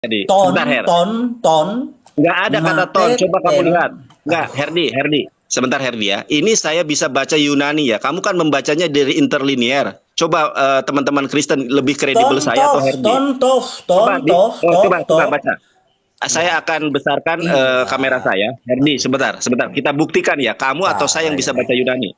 Herdi. Ton, Sebentar, Her. ton, ton, Nggak ada kata ton. mate, Coba kamu tem. lihat. Nggak, Aduh, Herdi. Sebentar, Herdi ya. Ini saya bisa baca Yunani ya. Kamu kan membacanya dari interlinear. Coba teman-teman Kristen lebih ton, kredibel saya atau tof, Herdi? ton, tof, ton, Coba tof, tof, coba tof. baca. Ya, Saya akan besarkan iya. kamera saya. Herdi, Aduh, sebentar. Kita buktikan ya. Kamu atau saya yang bahaya bisa baca nih. Yunani.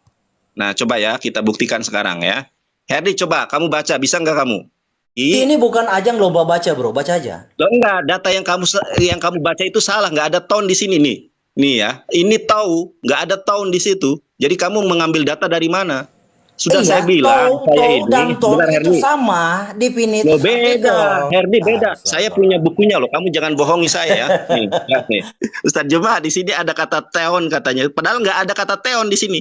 Nah, coba ya. Kita buktikan sekarang ya. Herdi, coba kamu baca. Bisa nggak kamu? Ini bukan ajang lomba baca, bro. Baca aja. Loh, enggak, data yang kamu baca itu salah, nggak ada tahun di sini nih. Nih ya, ini tahu, nggak ada tahun di situ. Jadi kamu mengambil data dari mana? Sudah Iya, saya bilang, tow, saya tow dan ini, ton sebentar itu Herdi. sama, definite Loh artikel. beda, Herdi beda. Saya punya Astagfirullah. bukunya loh, kamu jangan bohongi saya ya. Nih, lihat nih. Ustadz Jemaah di sini ada kata teon katanya, padahal nggak ada kata teon di sini.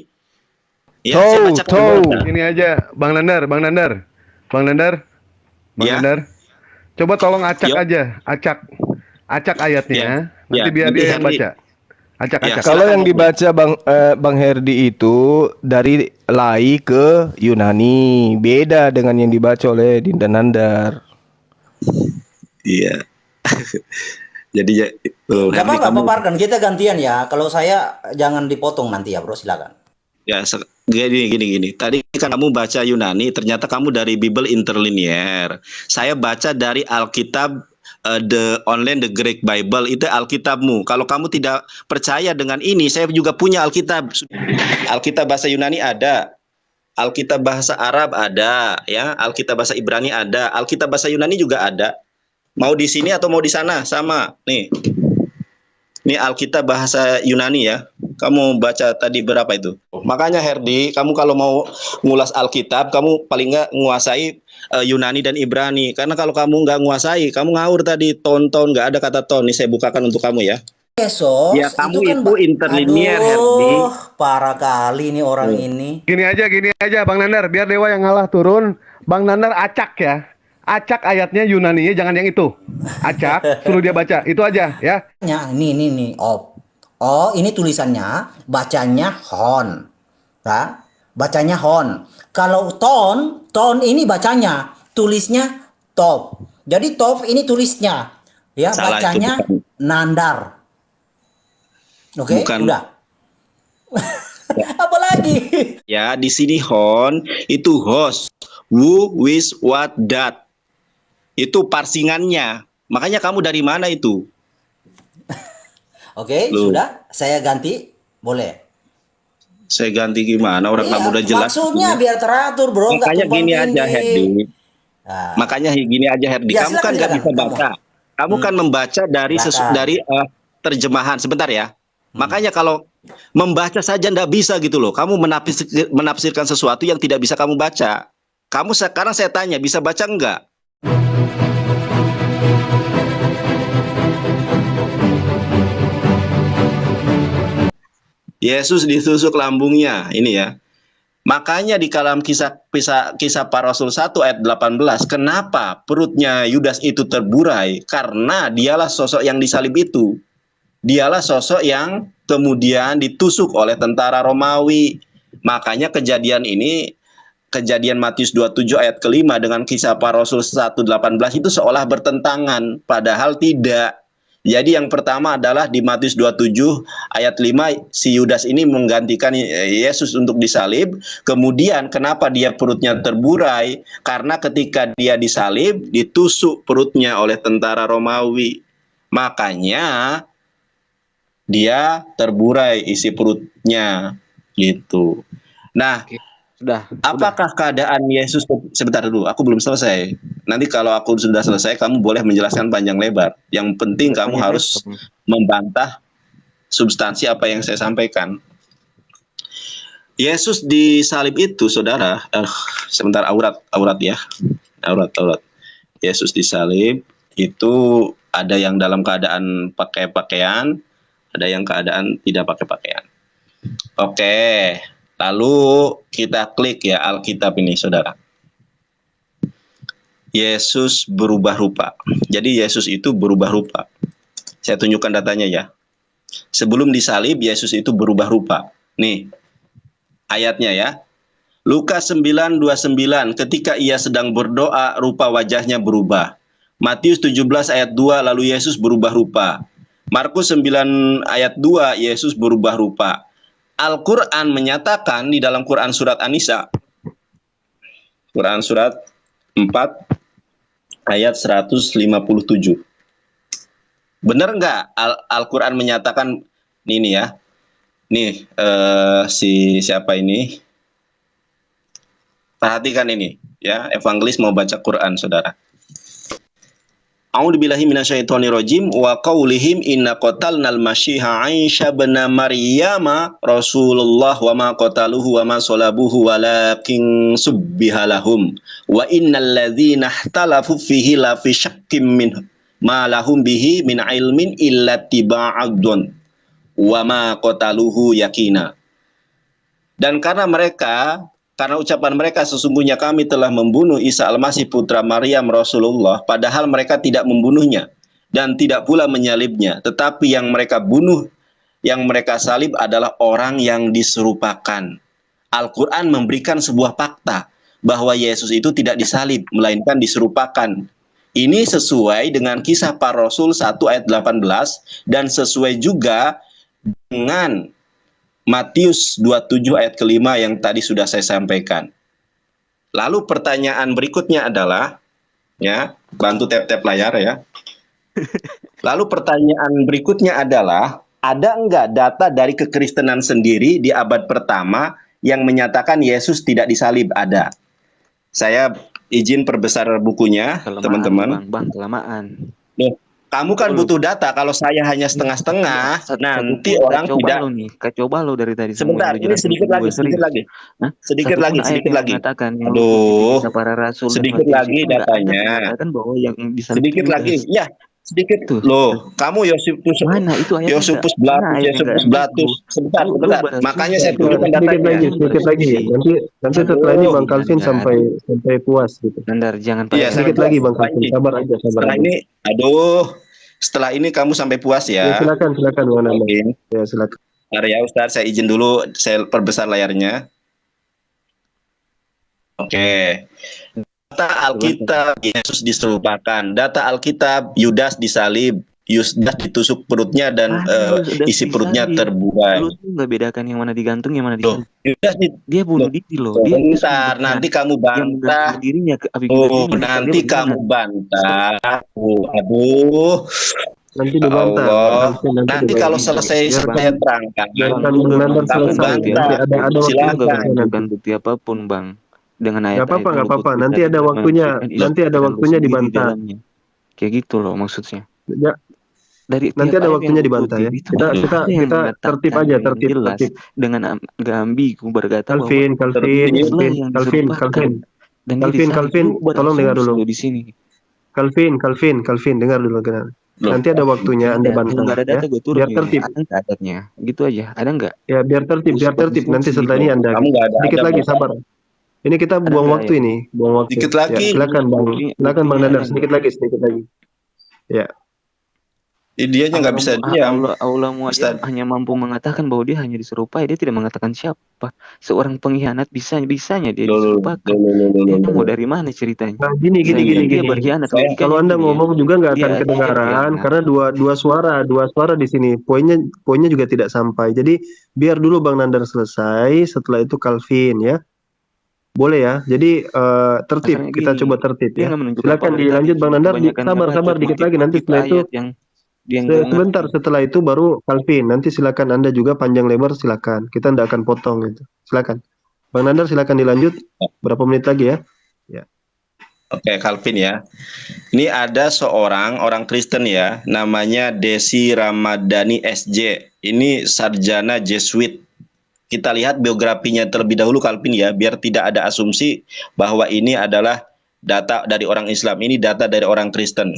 Ya, saya Tow, bacakan tow. data. Ini aja, Bang Nandar, Bang Nandar, Bang Nandar, Bang Ya, Nandar. Coba tolong acak yuk, aja, acak ya, ayatnya. ya. Nanti biar Nanti dia yang Herdi, baca. ya Acak-acak. Kalau silakan yang Herdi. dibaca Bang Herdi itu dari Lai ke Yunani, beda dengan yang dibaca oleh Dinda Nandar. Iya. Jadi ya, Gak Herdi apa-apa, kamu paparkan. Kita gantian ya. Kalau saya jangan dipotong nanti ya, bro. Silakan. ya gini. Tadi kan kamu baca Yunani, ternyata kamu dari Bible Interlinear. Saya baca dari Alkitab the Greek Bible itu Alkitabmu. Kalau kamu tidak percaya dengan ini, saya juga punya Alkitab. Alkitab bahasa Yunani ada, Alkitab bahasa Arab ada, ya, Alkitab bahasa Ibrani ada, Alkitab bahasa Yunani juga ada. Mau di sini atau mau di sana sama. Nih, ini Alkitab bahasa Yunani ya. Kamu baca tadi berapa itu? Makanya Herdi, kamu kalau mau ngulas Alkitab, kamu paling nggak menguasai Yunani dan Ibrani. Karena kalau kamu nggak menguasai, kamu ngawur tadi, ton-ton, nggak ada kata ton. Ini saya bukakan untuk kamu ya. Ya, Yesus itu kamu kan, itu interlinear, aduh, Herdi. parah kali nih orang Tuh. ini. Gini aja, Bang Nandar. Biar Dewa yang ngalah turun. Bang Nandar acak ya. Acak ayatnya Yunani, jangan yang itu. Acak, suruh dia baca. Itu aja ya. Ya, ini. Oh, oh, ini tulisannya, bacanya hon. Ya, bacanya hon. Kalau ton ini bacanya, tulisnya top. Jadi top ini tulisnya. Ya, Salah itu bacanya bukan. nandar. Oke, Bukan. udah. Apalagi? Ya, di sini hon itu host, who, with, what, that. Itu parsingannya. Makanya kamu dari mana itu? Oke, Loh, sudah. Saya ganti. Boleh. saya ganti gimana? Orang kamu Iya, udah jelas. maksudnya biar teratur, bro. Nggak Makanya tumpang gini aja, tindih. Herdi. Nah, Makanya gini aja, Herdi. ya Kamu kan nggak silakan bisa kamu. baca. Kamu kan membaca dari Silakan. terjemahan. Sebentar ya. Makanya kalau membaca saja nggak bisa gitu loh. Kamu menafsirkan sesuatu yang tidak bisa kamu baca. Kamu sekarang saya tanya, bisa baca enggak? Yesus ditusuk lambungnya, ini ya. Makanya di dalam kisah para Rasul 1 ayat 18, kenapa perutnya Yudas itu terburai? Karena dialah sosok yang disalib itu. Dialah sosok yang kemudian ditusuk oleh tentara Romawi. Makanya kejadian Matius 27 ayat kelima dengan kisah para Rasul 1:18 itu seolah bertentangan, padahal tidak. Jadi yang pertama adalah di Matius 27 ayat 5, si Yudas ini menggantikan Yesus untuk disalib. Kemudian kenapa dia perutnya terburai? Karena ketika dia disalib, ditusuk perutnya oleh tentara Romawi. Makanya dia terburai isi perutnya gitu. Nah, Oke, sudah. apakah keadaan Yesus, sebentar dulu, aku belum selesai. Nanti kalau aku sudah selesai, kamu boleh menjelaskan panjang lebar. Yang penting kamu harus membantah substansi apa yang saya sampaikan. Yesus disalib itu, saudara, sebentar, aurat ya, aurat. Yesus disalib itu ada yang dalam keadaan pakai pakaian, ada yang keadaan tidak pakai pakaian. Oke, lalu kita klik ya Alkitab ini, saudara. Yesus berubah rupa. Jadi Yesus itu berubah rupa. Saya tunjukkan datanya ya. Sebelum disalib, Yesus itu berubah rupa. Nih, ayatnya ya. Lukas 9:29, ketika ia sedang berdoa, rupa wajahnya berubah. Matius 17 ayat 2, lalu Yesus berubah rupa. Markus 9 ayat 2, Yesus berubah rupa. Al-Quran menyatakan di dalam Quran surat An-Nisa, Quran surat 4 ayat 157. Benar nggak Al-Quran menyatakan ini ya? Nih siapa ini? Perhatikan ini ya, evangelis mau baca Quran, saudara. A'udzubillahi minasyaitonirrajim wa qaulihim inna qatalnal masyiha Aisyah bin Maryam Rasulullah wa ma qataluhu wa ma salabuhu walakin subbihalahum wa innal ladzina ikhtalafu fihi la fi syakkim min ma lahum bihi min ilmin illa tiba'adun wa ma qataluhu yakina. Dan karena ucapan mereka sesungguhnya kami telah membunuh Isa Al-Masih putra Maryam Rasulullah, padahal mereka tidak membunuhnya dan tidak pula menyalibnya, tetapi yang mereka bunuh, yang mereka salib adalah orang yang diserupakan. Al-Quran memberikan sebuah fakta bahwa Yesus itu tidak disalib, melainkan diserupakan. Ini sesuai dengan kisah para Rasul 1 ayat 18 dan sesuai juga dengan Matius 27 ayat kelima yang tadi sudah saya sampaikan. Lalu pertanyaan berikutnya adalah, ya, bantu tap-tap layar ya. Lalu pertanyaan berikutnya adalah, ada enggak data dari kekristenan sendiri di abad pertama yang menyatakan Yesus tidak disalib? Ada. Saya izin perbesar bukunya, teman-teman. Bang, kelamaan. Nih, kamu kan butuh data. Kalau saya hanya setengah-setengah, nanti orang tidak. Coba lo dari tadi. Sebentar, ini sedikit lagi. Sedikit lagi. Aduh, sedikit lagi datanya. Sedikit lagi, ya. Sedikit tuh. Loh, kamu Yosipus mana itu ayatnya? Yosipus Blatus. Sebentar. Makanya saya tunjukkan datanya. Sedikit lagi. Nanti setelah ini Bang Kalvin sampai puas gitu. Bentar, jangan sedikit lagi Bang Kalvin. Sabar aja. Setelah ini, setelah ini kamu sampai puas ya. Silakan Bang Nanda. Ya, silakan. Bentar ya Ustaz, saya izin dulu, saya perbesar layarnya. Oke. Data Alkitab Yesus diserupakan, data Alkitab Yudas disalib, Yudas ditusuk perutnya dan isi perutnya terbuai. Lu tuh nggak bedakan yang mana digantung, yang mana digantung. Dia bunuh diri loh. Bentar, nanti kamu bantah. Dirinya ke nanti kamu bantah. Aduh. Nanti dibantah. Nanti kalau selesai saya terangkan. Kamu bantah. Silakan bukti apapun, Bang. Dengan ayat nggak apa-apa. Nanti ada waktunya dibantah. Kayak gitu loh maksudnya. Ya. Nanti ada waktunya dibantah ya. Kita tertib aja, tertib. Dengan gambi berkata Kalvin, tolong dengar dulu di sini. Kalvin, dengar dulu. Nanti ada waktunya Anda bantah. Nggak ada data, gue turun. Biar tertib. Ada adatnya. Gitu aja. Ada nggak? Ya biar tertib. Nanti setelah ini Anda sedikit lagi sabar. Ini kita buang waktu ini, buang waktu. Sedikit lagi. Ya, silakan Bang Dadar, sedikit lagi. Ya. Dia nggak bisa diam. Allah hanya mampu mengatakan bahwa dia hanya diserupai, dia tidak mengatakan siapa. Seorang pengkhianat bisanya dia diserupakan. Dia mau dari mana ceritanya? Nah, gini. Dia berkhianat. Kalau Anda ngomong juga nggak akan kedengaran karena dua suara di sini. Poinnya juga tidak sampai. Jadi biar dulu Bang Nandar selesai, setelah itu Kalvin ya. Boleh ya, jadi tertib, kita coba tertib ya. Silakan dilanjut Bang Nandar, sabar dikit lagi, nanti setelah itu sebentar, setelah itu baru Kalvin, nanti silakan Anda juga panjang lebar silakan, kita tidak akan potong itu, silakan Bang Nandar, silakan dilanjut, berapa menit lagi ya. Oke, Kalvin ya. Ini ada orang Kristen ya, namanya Desi Ramadhani SJ, ini sarjana Jesuit. Kita lihat biografinya terlebih dahulu Kalvin ya, biar tidak ada asumsi bahwa ini adalah data dari orang Islam, ini data dari orang Kristen.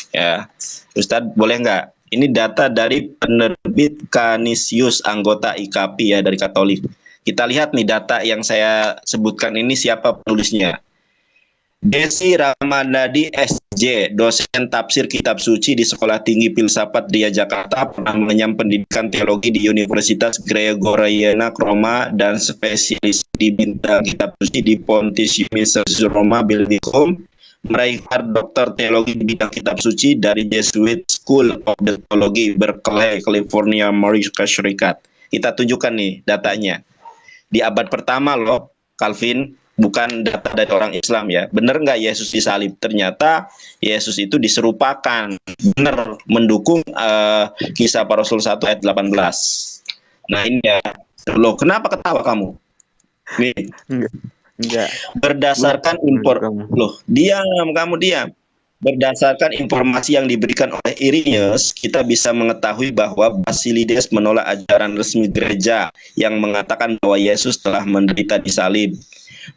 Ya, Ustadz boleh nggak? Ini data dari penerbit Canisius, anggota IKP ya dari Katolik. Kita lihat nih data yang saya sebutkan ini siapa penulisnya. Desi Ramadhani SJ, dosen tafsir kitab suci di Sekolah Tinggi Filsafat Tria Jakarta, pernah mengenyam pendidikan teologi di Universitas Gregoriana Roma dan spesialis di bidang kitab suci di Pontificia Roma Bellicum, meraih gelar doktor teologi di bidang kitab suci dari Jesuit School of Theology, Berkeley, California, Amerika Serikat. Kita tunjukkan nih datanya. Di abad pertama loh, Calvin, bukan data dari orang Islam ya. Benar nggak Yesus disalib? Ternyata Yesus itu diserupakan. Benar, mendukung Kisah Para Rasul 1 ayat 18. Nah ini ya. Loh, kenapa ketawa kamu? Nih. Enggak. Berdasarkan kamu diam. Berdasarkan informasi yang diberikan oleh Irenaeus, kita bisa mengetahui bahwa Basilides menolak ajaran resmi gereja yang mengatakan bahwa Yesus telah menderita disalib.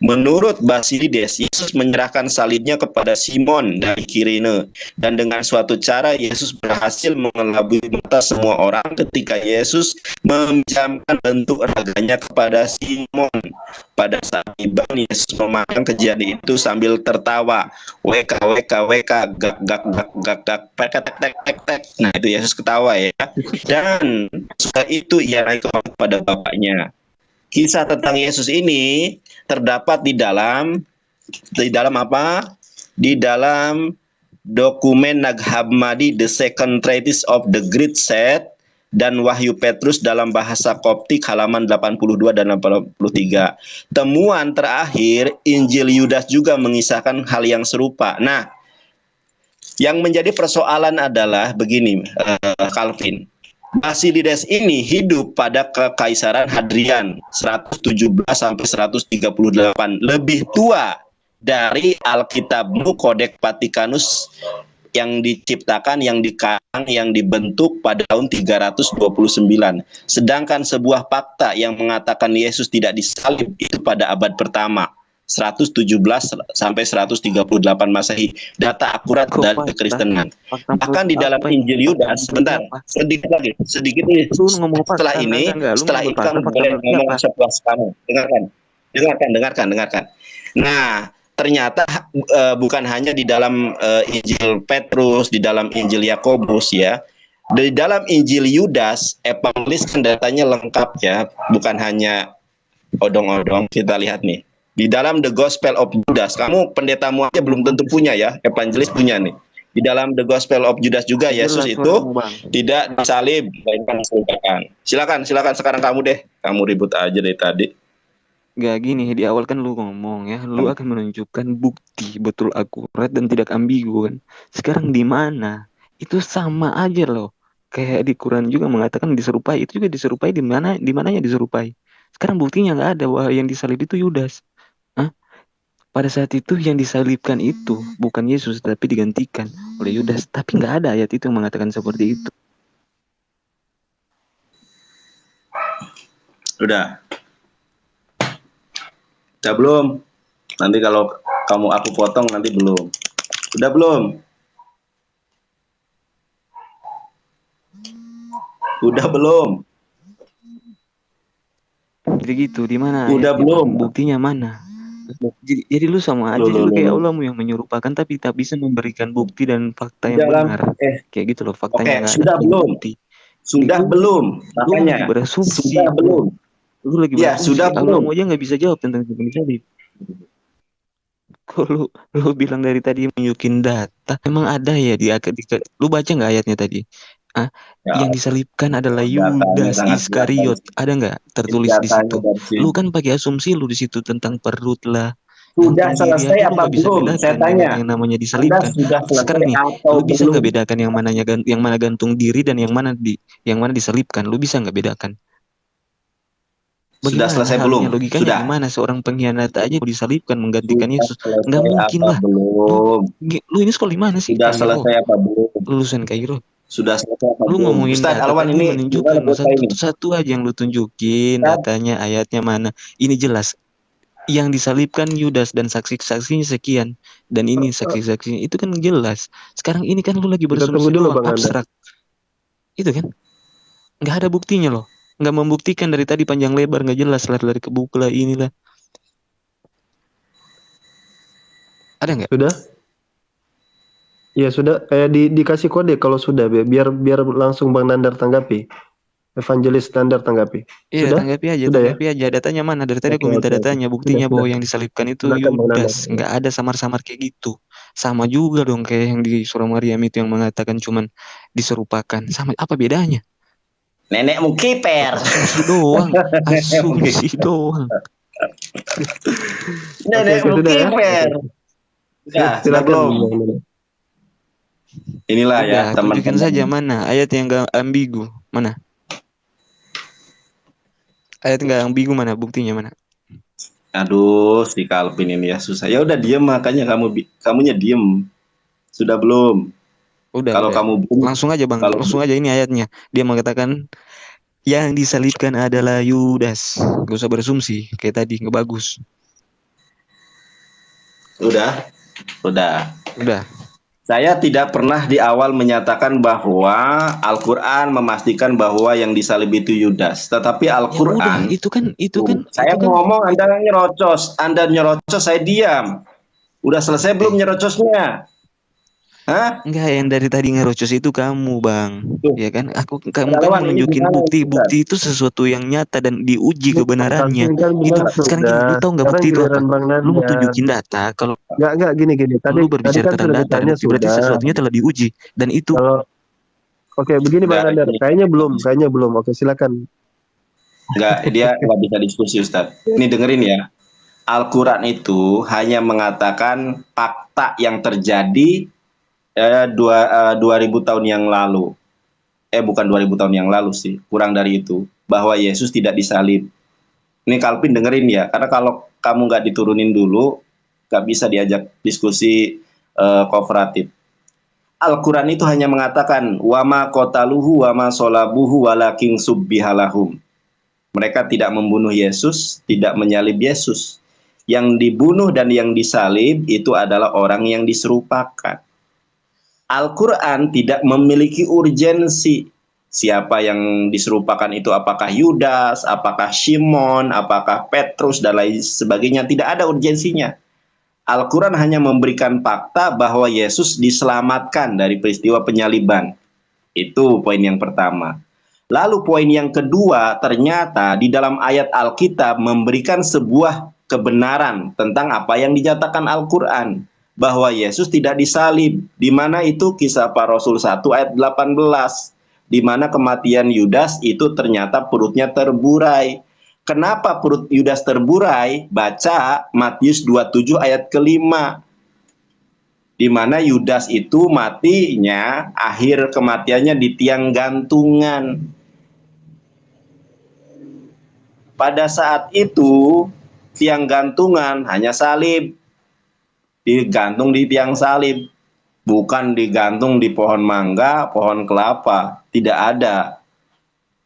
Menurut Basilides, Yesus menyerahkan salibnya kepada Simon dari Kirene, dan dengan suatu cara Yesus berhasil mengelabui mata semua orang ketika Yesus meminjamkan bentuk raganya kepada Simon. Pada saat tiba, Yesus memandang kejadian itu sambil tertawa. Weka, gak, tek. Nah itu Yesus ketawa ya. Dan setelah itu ia naik kepada Bapaknya. Kisah tentang Yesus ini terdapat di dalam apa? Di dalam dokumen Nag Hammadi, The Second Treatise of the Great Set, dan Wahyu Petrus dalam bahasa Koptik halaman 82 dan 83. Temuan terakhir, Injil Yudas juga mengisahkan hal yang serupa. Nah, yang menjadi persoalan adalah begini, Calvin. Basilides ini hidup pada Kekaisaran Hadrian 117 sampai 138, lebih tua dari Alkitabmu Codex Vaticanus yang diciptakan, yang dikarang, yang dibentuk pada tahun 329. Sedangkan sebuah fakta yang mengatakan Yesus tidak disalib itu pada abad pertama, 117 sampai 138 Masehi. Data akurat dari kekristenan. Bahkan di dalam Injil Yudas, sebentar, sedikit nih. Setelah ini kamu boleh ngomong sepuas kamu. Dengarkan. Nah, ternyata bukan hanya di dalam Injil Petrus, di dalam Injil Yakobus ya. Di dalam Injil Yudas, menuliskan datanya lengkap ya, bukan hanya odong-odong. Kita lihat nih. Di dalam The Gospel of Judas, kamu pendetamu aja belum tentu punya ya, evangelis punya nih. Di dalam The Gospel of Judas juga Yesus itu tidak disalib, melainkan disalibkan. Silakan sekarang kamu deh. Kamu ribut aja dari tadi. Gak gini, di awal kan lu ngomong ya, lu akan menunjukkan bukti betul akurat dan tidak ambigu kan. Sekarang di mana? Itu sama aja loh. Kayak di Quran juga mengatakan diserupai, itu juga diserupai di mananya diserupai. Sekarang buktinya nggak ada bahwa yang disalib itu Yudas. Pada saat itu yang disalibkan itu bukan Yesus tapi digantikan oleh Yudas. Tapi nggak ada ayat itu yang mengatakan seperti itu. Udah belum? Nanti kalau aku potong nanti belum. Udah belum? Udah belum? Jadi gitu, di mana? Udah belum? Buktinya mana? Jadi lu sama aja juga kayak Allahmu yang menyerupakan tapi tak bisa memberikan bukti dan fakta yang benar. Kayak gitu loh, faktanya nggak ada bukti. Sudah belum? Makanya berasumsi. Sudah belum? Lu lagi ya, sudah belum? Allahmu aja nggak bisa jawab tentang salib. Kok lu bilang dari tadi menunjukin data, emang ada ya lu baca nggak ayatnya tadi? Yang disalibkan adalah Yudas Iskariot. Ada nggak tertulis di situ? Lu kan pakai asumsi lu di situ tentang perut lah. Sudah selesai apa belum? Saya tanya. Yang namanya disalibkan. Sekarang nih, lu bisa nggak bedakan yang mana gantung diri dan yang mana disalibkan? Lu bisa nggak bedakan? Sudah selesai belum? Logikanya Sudah. gimana seorang pengkhianat aja disalibkan menggantikan Yesus? Nggak mungkin lah. Belum. Lu ini sekolah di mana sih? Sudah selesai apa belum? Lulusan Kairo. Sudah selesai apa lu belum? ngomongin Ustaz data, Alwan ini menunjukkan satu aja yang lu tunjukin, datanya, ayatnya mana. Ini jelas yang disalibkan Yudas dan saksi-saksinya sekian, dan ini saksi-saksinya itu kan jelas. Sekarang ini kan lu lagi berasumsi abstrak. Itu kan nggak ada buktinya loh, nggak membuktikan dari tadi panjang lebar, nggak jelas lah dari kebuka lah inilah. Ada nggak? Sudah? Ya sudah, kayak dikasih kode kalau sudah, biar langsung Bang Nandar tanggapi. Evangelis Nandar tanggapi. Iya, sudah? tanggapi aja, sudah tanggapi aja. Datanya mana? Dari tadi aku minta datanya, buktinya bahwa yang disalibkan itu Yudas. Nggak ada samar-samar kayak gitu. sama juga dong kayak yang di surah Maryam itu yang mengatakan cuman diserupakan. Sama apa bedanya? Nenekmu kiper. Asumsi doang, asumsi doang. Nenekmu sudah ya. kiper. Ya, sudah Silakan. belum? Inilah ya Udah, tunjukin teman-teman. saja mana ayat yang gak ambigu, mana? Ayat nggak ambigu mana? Buktinya mana? Aduh, si Calvin ini ya susah. Ya udah diem, makanya kamunya diem. Sudah belum? Udah, Kalau udah. kamu belum, Langsung aja bang, kalau langsung aja ini ayatnya. Dia mengatakan yang disalibkan adalah Yudas. Gak usah berasumsi, kayak tadi nggak bagus. udah, Udah. Saya tidak pernah di awal menyatakan bahwa Al-Quran memastikan bahwa yang disalib itu Yudas. Tetapi Ya udah, Al-Quran, saya itu kan ngomong, Anda nyerocos, saya diam. Udah selesai belum nyerocosnya? Hah? enggak, yang dari tadi ngerocos itu kamu bang, Tuh. ya kan? Kamu Relawan, ini nunjukin gimana, bukti itu sesuatu yang nyata dan diuji kebenarannya. Kan Gitu. bilang Sekarang gini, lu sudah. tahu nggak Sekarang bukti itu apa? giliran Bang Lu mau Nanda. tunjukin data, kalau Enggak gini. Tadi lu berbicara kan tentang sudah data dan ditanya bukti, berarti sudah. sesuatunya telah diuji dan itu. Kalau oke, begini Bang Enggak, Nanda. Kayaknya belum. Oke, silakan. dia nggak bisa diskusi, Ustadz. Ini dengerin ya. Al-Quran itu hanya mengatakan fakta yang terjadi 2000 tahun yang lalu. Bukan 2000 tahun yang lalu sih, kurang dari itu. Bahwa Yesus tidak disalib. Ini Calvin dengerin ya, karena kalau kamu nggak diturunin dulu, nggak bisa diajak diskusi kooperatif. Al-Quran itu hanya mengatakan wama qataluhu wama solabuhu walakin subbihalahum. Mereka tidak membunuh Yesus, tidak menyalib Yesus. Yang dibunuh dan yang disalib itu adalah orang yang diserupakan. Al-Quran tidak memiliki urgensi. Siapa yang diserupakan itu, apakah Yudas, apakah Shimon, apakah Petrus, dan lain sebagainya. Tidak ada urgensinya. Al-Quran hanya memberikan fakta bahwa Yesus diselamatkan dari peristiwa penyaliban. Itu poin yang pertama. Lalu poin yang kedua, ternyata di dalam ayat Alkitab memberikan sebuah kebenaran tentang apa yang dinyatakan Al-Quran. Bahwa Yesus tidak disalib. Di mana itu Kisah Para Rasul 1 ayat 18. Di mana kematian Yudas itu ternyata perutnya terburai. Kenapa perut Yudas terburai? Baca Matius 27 ayat ke-5. Di mana Yudas itu matinya, akhir kematiannya di tiang gantungan. Pada saat itu, tiang gantungan hanya salib. Digantung di tiang salib. Bukan digantung di pohon mangga, pohon kelapa. Tidak ada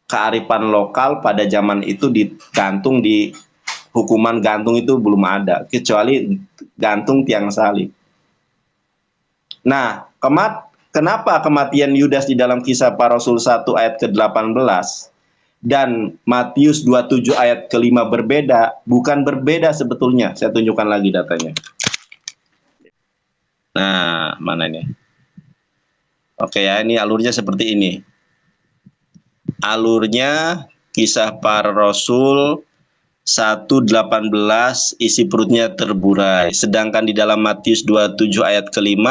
kearifan lokal pada zaman itu digantung di hukuman gantung itu belum ada. Kecuali gantung tiang salib. Nah, kenapa kematian Yudas di dalam Kisah Para Rasul 1 ayat ke-18 dan Matius 27 ayat ke-5 berbeda? Bukan berbeda sebetulnya. Saya tunjukkan lagi datanya. Nah, mana ini? Oke ya, ini alurnya seperti ini. Alurnya Kisah Para Rasul 1:18 isi perutnya terburai. Sedangkan di dalam Matius 27 ayat ke-5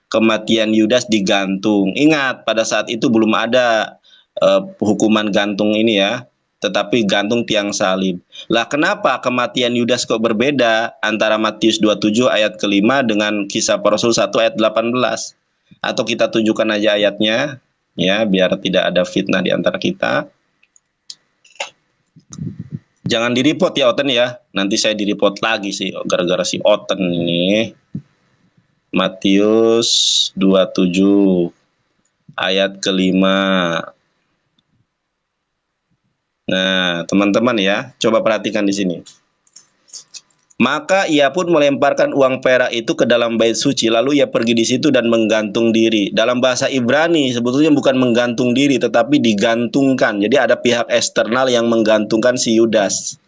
kematian Yudas digantung. Ingat, pada saat itu belum ada hukuman gantung ini ya, tetapi gantung tiang salib. Lah kenapa kematian Yudas kok berbeda antara Matius 27 ayat ke-5 dengan Kisah Para Rasul 1 ayat 18? Atau kita tunjukkan aja ayatnya ya, biar tidak ada fitnah di antara kita. Jangan di-report ya Oten ya. Nanti saya di-report lagi sih gara-gara si Oten ini. Matius 27 ayat ke-5. Nah, teman-teman ya, coba perhatikan di sini. Maka ia pun melemparkan uang perak itu ke dalam bait suci, lalu ia pergi di situ dan menggantung diri. Dalam bahasa Ibrani sebetulnya bukan menggantung diri, tetapi digantungkan. Jadi ada pihak eksternal yang menggantungkan si Yudas.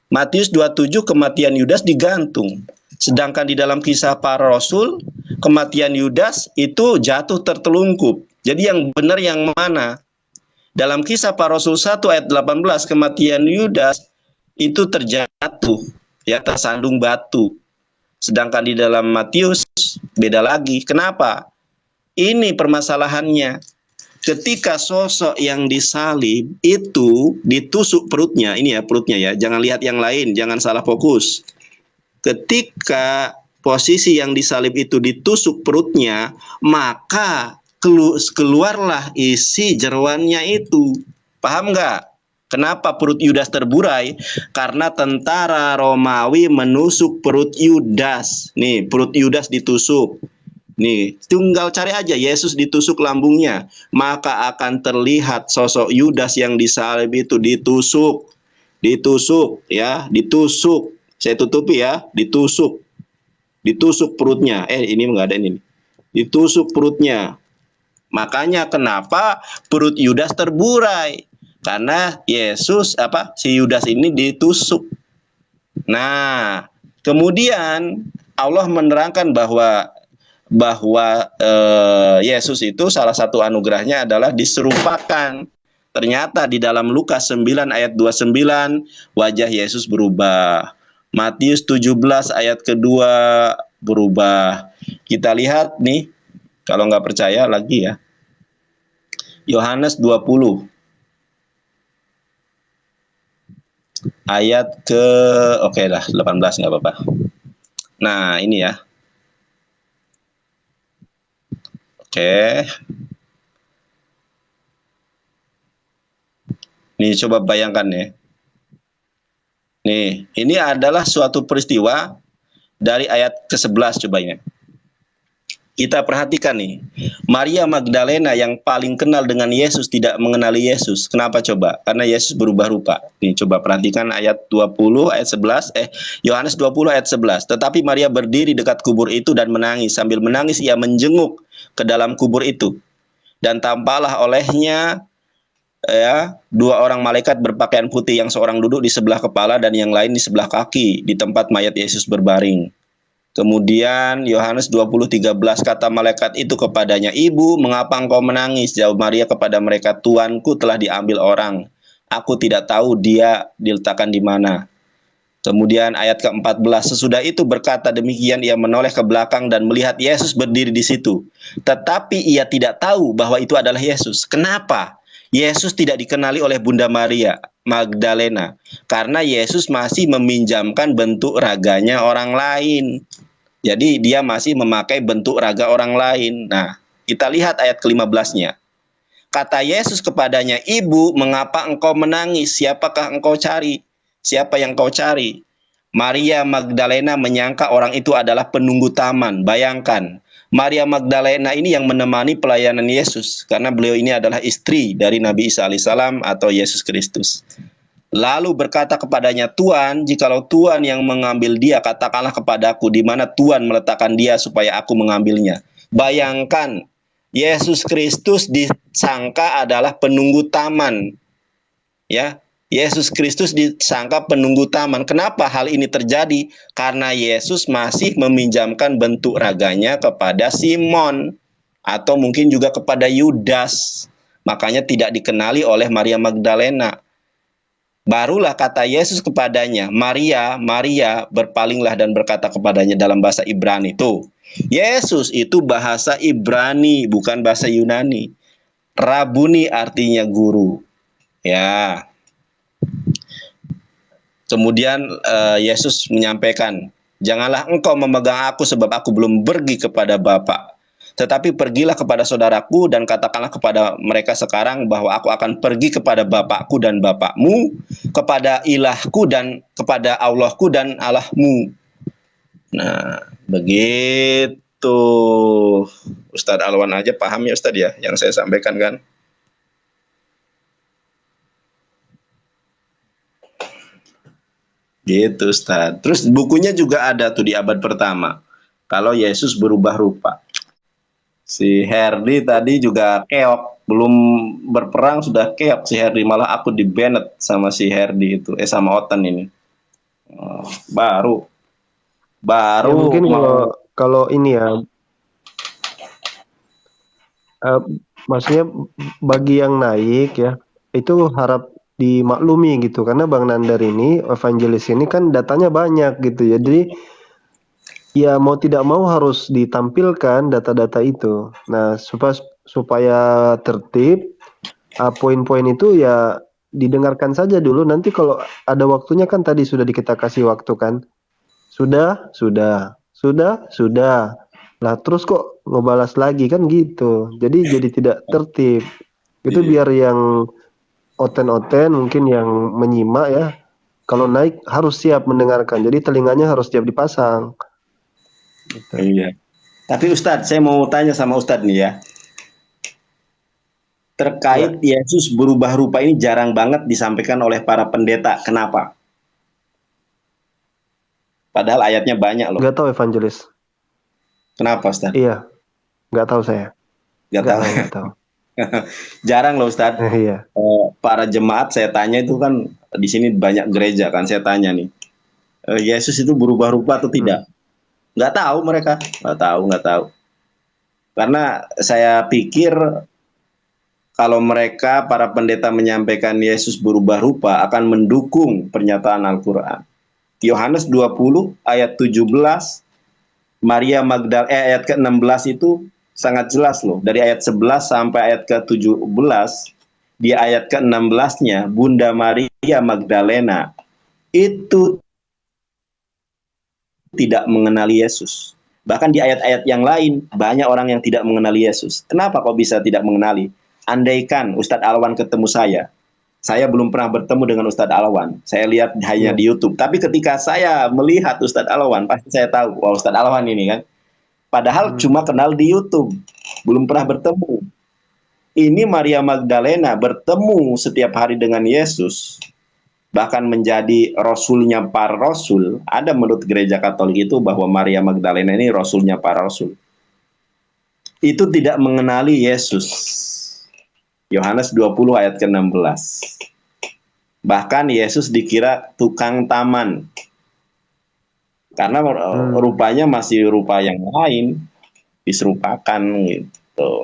Matius 27 kematian Yudas digantung. Sedangkan di dalam Kisah Para Rasul, kematian Yudas itu jatuh tertelungkup. Jadi yang benar yang mana? Dalam Kisah Para Rasul 1 ayat 18, kematian Yudas itu terjatuh, ya, tersandung batu. Sedangkan di dalam Matius beda lagi. Kenapa? Ini permasalahannya. Ketika sosok yang disalib itu ditusuk perutnya, ini ya perutnya ya, jangan lihat yang lain, jangan salah fokus. Ketika posisi yang disalib itu ditusuk perutnya, maka keluarlah isi jeroannya itu. Paham nggak? Kenapa perut Yudas terburai? Karena tentara Romawi menusuk perut Yudas. Nih, perut Yudas ditusuk. Nih, tinggal cari aja Yesus ditusuk lambungnya, maka akan terlihat sosok Yudas yang disalib itu ditusuk ya, ditusuk. Saya tutupi ya, ditusuk perutnya. Ini enggak ada ini. Ditusuk perutnya. Makanya kenapa perut Yudas terburai? Karena si Yudas ini ditusuk. Nah, kemudian Allah menerangkan bahwa Yesus itu salah satu anugerahnya adalah diserupakan. Ternyata di dalam Lukas 9 ayat 29 wajah Yesus berubah. Matius 17 ayat kedua berubah. Kita lihat nih, kalau nggak percaya lagi ya. Yohanes 20 ayat ke 18 nggak apa-apa. Nah, ini ya. Oke. Nih coba bayangkan ya. Nih, ini adalah suatu peristiwa dari ayat ke-11 coba ini. Kita perhatikan nih. Maria Magdalena yang paling kenal dengan Yesus tidak mengenali Yesus. Kenapa coba? Karena Yesus berubah rupa. Nih coba perhatikan ayat 20 ayat 11 Yohanes 20 ayat 11. Tetapi Maria berdiri dekat kubur itu dan menangis. Sambil menangis ia menjenguk ke dalam kubur itu. Dan tampaklah olehnya dua orang malaikat berpakaian putih, yang seorang duduk di sebelah kepala dan yang lain di sebelah kaki di tempat mayat Yesus berbaring. Kemudian Yohanes 20:13 kata malaikat itu kepadanya, "Ibu, mengapa engkau menangis?" Jawab Maria kepada mereka, "Tuanku telah diambil orang. Aku tidak tahu dia diletakkan di mana." Kemudian ayat ke-14, sesudah itu berkata demikian ia menoleh ke belakang dan melihat Yesus berdiri di situ. Tetapi ia tidak tahu bahwa itu adalah Yesus. Kenapa? Yesus tidak dikenali oleh Bunda Maria Magdalena karena Yesus masih meminjamkan bentuk raganya orang lain. Jadi dia masih memakai bentuk raga orang lain. Nah, kita lihat ayat ke-15-nya. Kata Yesus kepadanya, "Ibu, mengapa engkau menangis? Siapakah engkau cari?" Siapa yang kau cari? Maria Magdalena menyangka orang itu adalah penunggu taman. Bayangkan, Maria Magdalena ini yang menemani pelayanan Yesus, karena beliau ini adalah istri dari Nabi Isa alaihissalam atau Yesus Kristus. Lalu berkata kepadanya, "Tuan, jikalau Tuan yang mengambil dia, katakanlah kepadaku di mana Tuan meletakkan dia supaya aku mengambilnya." Bayangkan, Yesus Kristus disangka adalah penunggu taman. Ya, Yesus Kristus disangka penunggu taman. Kenapa hal ini terjadi? Karena Yesus masih meminjamkan bentuk raganya kepada Simon atau mungkin juga kepada Yudas. Makanya tidak dikenali oleh Maria Magdalena. Barulah kata Yesus kepadanya, "Maria, Maria," berpalinglah dan berkata kepadanya dalam bahasa Ibrani. Tuh, Yesus itu bahasa Ibrani, bukan bahasa Yunani. Rabuni artinya guru. Ya. Kemudian Yesus menyampaikan, "Janganlah engkau memegang aku sebab aku belum pergi kepada Bapa. Tetapi pergilah kepada saudaraku dan katakanlah kepada mereka sekarang bahwa aku akan pergi kepada Bapakku dan Bapakmu, kepada ilahku dan kepada Allahku dan Allahmu." Nah, begitu. Ustadz Alwan aja paham ya Ustadz ya yang saya sampaikan kan? Gitu Ustaz. Terus bukunya juga ada tuh di abad pertama. Kalau Yesus berubah rupa. Si Herdi tadi juga keok. Belum berperang sudah keok si Herdi. Malah aku di-banned sama si Herdi itu. Sama Otan ini. Baru. Ya, mungkin kalau ini ya. Maksudnya bagi yang naik ya. Itu harap dimaklumi gitu, karena Bang Nandar ini evangelis ini kan datanya banyak gitu ya, jadi ya mau tidak mau harus ditampilkan data-data itu. Nah, supaya tertib, poin-poin itu ya didengarkan saja dulu. Nanti kalau ada waktunya kan tadi sudah kita kasih waktu kan. Sudah. Lah terus kok ngebalas lagi kan gitu. Jadi tidak tertib. Itu Iya. biar yang oten-oten mungkin yang menyimak ya. Kalau naik harus siap mendengarkan. Jadi telinganya harus siap dipasang. Gitu. Iya. Tapi Ustadz, saya mau tanya sama Ustadz nih ya. Ya, Terkait Yesus berubah rupa ini jarang banget disampaikan oleh para pendeta. Kenapa? Padahal ayatnya banyak loh. nggak tahu evangelis. Kenapa Ustadz? Iya, nggak tahu saya. Gak tahu. Nggak tahu. Jarang loh Ustadz. Iya. Para jemaat saya tanya itu kan di sini banyak gereja kan, saya tanya nih, Yesus itu berubah rupa atau tidak? Nggak tahu mereka, nggak tahu. Karena saya pikir kalau mereka para pendeta menyampaikan Yesus berubah rupa akan mendukung pernyataan Al-Quran. Yohanes 20 ayat 17, Maria ayat ke-16 itu sangat jelas loh. Dari ayat 11 sampai ayat ke-17, di ayat ke-16-nya Bunda Maria Magdalena itu tidak mengenali Yesus. Bahkan di ayat-ayat yang lain banyak orang yang tidak mengenali Yesus. Kenapa kok bisa tidak mengenali? Andaikan Ustadz Alwan ketemu saya belum pernah bertemu dengan Ustadz Alwan. Saya lihat hanya Iya. di YouTube. Tapi ketika saya melihat Ustadz Alwan, pasti saya tahu, wah Ustadz Alwan ini kan. Padahal cuma kenal di YouTube, belum pernah bertemu. Ini Maria Magdalena bertemu setiap hari dengan Yesus, bahkan menjadi rasulnya para rasul. Ada menurut gereja Katolik itu bahwa Maria Magdalena ini rasulnya para rasul. Itu tidak mengenali Yesus. Yohanes 20 ayat ke-16. Bahkan Yesus dikira tukang taman. Karena rupanya masih rupa yang lain, diserupakan gitu.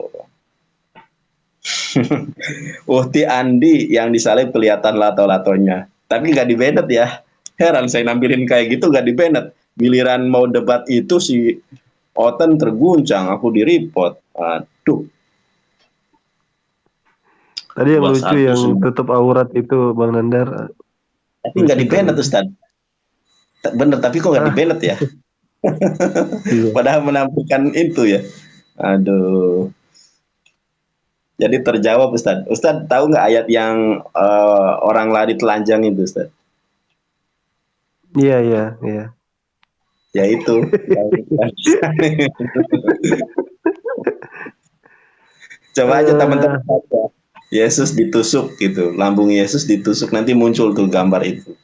Uhti Andi yang disalib kelihatan lato-latonya. Tapi nggak di-banned ya. Heran saya nampilin kayak gitu nggak di-banned. Giliran mau debat itu si Oten terguncang, aku di-report. Aduh. Tadi yang lucu 21 yang sudah. tutup aurat itu Bang Nandar. Tapi nggak di-banned Ustaz. Bener, tapi kok nggak di-banned ya? Iya. Padahal menampilkan itu ya. Aduh. Jadi terjawab Ustaz. Ustaz tahu nggak ayat yang orang lari telanjang itu Ustaz? Iya. Ya itu. Coba aja teman-teman baca. Yesus ditusuk gitu, lambung Yesus ditusuk, nanti muncul tuh gambar itu.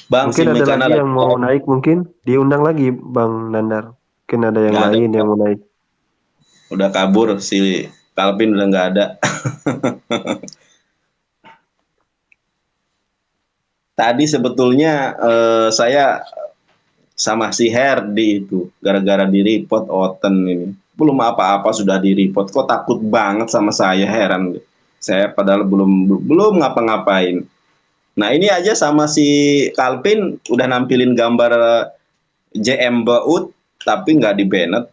Bang, si Mungkin ada Mekana lagi yang lagi. mau naik, mungkin diundang lagi Bang Nandar. Mungkin ada yang Nggak ada. lain yang mau naik. Udah kabur si Calvin, udah nggak ada. Tadi sebetulnya saya sama si Herdi itu gara-gara di report Oten ini. Belum apa-apa sudah di report. Kok takut banget sama saya, heran. Saya padahal belum ngapa-ngapain. Nah ini aja sama si Calvin udah nampilin gambar JM Baut tapi nggak di banned.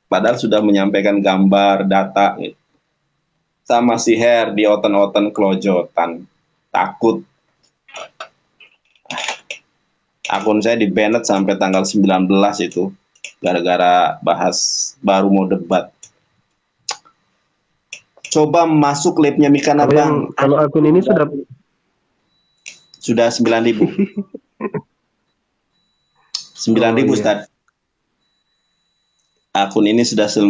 Padahal sudah menyampaikan gambar data gitu. Sama si Her di oten-oten kelojotan. Takut. Akun saya di banned sampai tanggal 19 itu. Gara-gara bahas baru mau debat. Coba masuk labnya Mikana Bang. Kalau akun ini Sudah 9.000. 9.000 Ustaz. Akun ini sudah 9.000.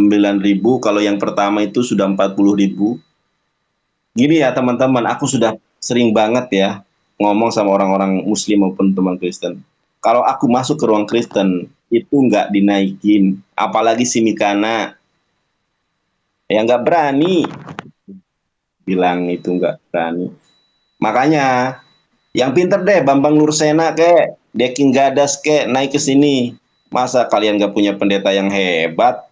Kalau yang pertama itu sudah 40.000. Gini ya teman-teman, aku sudah sering banget ya ngomong sama orang-orang Muslim maupun teman Kristen. Kalau aku masuk ke ruang Kristen itu nggak dinaikin, apalagi si Mikana, ya nggak berani bilang itu nggak berani. Makanya yang pinter deh, Bambang Nursena kek, Deking Gadas kek, naik ke sini. Masa kalian gak punya pendeta yang hebat?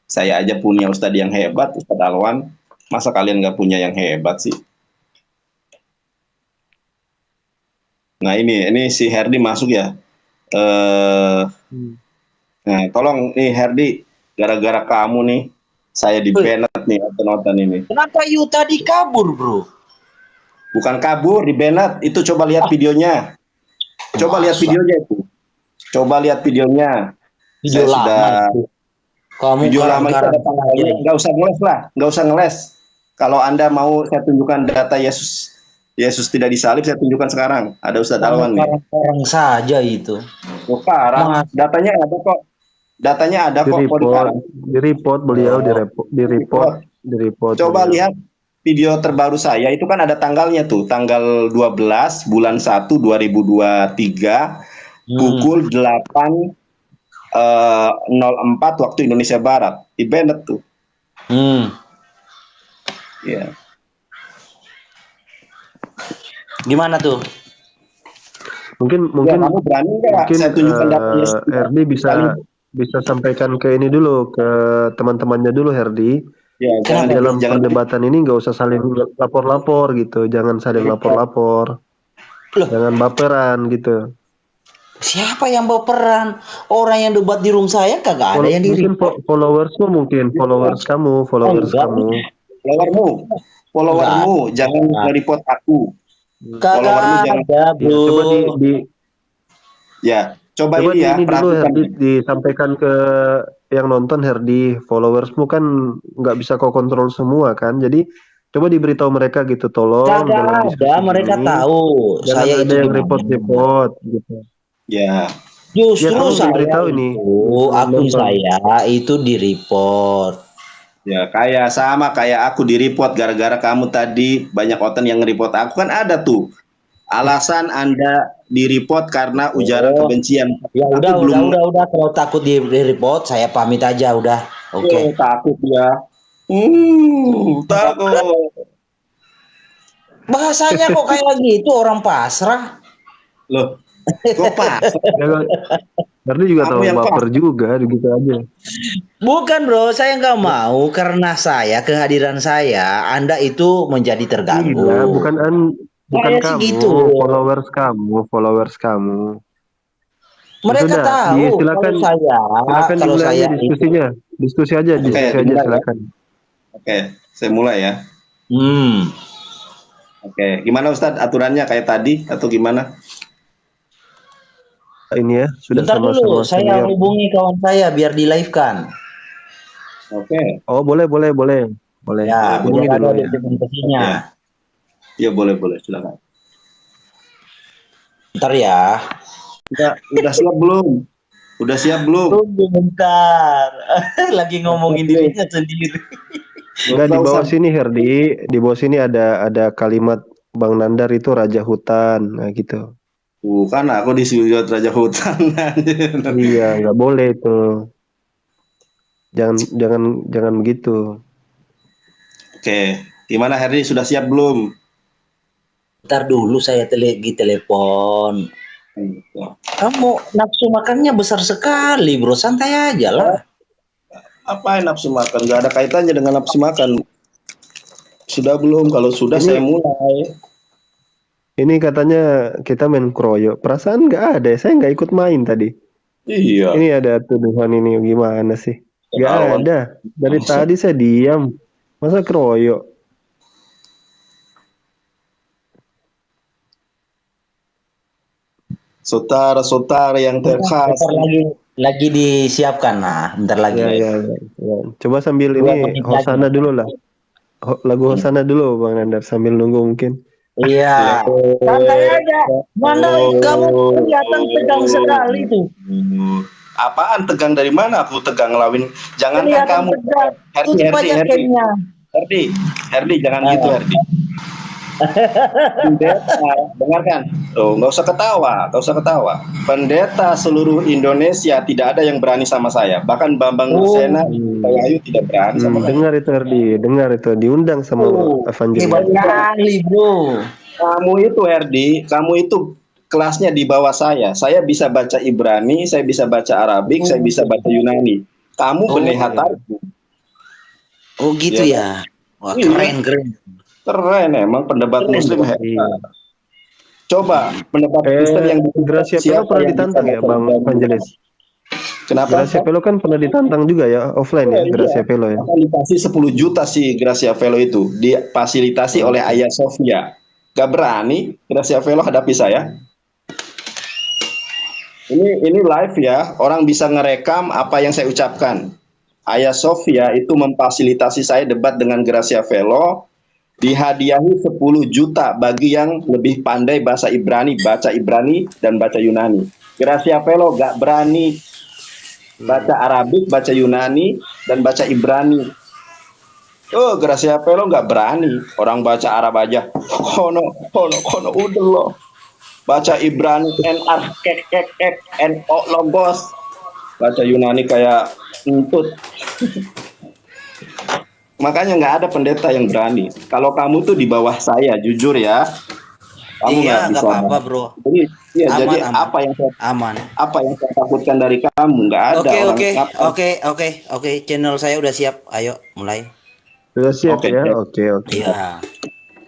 Saya aja punya ustadz yang hebat, Ustadz Alwan. Masa kalian gak punya yang hebat sih? Nah ini si Herdi masuk ya. Eh, nah tolong nih Herdi, gara-gara kamu nih, saya di banned nih nonton ini. Kenapa Yu tadi kabur, bro? Bukan kabur, di banned. Itu coba lihat videonya. Coba lihat videonya itu. Coba lihat videonya. Video Saya lama sudah itu. Kamu video lama itu ada tanggalnya. aja. Nggak usah ngeles lah, nggak usah ngeles. Kalau Anda mau saya tunjukkan data Yesus tidak disalib, saya tunjukkan sekarang. Ada Ustadz Alwan nih. Orang saja itu. Sekarang datanya ada kok. Datanya ada kok. Di report beliau di report. Coba lihat video terbaru saya, itu kan ada tanggalnya tuh, tanggal 12 bulan 1 2023 pukul 8.04 waktu Indonesia Barat. Di Bennett tuh. Ya. Gimana tuh? Mungkin kamu berani nggak saya tunjukkan datanya? Herdi bisa sampaikan ke ini dulu, ke teman-temannya dulu, Herdi. Ya, dalam perdebatan ini nggak usah saling lapor-lapor gitu, jangan saling lapor-lapor, jangan baperan gitu. Siapa yang baperan? Orang yang debat di room saya kagak ada yang diri. Mungkin followersmu, followermu, jangan nge-report aku. Kagak ada, bro. Coba ini ya, dulu Herdi disampaikan ke yang nonton. Herdi, followersmu kan nggak bisa kau kontrol semua kan, jadi coba diberitahu mereka gitu, tolong. Kagak ada, mereka tahu saya ada yang report gitu. Ya. Justru saya beritahu ini. Akun saya itu di report. Ya, sama kayak aku di report gara-gara kamu tadi banyak oten yang nge-report aku, kan ada tuh. Alasan Anda di report karena ujaran kebencian. Ya udah, kalau takut di report saya pamit aja udah. Oke. Takut ya. Takut. Bahasanya kok kayak gitu, orang pasrah. Loh, kok pasrah? Berarti juga tahu baper juga gitu aja. Bukan, bro, saya nggak mau karena kehadiran saya Anda itu menjadi terganggu. Iya, bukan kamu, segitu. followers kamu. Mereka tahu silakan kalau saya diskusi aja silakan. Oke, saya mulai ya. Oke, gimana Ustadz aturannya kayak tadi atau gimana? Ini ya, sudah bentar sama-sama dulu, saya hubungi kawan saya biar di live kan. Oke. Oh, boleh. Ya, hubungi biar dulu ada ya. dokumentasinya. Ya boleh, silakan. Bentar ya. Udah siap belum? Udah siap belum? Tunggu bentar. Lagi ngomongin dirinya sendiri. Enggak, di bawah sini Herdi, di bawah sini ada kalimat Bang Nandar itu raja hutan, nah gitu. Bukan, aku disuruh raja hutan. Iya, nggak boleh itu. Jangan begitu. Oke, gimana Herdi, sudah siap belum? Bentar dulu, saya lagi telepon. Kamu nafsu makannya besar sekali, bro. Santai aja lah. Apa yang nafsu makan? Gak ada kaitannya dengan nafsu makan. Sudah belum? Kalau sudah saya mulai. Ini katanya kita main kroyo. Perasaan nggak ada. Saya nggak ikut main tadi. Iya. Ini ada tuduhan ini gimana sih? Nggak ada. Dari tadi saya diam. Masa kroyo? Saudara-saudara yang terkasih. Lagi disiapkan, nah, bentar lagi. Ya. Coba sambil ini Hosana dulu lah. Lagu Hosana dulu Bang Nandar sambil nunggu mungkin. Iya. Santai aja. Nandar, kamu kelihatan tegang sekali tuh. Apaan tegang, dari mana aku tegang ngelawin? Jangankan kamu. Herdi, jangan gitu Herdi. Pendeta, dengarkan. Oh, nggak usah ketawa. Pendeta seluruh Indonesia tidak ada yang berani sama saya. Bahkan Bambang Nursena, Ayu tidak berani sama saya. Dengar itu Herdi, diundang sama Evangelis. Kali, bro. Kamu itu Herdi, kamu itu kelasnya di bawah saya. Saya bisa baca Ibrani, saya bisa baca Arabik, saya bisa baca Yunani. Kamu pendeta. Oh gitu ya. Wah, keren. Keren emang pendebat Muslim hebat. Coba pendapat Kristen yang Gracia Pelo siapa pernah yang bisa ditantang ya, baca Bang Ibrani? Evangelis? Kenapa? Gracia Pelo kan pernah ditantang juga ya, offline ya, Iya, Gracia Pelo ya. akan dikasih 10 juta sih Gracia Velo itu. Difasilitasi oleh Ayah Sofia. Gak berani Gracia Velo hadapi saya. Ini live ya, orang bisa ngerekam apa yang saya ucapkan. Ayah Sofia itu memfasilitasi saya debat dengan Gracia Velo, dihadiahi 10 juta bagi yang lebih pandai bahasa Ibrani, baca Ibrani dan baca Yunani. Gracia Velo gak berani baca Arabik, baca Yunani, dan baca Ibrani. Oh, Gracia Velo nggak berani. Orang baca Arab aja. Kono, udah loh. Baca Ibrani, N-O logos. Baca Yunani kayak entut. Makanya nggak ada pendeta yang berani. Kalau kamu tuh di bawah saya, jujur ya. Kamu Iya, nggak bisa. apa-apa, bro. Jadi, ya, Aman, jadi aman. Aman. apa yang saya takutkan dari kamu? Nggak ada orang. Oke. Channel saya udah siap. Ayo, mulai. Sudah siap Oke, ya? siap. Oke. Iya.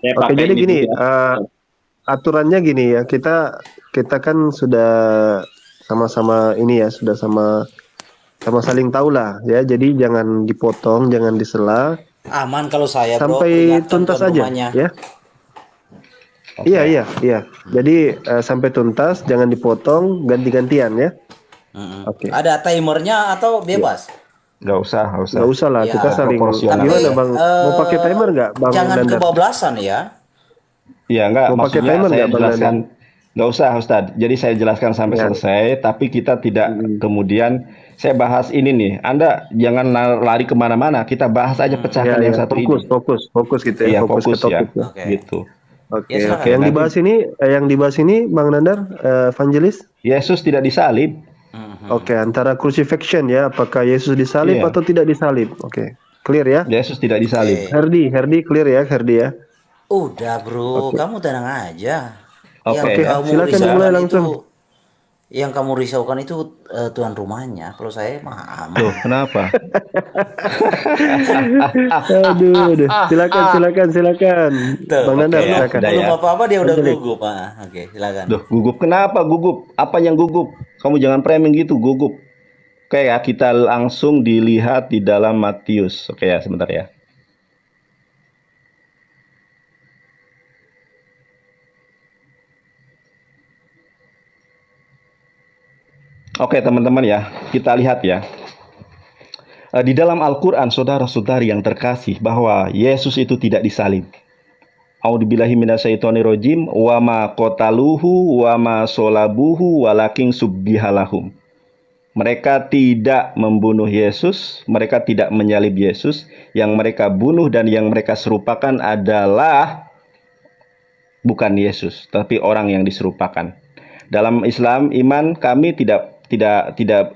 Saya Oke, pakai jadi ini gini, dulu ya. aturannya gini ya, kita kan sudah sama-sama ini ya, sudah sama saling tahu lah ya. Jadi jangan dipotong, jangan disela, Aman kalau saya, bro. sampai Peringatan tuntas tuan aja rumahnya. ya. Iya. Jadi sampai tuntas, jangan dipotong, ganti-gantian ya. Oke. Ada timernya atau bebas? Nggak usah. Nggak usah lah, Ya. kita saling. Proporsional. Gimana Bang? Mau pakai timer nggak, Bang Jangan Nandar? kebablasan ya. Iya, enggak, Mau pakai maksudnya timer saya nggak, Bang jelaskan. Nggak usah, Ustadz. Jadi saya jelaskan sampai Ya. selesai, tapi kita tidak kemudian saya bahas ini nih. Anda jangan lari kemana-mana. Kita bahas aja pecahkan yang satu ini. Fokus gitu ya, Iya, fokus ke fokus ya. topik ya. Oke. Gitu. Oke, Ya, oke. Yang dibahas ini, Bang Nandar, Evangelis. Yesus tidak disalib. Oke, antara crucifixion ya, apakah Yesus disalib Iya. atau tidak disalib? Oke, clear ya. Yesus tidak disalib. Herdi clear ya, Herdi ya. Udah, bro. Kamu tenang aja. Oke. Yang Oke, kamu silakan risaukan dimulai itu- langsung. Yang kamu risaukan itu tuan rumahnya. Kalau saya mah aman. Loh, kenapa? Aduh. Silakan. Tuh, Bang Nandar, oke. silakan. Udah Belum ya. apa-apa dia udah Evangelis. gugup. Oke, silakan. Loh, gugup kenapa gugup? Apa yang gugup? Kamu jangan framing gitu, gugup. Oke ya, kita langsung dilihat di dalam Matius. Oke ya, sebentar ya. Oke teman-teman ya, kita lihat ya. Di dalam Al-Quran, saudara-saudari yang terkasih, bahwa Yesus itu tidak disalib. A'udzubillahi minasyaitonirrajim, wa ma qataluhu wa ma solabuhu walakin subbihalahum. Mereka tidak membunuh Yesus, mereka tidak menyalib Yesus. Yang mereka bunuh dan yang mereka serupakan adalah bukan Yesus, tapi orang yang diserupakan. Dalam Islam, iman kami tidak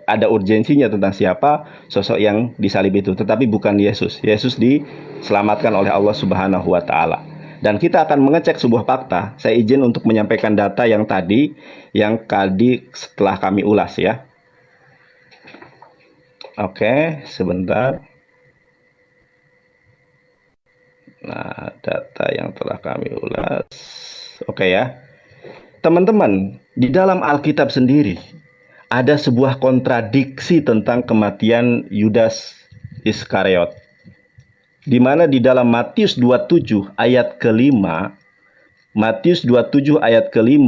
ada urgensinya tentang siapa sosok yang disalib itu, tetapi bukan Yesus. Yesus diselamatkan oleh Allah Subhanahu wa taala. Dan kita akan mengecek sebuah fakta. Saya izin untuk menyampaikan data yang tadi setelah kami ulas ya. Oke, sebentar. Nah, data yang telah kami ulas. Oke ya. Teman-teman, di dalam Alkitab sendiri ada sebuah kontradiksi tentang kematian Yudas Iskariot. Di mana di dalam Matius 27 ayat ke-5, Matius 27 ayat ke-5,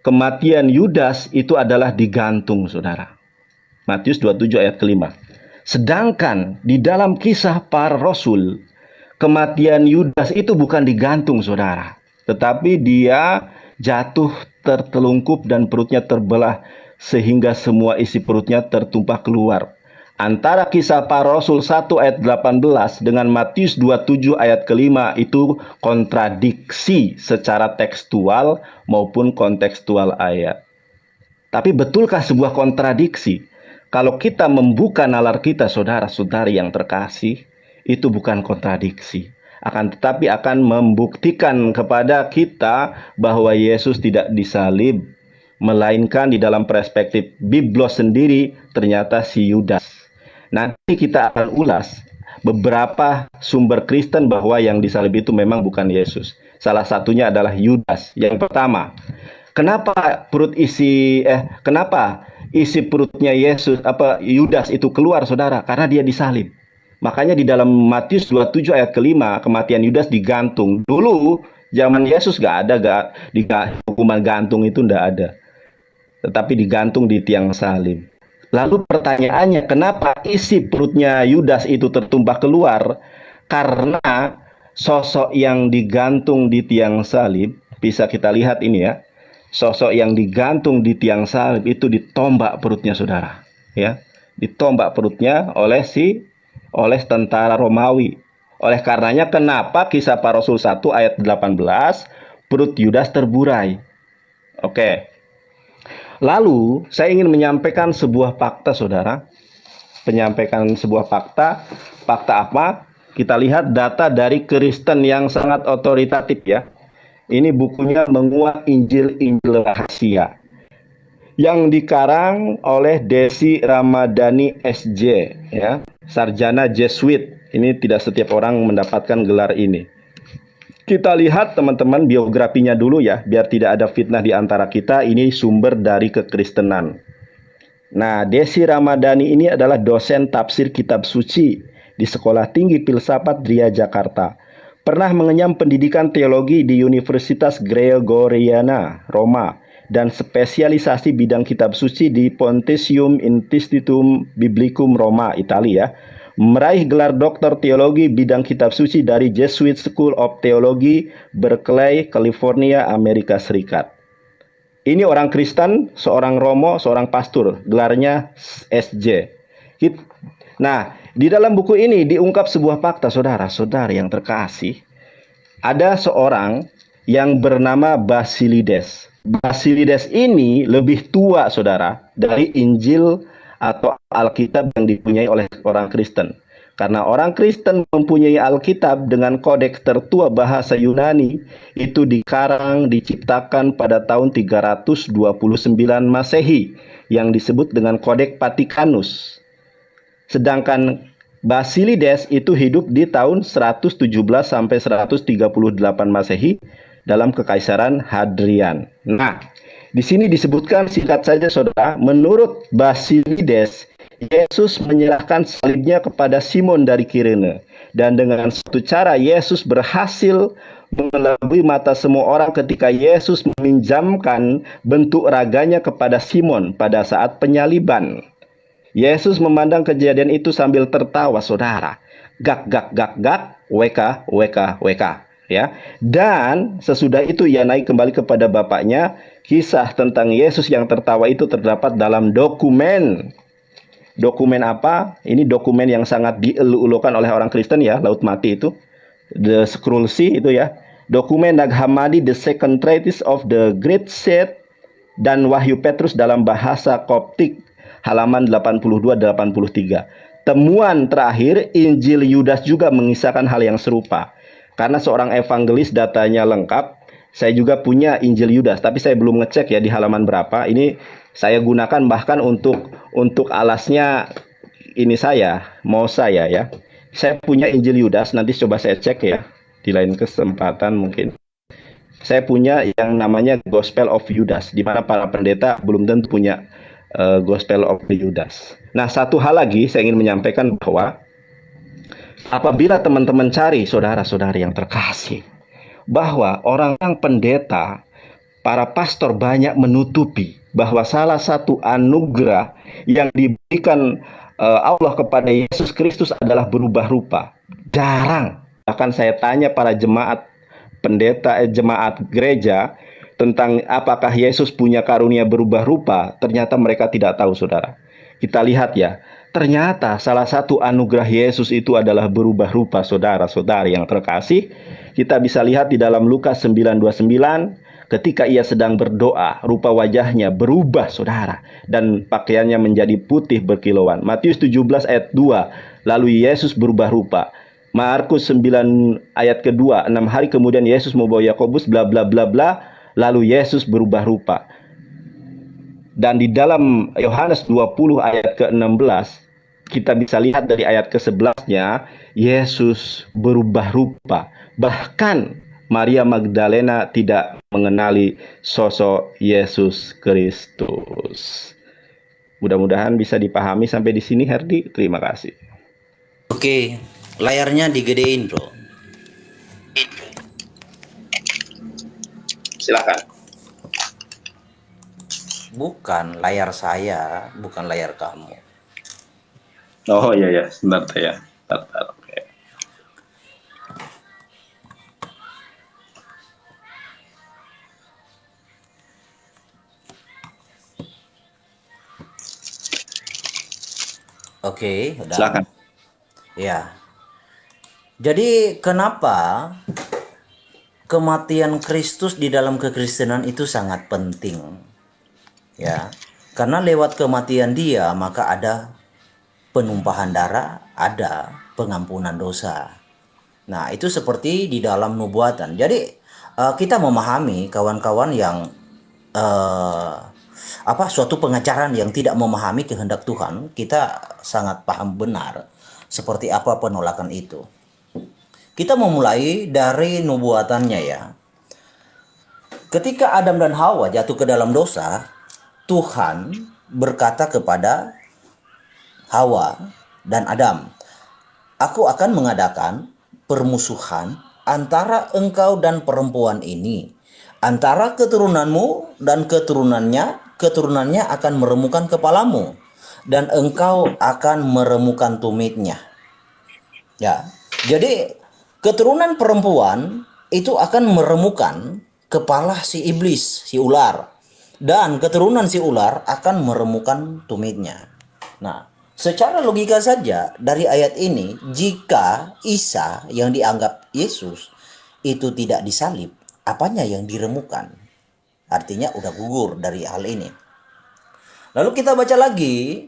kematian Yudas itu adalah digantung, saudara. Matius 27 ayat ke-5. Sedangkan di dalam kisah para rasul, kematian Yudas itu bukan digantung, saudara. Tetapi dia jatuh tertelungkup dan perutnya terbelah sehingga semua isi perutnya tertumpah keluar. Antara kisah para rasul 1 ayat 18 dengan Matius 27 ayat ke-5 itu kontradiksi secara tekstual maupun kontekstual ayat. Tapi betulkah sebuah kontradiksi? Kalau kita membuka nalar kita, saudara-saudari yang terkasih, itu bukan kontradiksi. Akan tetapi akan membuktikan kepada kita bahwa Yesus tidak disalib, melainkan di dalam perspektif Biblos sendiri ternyata si Yudas. Nanti kita akan ulas beberapa sumber Kristen bahwa yang disalib itu memang bukan Yesus. Salah satunya adalah Yudas. Yang pertama, kenapa kenapa isi perutnya Yudas itu keluar, saudara? Karena dia disalib. Makanya di dalam Matius 27 ayat ke-5, kematian Yudas digantung. Dulu zaman Yesus gak ada hukuman gantung, itu nggak ada. Tetapi digantung di tiang salib. Lalu pertanyaannya, kenapa isi perutnya Yudas itu tertumpah keluar? Karena sosok yang digantung di tiang salib, bisa kita lihat ini ya. Sosok yang digantung di tiang salib itu ditombak perutnya, saudara. Ya, ditombak perutnya oleh tentara Romawi. Oleh karenanya kenapa Kisah Para Rasul 1 ayat 18 perut Yudas terburai. Oke. Lalu saya ingin menyampaikan sebuah fakta, saudara. Menyampaikan sebuah fakta. Fakta apa? Kita lihat data dari Kristen yang sangat otoritatif ya. Ini bukunya Menguak Injil-Injil Rahasia yang dikarang oleh Desi Ramadhani SJ ya, sarjana Jesuit. Ini tidak setiap orang mendapatkan gelar ini. Kita lihat teman-teman biografinya dulu ya, biar tidak ada fitnah di antara kita. Ini sumber dari kekristenan. Nah, Desi Ramadhani ini adalah dosen tafsir kitab suci di Sekolah Tinggi Filsafat Dria Jakarta. Pernah mengenyam pendidikan teologi di Universitas Gregoriana, Roma, dan spesialisasi bidang kitab suci di Pontifium Institutum Biblicum Roma, Italia. Meraih gelar doktor teologi bidang kitab suci dari Jesuit School of Theology, Berkeley, California, Amerika Serikat. Ini orang Kristen, seorang Romo, seorang pastor, gelarnya SJ. Nah, di dalam buku ini diungkap sebuah fakta, saudara-saudara yang terkasih. Ada seorang yang bernama Basilides. Basilides ini lebih tua, saudara, dari Injil atau Alkitab yang dipunyai oleh orang Kristen. Karena orang Kristen mempunyai Alkitab dengan kodeks tertua bahasa Yunani, itu dikarang, diciptakan pada tahun 329 Masehi yang disebut dengan Kodeks Vatikanus. Sedangkan Basilides itu hidup di tahun 117 sampai 138 Masehi dalam Kekaisaran Hadrian. Nah, di sini disebutkan singkat saja, saudara, menurut Basilides, Yesus menyerahkan salibnya kepada Simon dari Kirene. Dan dengan suatu cara Yesus berhasil mengelabui mata semua orang ketika Yesus meminjamkan bentuk raganya kepada Simon pada saat penyaliban. Yesus memandang kejadian itu sambil tertawa, saudara. Gak, gak, gak, gak, weka, weka, weka. Ya. Dan sesudah itu ia naik kembali kepada Bapaknya. Kisah tentang Yesus yang tertawa itu terdapat dalam dokumen. Dokumen apa? Ini dokumen yang sangat dielu-elukan oleh orang Kristen ya, Laut Mati itu. The Scroll Sea itu ya. Dokumen Nag Hammadi, The Second Treatise of the Great Set, dan Wahyu Petrus dalam bahasa Koptik, halaman 82-83. Temuan terakhir, Injil Yudas juga mengisahkan hal yang serupa. Karena seorang evangelis datanya lengkap, saya juga punya Injil Yudas, tapi saya belum ngecek ya di halaman berapa. Ini saya gunakan bahkan untuk alasnya ini mau saya ya. Saya punya Injil Yudas, nanti coba saya cek ya di lain kesempatan mungkin. Saya punya yang namanya Gospel of Judas, di mana para pendeta belum tentu punya Gospel of Judas. Nah, satu hal lagi saya ingin menyampaikan bahwa apabila teman-teman cari, saudara-saudari yang terkasih, bahwa orang-orang pendeta, para pastor banyak menutupi bahwa salah satu anugerah yang diberikan Allah kepada Yesus Kristus adalah berubah rupa. Jarang. Bahkan saya tanya para jemaat pendeta, jemaat gereja tentang apakah Yesus punya karunia berubah rupa, ternyata mereka tidak tahu, saudara. Kita lihat ya, ternyata salah satu anugerah Yesus itu adalah berubah rupa, saudara-saudari yang terkasih. Kita bisa lihat di dalam Lukas 9:29, ketika ia sedang berdoa, rupa wajahnya berubah, saudara, dan pakaiannya menjadi putih berkilauan. Matius 17 ayat 2, lalu Yesus berubah rupa. Markus 9 ayat kedua, 6 hari kemudian Yesus membawa Yakobus, bla bla bla bla, lalu Yesus berubah rupa. Dan di dalam Yohanes 20 ayat ke-16, kita bisa lihat dari ayat ke-11-nya, Yesus berubah rupa. Bahkan Maria Magdalena tidak mengenali sosok Yesus Kristus. Mudah-mudahan bisa dipahami sampai di sini, Herdi. Terima kasih. Oke, layarnya digedein, bro. Silakan. Bukan layar saya, bukan layar kamu. Oh iya ya, sebentar ya. Bentar, oke. Oke, udah. Silakan. Ya. Jadi kenapa kematian Kristus di dalam kekristenan itu sangat penting? Ya. Karena lewat kematian dia maka ada penumpahan darah, ada pengampunan dosa. Nah, itu seperti di dalam nubuatan. Jadi kita memahami kawan-kawan yang suatu pengajaran yang tidak memahami kehendak Tuhan, kita sangat paham benar seperti apa penolakan itu. Kita memulai dari nubuatannya ya. Ketika Adam dan Hawa jatuh ke dalam dosa, Tuhan berkata kepada Hawa dan Adam, "Aku akan mengadakan permusuhan antara engkau dan perempuan ini, antara keturunanmu dan keturunannya akan meremukan kepalamu, dan engkau akan meremukan tumitnya." Ya, jadi keturunan perempuan itu akan meremukan kepala si iblis, si ular, dan keturunan si ular akan meremukan tumitnya. Nah, secara logika saja dari ayat ini, jika Isa yang dianggap Yesus itu tidak disalib, apanya yang diremukan? Artinya udah gugur dari hal ini. Lalu kita baca lagi,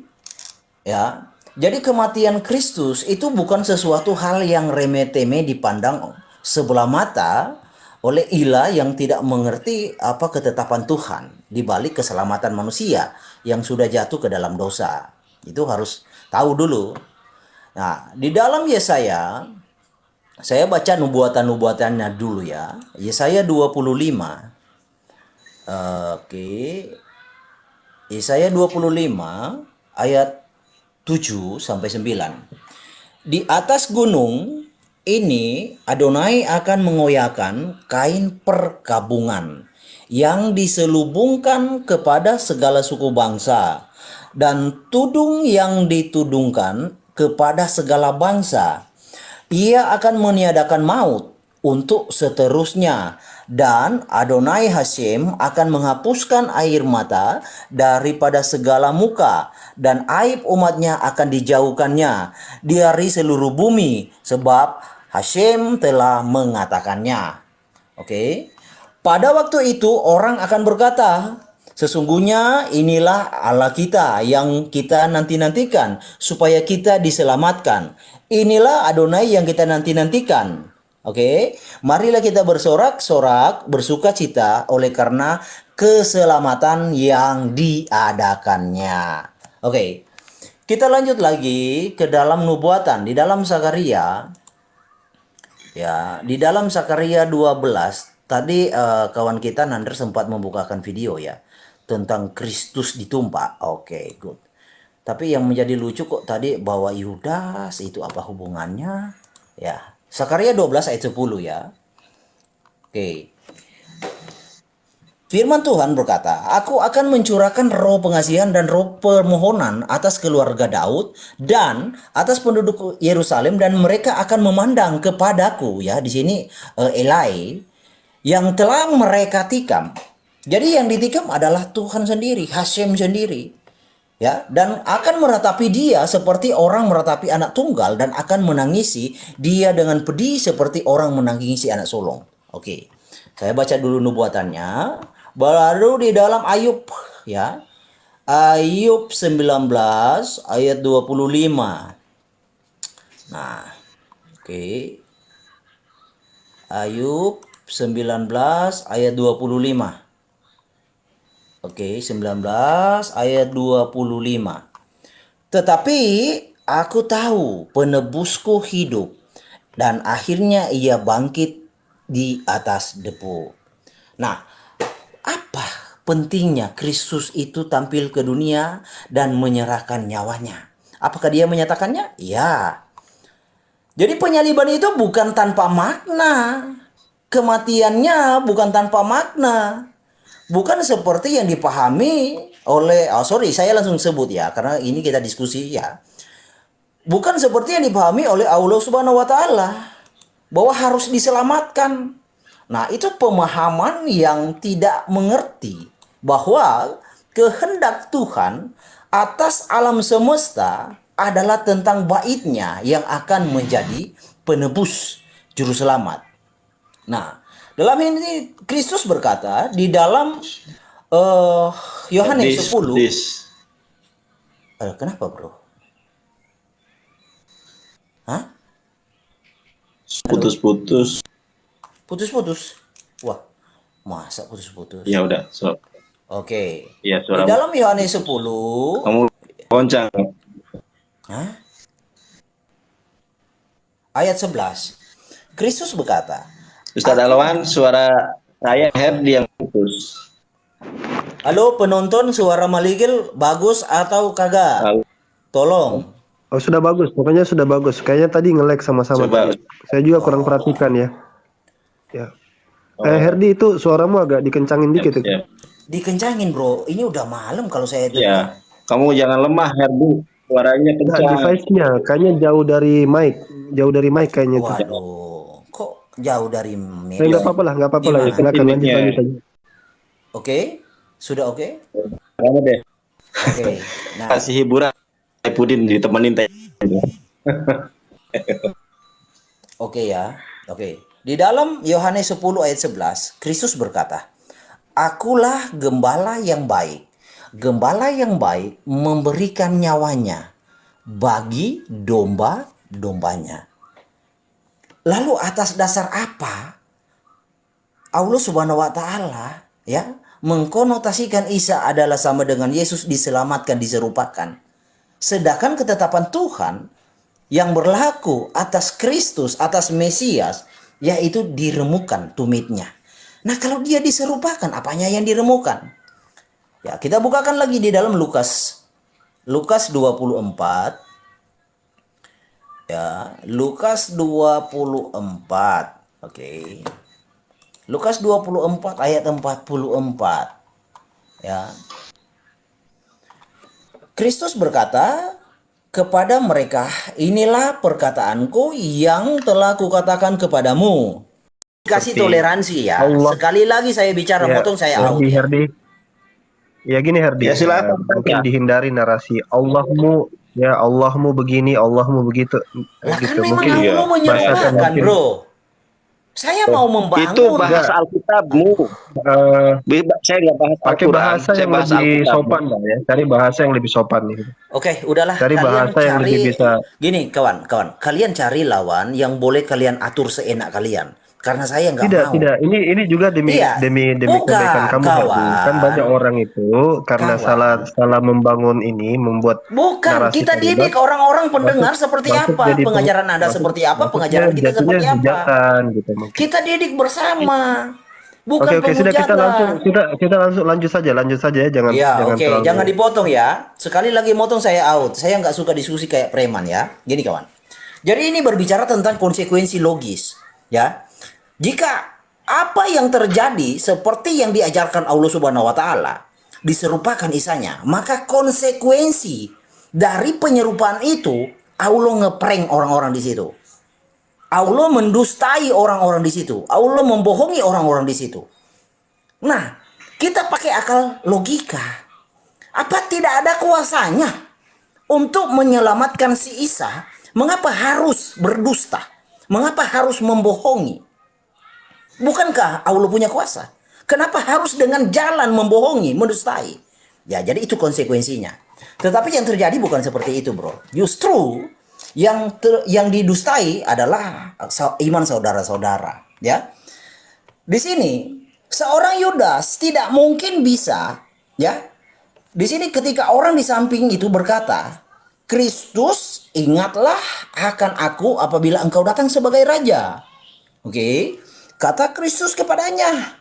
ya. Jadi kematian Kristus itu bukan sesuatu hal yang remeh-temeh dipandang sebelah mata oleh Ila yang tidak mengerti apa ketetapan Tuhan di balik keselamatan manusia yang sudah jatuh ke dalam dosa. Itu harus tahu dulu. Nah, di dalam Yesaya, saya baca nubuatan-nubuatannya dulu ya. Yesaya 25. Oke. Yesaya 25 ayat 7 sampai 9. Di atas gunung ini Adonai akan mengoyakkan kain perkabungan yang diselubungkan kepada segala suku bangsa, dan tudung yang ditudungkan kepada segala bangsa. Ia akan meniadakan maut untuk seterusnya, dan Adonai Hashem akan menghapuskan air mata daripada segala muka, dan aib umatnya akan dijauhkannya dari seluruh bumi, sebab Hashem telah mengatakannya. Oke. Pada waktu itu orang akan berkata, "Sesungguhnya inilah Allah kita yang kita nanti-nantikan supaya kita diselamatkan. Inilah Adonai yang kita nanti-nantikan." Oke, marilah kita bersorak-sorak, bersuka cita oleh karena keselamatan yang diadakannya. Oke, kita lanjut lagi ke dalam nubuatan di dalam Zakaria. Ya, di dalam Zakaria 12 tadi kawan kita Nander sempat membukakan video ya tentang Kristus ditumpah. Oke, good. Tapi yang menjadi lucu kok tadi bahwa Yudas itu apa hubungannya? Ya, Zakaria 12 ayat 10 ya. Oke. Firman Tuhan berkata, "Aku akan mencurahkan roh pengasihan dan roh permohonan atas keluarga Daud dan atas penduduk Yerusalem, dan mereka akan memandang kepadaku." Ya, di sini Eli yang telah mereka tikam. Jadi yang ditikam adalah Tuhan sendiri, Hashem sendiri. Ya, dan akan meratapi dia seperti orang meratapi anak tunggal, dan akan menangisi dia dengan pedih seperti orang menangisi anak sulung. Oke. Saya baca dulu nubuatannya. Baru di dalam Ayub ya. Ayub 19 ayat 25. Nah, oke. Ayub 19 ayat 25. Oke, 19 ayat 25. "Tetapi aku tahu penebusku hidup, dan akhirnya ia bangkit di atas debu. Nah, apa pentingnya Kristus itu tampil ke dunia dan menyerahkan nyawanya? Apakah dia menyatakannya? Ya. Jadi penyaliban itu bukan tanpa makna. Kematiannya bukan tanpa makna. Bukan seperti yang dipahami oleh, saya langsung sebut ya, karena ini kita diskusi ya. Bukan seperti yang dipahami oleh Allah Subhanahu wa Ta'ala, bahwa harus diselamatkan. Nah, itu pemahaman yang tidak mengerti bahwa kehendak Tuhan atas alam semesta adalah tentang baitnya yang akan menjadi penebus juru selamat. Nah, dalam ini Kristus berkata di dalam Yohanes 10. Kenapa, bro? Hah? Putus-putus. Putus-putus. Wah, masa putus-putus? Ya udah, Oke. Iya, Di suara dalam Yohanes 10. kamu goncang. Hah? Ayat 11. Kristus berkata, Ustaz Alwan, suara saya Herdi yang putus. halo penonton, suara Maligil bagus atau kagak? Halo. Tolong. Oh, sudah bagus. Pokoknya sudah bagus. Kayaknya tadi nge-lag sama-sama. Coba. Saya juga kurang perhatikan ya. Ya. Herdi, itu suaramu agak dikencangin dikit. Ya. Dikencangin, bro. Ini udah malam kalau saya dengar. Ya. Kamu jangan lemah, Herdi. Suaranya Nah, kencang. device-nya kayaknya jauh dari mic. Jauh dari mic kayaknya itu. Waduh, kok jauh dari mic? Nggak apa-apa lah, nggak apa-apa lah. Gimana? Silakan lanjut Mic-nya. aja. Oke? Sudah oke? Kamu deh. Oke. Nah, Kasih hiburan. Pudin ditemenin teh. oke ya. Oke. Di dalam Yohanes 10 ayat 11, Kristus berkata, "Akulah gembala yang baik. Gembala yang baik memberikan nyawanya bagi domba-dombanya." Lalu atas dasar apa Allah Subhanahu wa Ta'ala ya mengkonotasikan Isa adalah sama dengan Yesus diselamatkan, diserupakan. Sedangkan ketetapan Tuhan yang berlaku atas Kristus, atas Mesias, yaitu diremukan tumitnya. Nah, kalau dia diserupakan, apanya yang diremukan? Ya, kita bukakan lagi di dalam Lukas 24. Ya, Lukas 24. Oke. Lukas 24 ayat 44. Ya. Kristus berkata kepada mereka, "Inilah perkataanku yang telah kukatakan kepadamu." Kasih toleransi ya. Allah. Sekali lagi saya bicara, Ya, potong saya out. Herdi. Ya gini Herdi. Ya, silakan. Mungkin dihindari narasi Allahmu, ya Allahmu begini, Allahmu begitu. Lah kan Gitu. memang Mungkin Allah menyerupakan, mungkin. bro. Saya mau membangun. Itu bahasa Alkitabmu. Saya nggak bahas Pakai Al-Quran. bahasa Saya yang bahas lebih Alkitab. sopan lah ya. Cari bahasa yang lebih sopan nih. Oke, udahlah. Cari Kalian bahasa yang lebih bisa. Gini, kawan. Kalian cari lawan yang boleh kalian atur seenak kalian. Karena saya nggak Tidak, mau. tidak. Ini juga demi Iya. demi Bukan, kebaikan kamu Herdi. kawan. Kan banyak orang itu karena Kawan. salah membangun ini membuat Bukan, narasi kita terlibat. didik orang-orang pendengar seperti Masuk apa, jadi pengajaran Anda seperti apa, pengajaran kita jatuhnya seperti apa. hujatan gitu mungkin. Kita didik bersama, bukan Oke, sudah penghujatan. kita langsung lanjut saja ya, jangan Ya, oke, terlalu. jangan dipotong ya. Sekali lagi motong saya out. Saya nggak suka diskusi kayak preman ya. Gini kawan. Jadi ini berbicara tentang konsekuensi logis, ya. Jika apa yang terjadi seperti yang diajarkan Allah Subhanahu wa Ta'ala diserupakan Isanya, maka konsekuensi dari penyerupaan itu Allah ngeprank orang-orang di situ. Allah mendustai orang-orang di situ. Allah membohongi orang-orang di situ. Nah, kita pakai akal logika. Apa tidak ada kuasanya untuk menyelamatkan si Isa? Mengapa harus berdusta? Mengapa harus membohongi? Bukankah Allah punya kuasa? Kenapa harus dengan jalan membohongi, mendustai? Ya, jadi itu konsekuensinya. Tetapi yang terjadi bukan seperti itu, bro. Justru yang didustai adalah iman saudara-saudara, ya. Di sini seorang Yudas tidak mungkin bisa, ya. Di sini ketika orang di samping itu berkata, "Kristus, ingatlah akan aku apabila engkau datang sebagai raja." Oke. Kata Kristus kepadanya,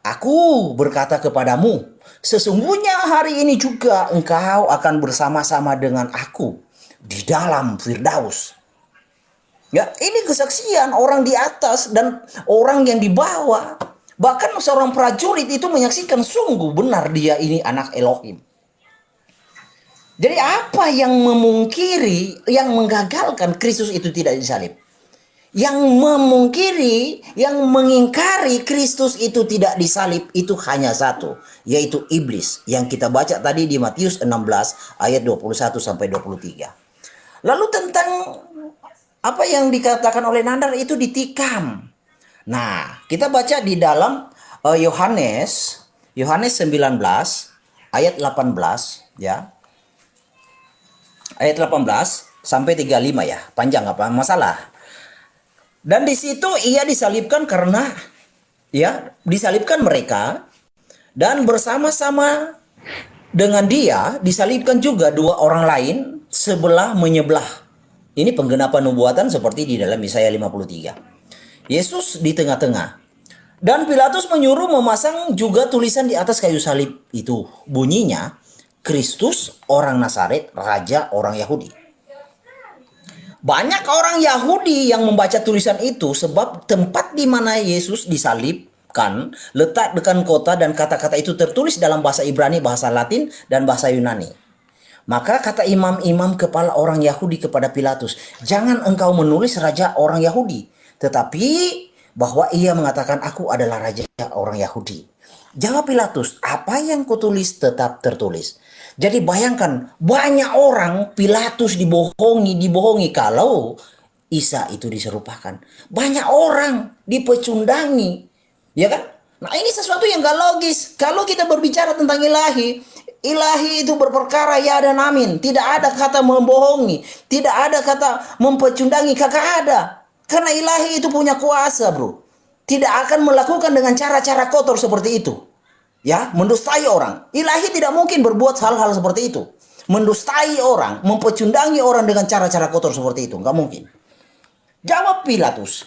Aku berkata kepadamu, sesungguhnya hari ini juga engkau akan bersama-sama dengan aku di dalam Firdaus. Ya, ini kesaksian orang di atas dan orang yang di bawah. Bahkan seorang prajurit itu menyaksikan sungguh benar dia ini anak Elohim. Jadi apa yang memungkiri, yang menggagalkan Kristus itu tidak disalib? Yang memungkiri, yang mengingkari Kristus itu tidak disalib itu hanya satu, yaitu iblis yang kita baca tadi di Matius 16 ayat 21 sampai 23. Lalu tentang apa yang dikatakan oleh Nandar itu ditikam. Nah, kita baca di dalam Yohanes 19 ayat 18 ya. Ayat 18 sampai 35 ya. Panjang apa masalah. Dan di situ ia disalibkan karena ya disalibkan mereka dan bersama-sama dengan dia disalibkan juga dua orang lain sebelah menyebelah. Ini penggenapan nubuatan seperti di dalam Yesaya 53. Yesus di tengah-tengah. Dan Pilatus menyuruh memasang juga tulisan di atas kayu salib itu. Bunyinya, Kristus orang Nazaret, Raja orang Yahudi. Banyak orang Yahudi yang membaca tulisan itu sebab tempat di mana Yesus disalibkan letak dekat kota dan kata-kata itu tertulis dalam bahasa Ibrani, bahasa Latin, dan bahasa Yunani. Maka kata imam-imam kepala orang Yahudi kepada Pilatus, jangan engkau menulis raja orang Yahudi, tetapi bahwa ia mengatakan aku adalah raja orang Yahudi. Jawab Pilatus, apa yang kutulis tetap tertulis. Jadi bayangkan banyak orang Pilatus dibohongi kalau Isa itu diserupakan. Banyak orang dipecundangi. Ya kan? Nah ini sesuatu yang gak logis. Kalau kita berbicara tentang ilahi itu berperkara ya dan amin. Tidak ada kata membohongi. Tidak ada kata mempecundangi. Kagak ada. Karena ilahi itu punya kuasa bro. Tidak akan melakukan dengan cara-cara kotor seperti itu. Ya, mendustai orang. Ilahi tidak mungkin berbuat hal-hal seperti itu. Mendustai orang, mempecundangi orang dengan cara-cara kotor seperti itu. Nggak mungkin. Jawab Pilatus.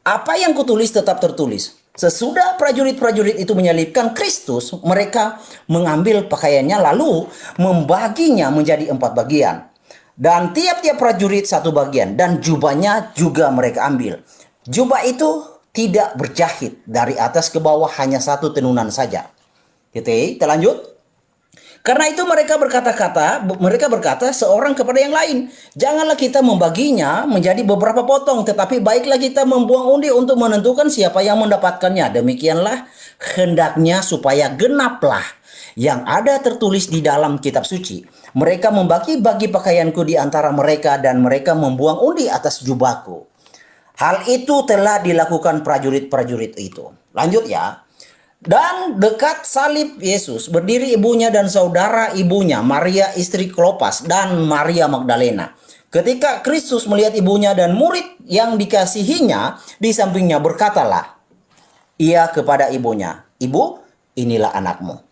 Apa yang kutulis tetap tertulis. Sesudah prajurit-prajurit itu menyalibkan Kristus, mereka mengambil pakaiannya lalu membaginya menjadi 4 bagian. Dan tiap-tiap prajurit 1 bagian. Dan jubahnya juga mereka ambil. Jubah itu tidak berjahit dari atas ke bawah, hanya 1 tenunan saja. Kita lanjut. Karena itu mereka berkata seorang kepada yang lain, janganlah kita membaginya menjadi beberapa potong, tetapi baiklah kita membuang undi untuk menentukan siapa yang mendapatkannya. Demikianlah hendaknya supaya genaplah yang ada tertulis di dalam kitab suci. Mereka membagi-bagi pakaianku di antara mereka dan mereka membuang undi atas jubahku. Hal itu telah dilakukan prajurit-prajurit itu. Lanjut ya. Dan dekat salib Yesus berdiri ibunya dan saudara ibunya, Maria istri Klopas dan Maria Magdalena. Ketika Kristus melihat ibunya dan murid yang dikasihinya di sampingnya, berkatalah ia kepada ibunya, "Ibu, inilah anakmu."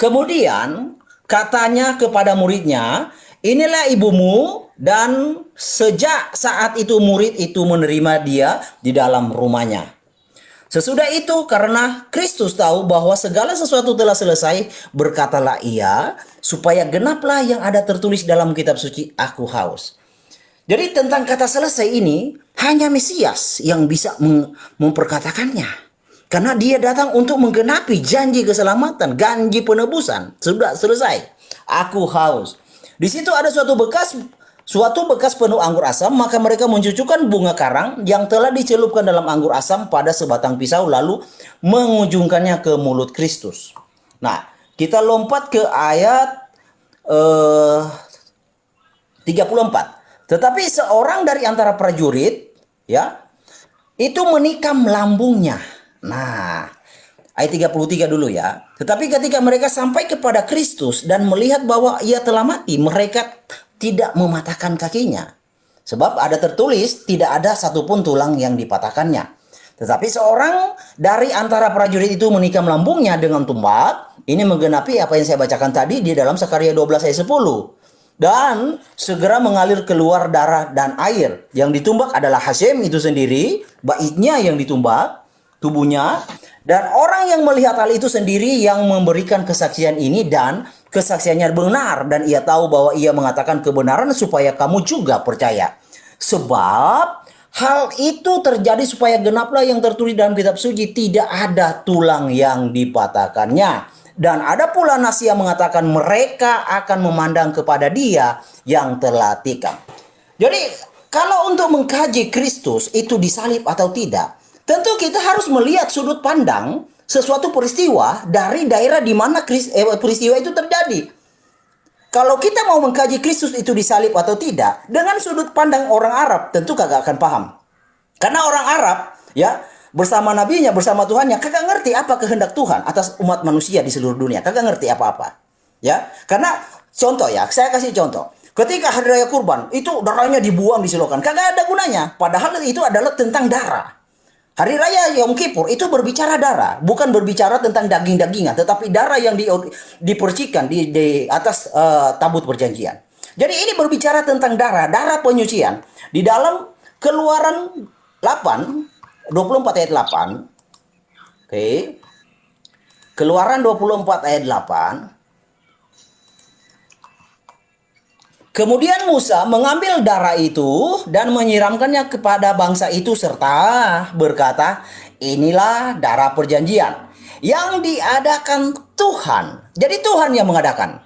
Kemudian katanya kepada muridnya, "Inilah ibumu." Dan sejak saat itu murid itu menerima dia di dalam rumahnya. Sesudah itu karena Kristus tahu bahwa segala sesuatu telah selesai, berkatalah ia, supaya genaplah yang ada tertulis dalam kitab suci, aku haus. Jadi tentang kata selesai ini hanya Mesias yang bisa memperkatakannya. Karena dia datang untuk menggenapi janji keselamatan, janji penebusan. Sudah selesai. Aku haus. Di situ ada suatu bekas penuh anggur asam, maka mereka mencucukkan bunga karang yang telah dicelupkan dalam anggur asam pada sebatang pisau lalu mengujungkannya ke mulut Kristus. Nah, kita lompat ke ayat 34. Tetapi seorang dari antara prajurit ya itu menikam lambungnya. Nah, ayat 33 dulu ya. Tetapi ketika mereka sampai kepada Kristus dan melihat bahwa ia telah mati, mereka tidak mematahkan kakinya. Sebab ada tertulis tidak ada satupun tulang yang dipatahkannya. Tetapi seorang dari antara prajurit itu menikam lambungnya dengan tombak. Ini menggenapi apa yang saya bacakan tadi di dalam Sakaria 12 ayat 10. dan segera mengalir keluar darah dan air. Yang ditumbak adalah Hasem itu sendiri, baitnya yang ditumbak, tubuhnya. Dan orang yang melihat hal itu sendiri yang memberikan kesaksian ini dan kesaksiannya benar. Dan ia tahu bahwa ia mengatakan kebenaran supaya kamu juga percaya. Sebab hal itu terjadi supaya genaplah yang tertulis dalam kitab suci, tidak ada tulang yang dipatahkannya. Dan ada pula nas yang mengatakan mereka akan memandang kepada dia yang telah tikam. Jadi kalau untuk mengkaji Kristus itu disalib atau tidak, tentu kita harus melihat sudut pandang sesuatu peristiwa dari daerah di mana peristiwa itu terjadi. Kalau kita mau mengkaji Kristus itu disalib atau tidak, dengan sudut pandang orang Arab, tentu kagak akan paham. Karena orang Arab, ya, bersama nabinya, bersama Tuhannya, kagak ngerti apa kehendak Tuhan atas umat manusia di seluruh dunia. Kagak ngerti apa-apa. Ya, karena contoh ya, saya kasih contoh. Ketika hari raya kurban, itu darahnya dibuang, disilokan. Kagak ada gunanya. Padahal itu adalah tentang darah. Hari raya Yom Kippur itu berbicara darah, bukan berbicara tentang daging-dagingan, tetapi darah yang dipercikan di atas tabut perjanjian. Jadi ini berbicara tentang darah penyucian. Di dalam Keluaran 8, 24 ayat 8. Oke. Keluaran 24 ayat 8. Kemudian Musa mengambil darah itu dan menyiramkannya kepada bangsa itu serta berkata, inilah darah perjanjian yang diadakan Tuhan. Jadi Tuhan yang mengadakan.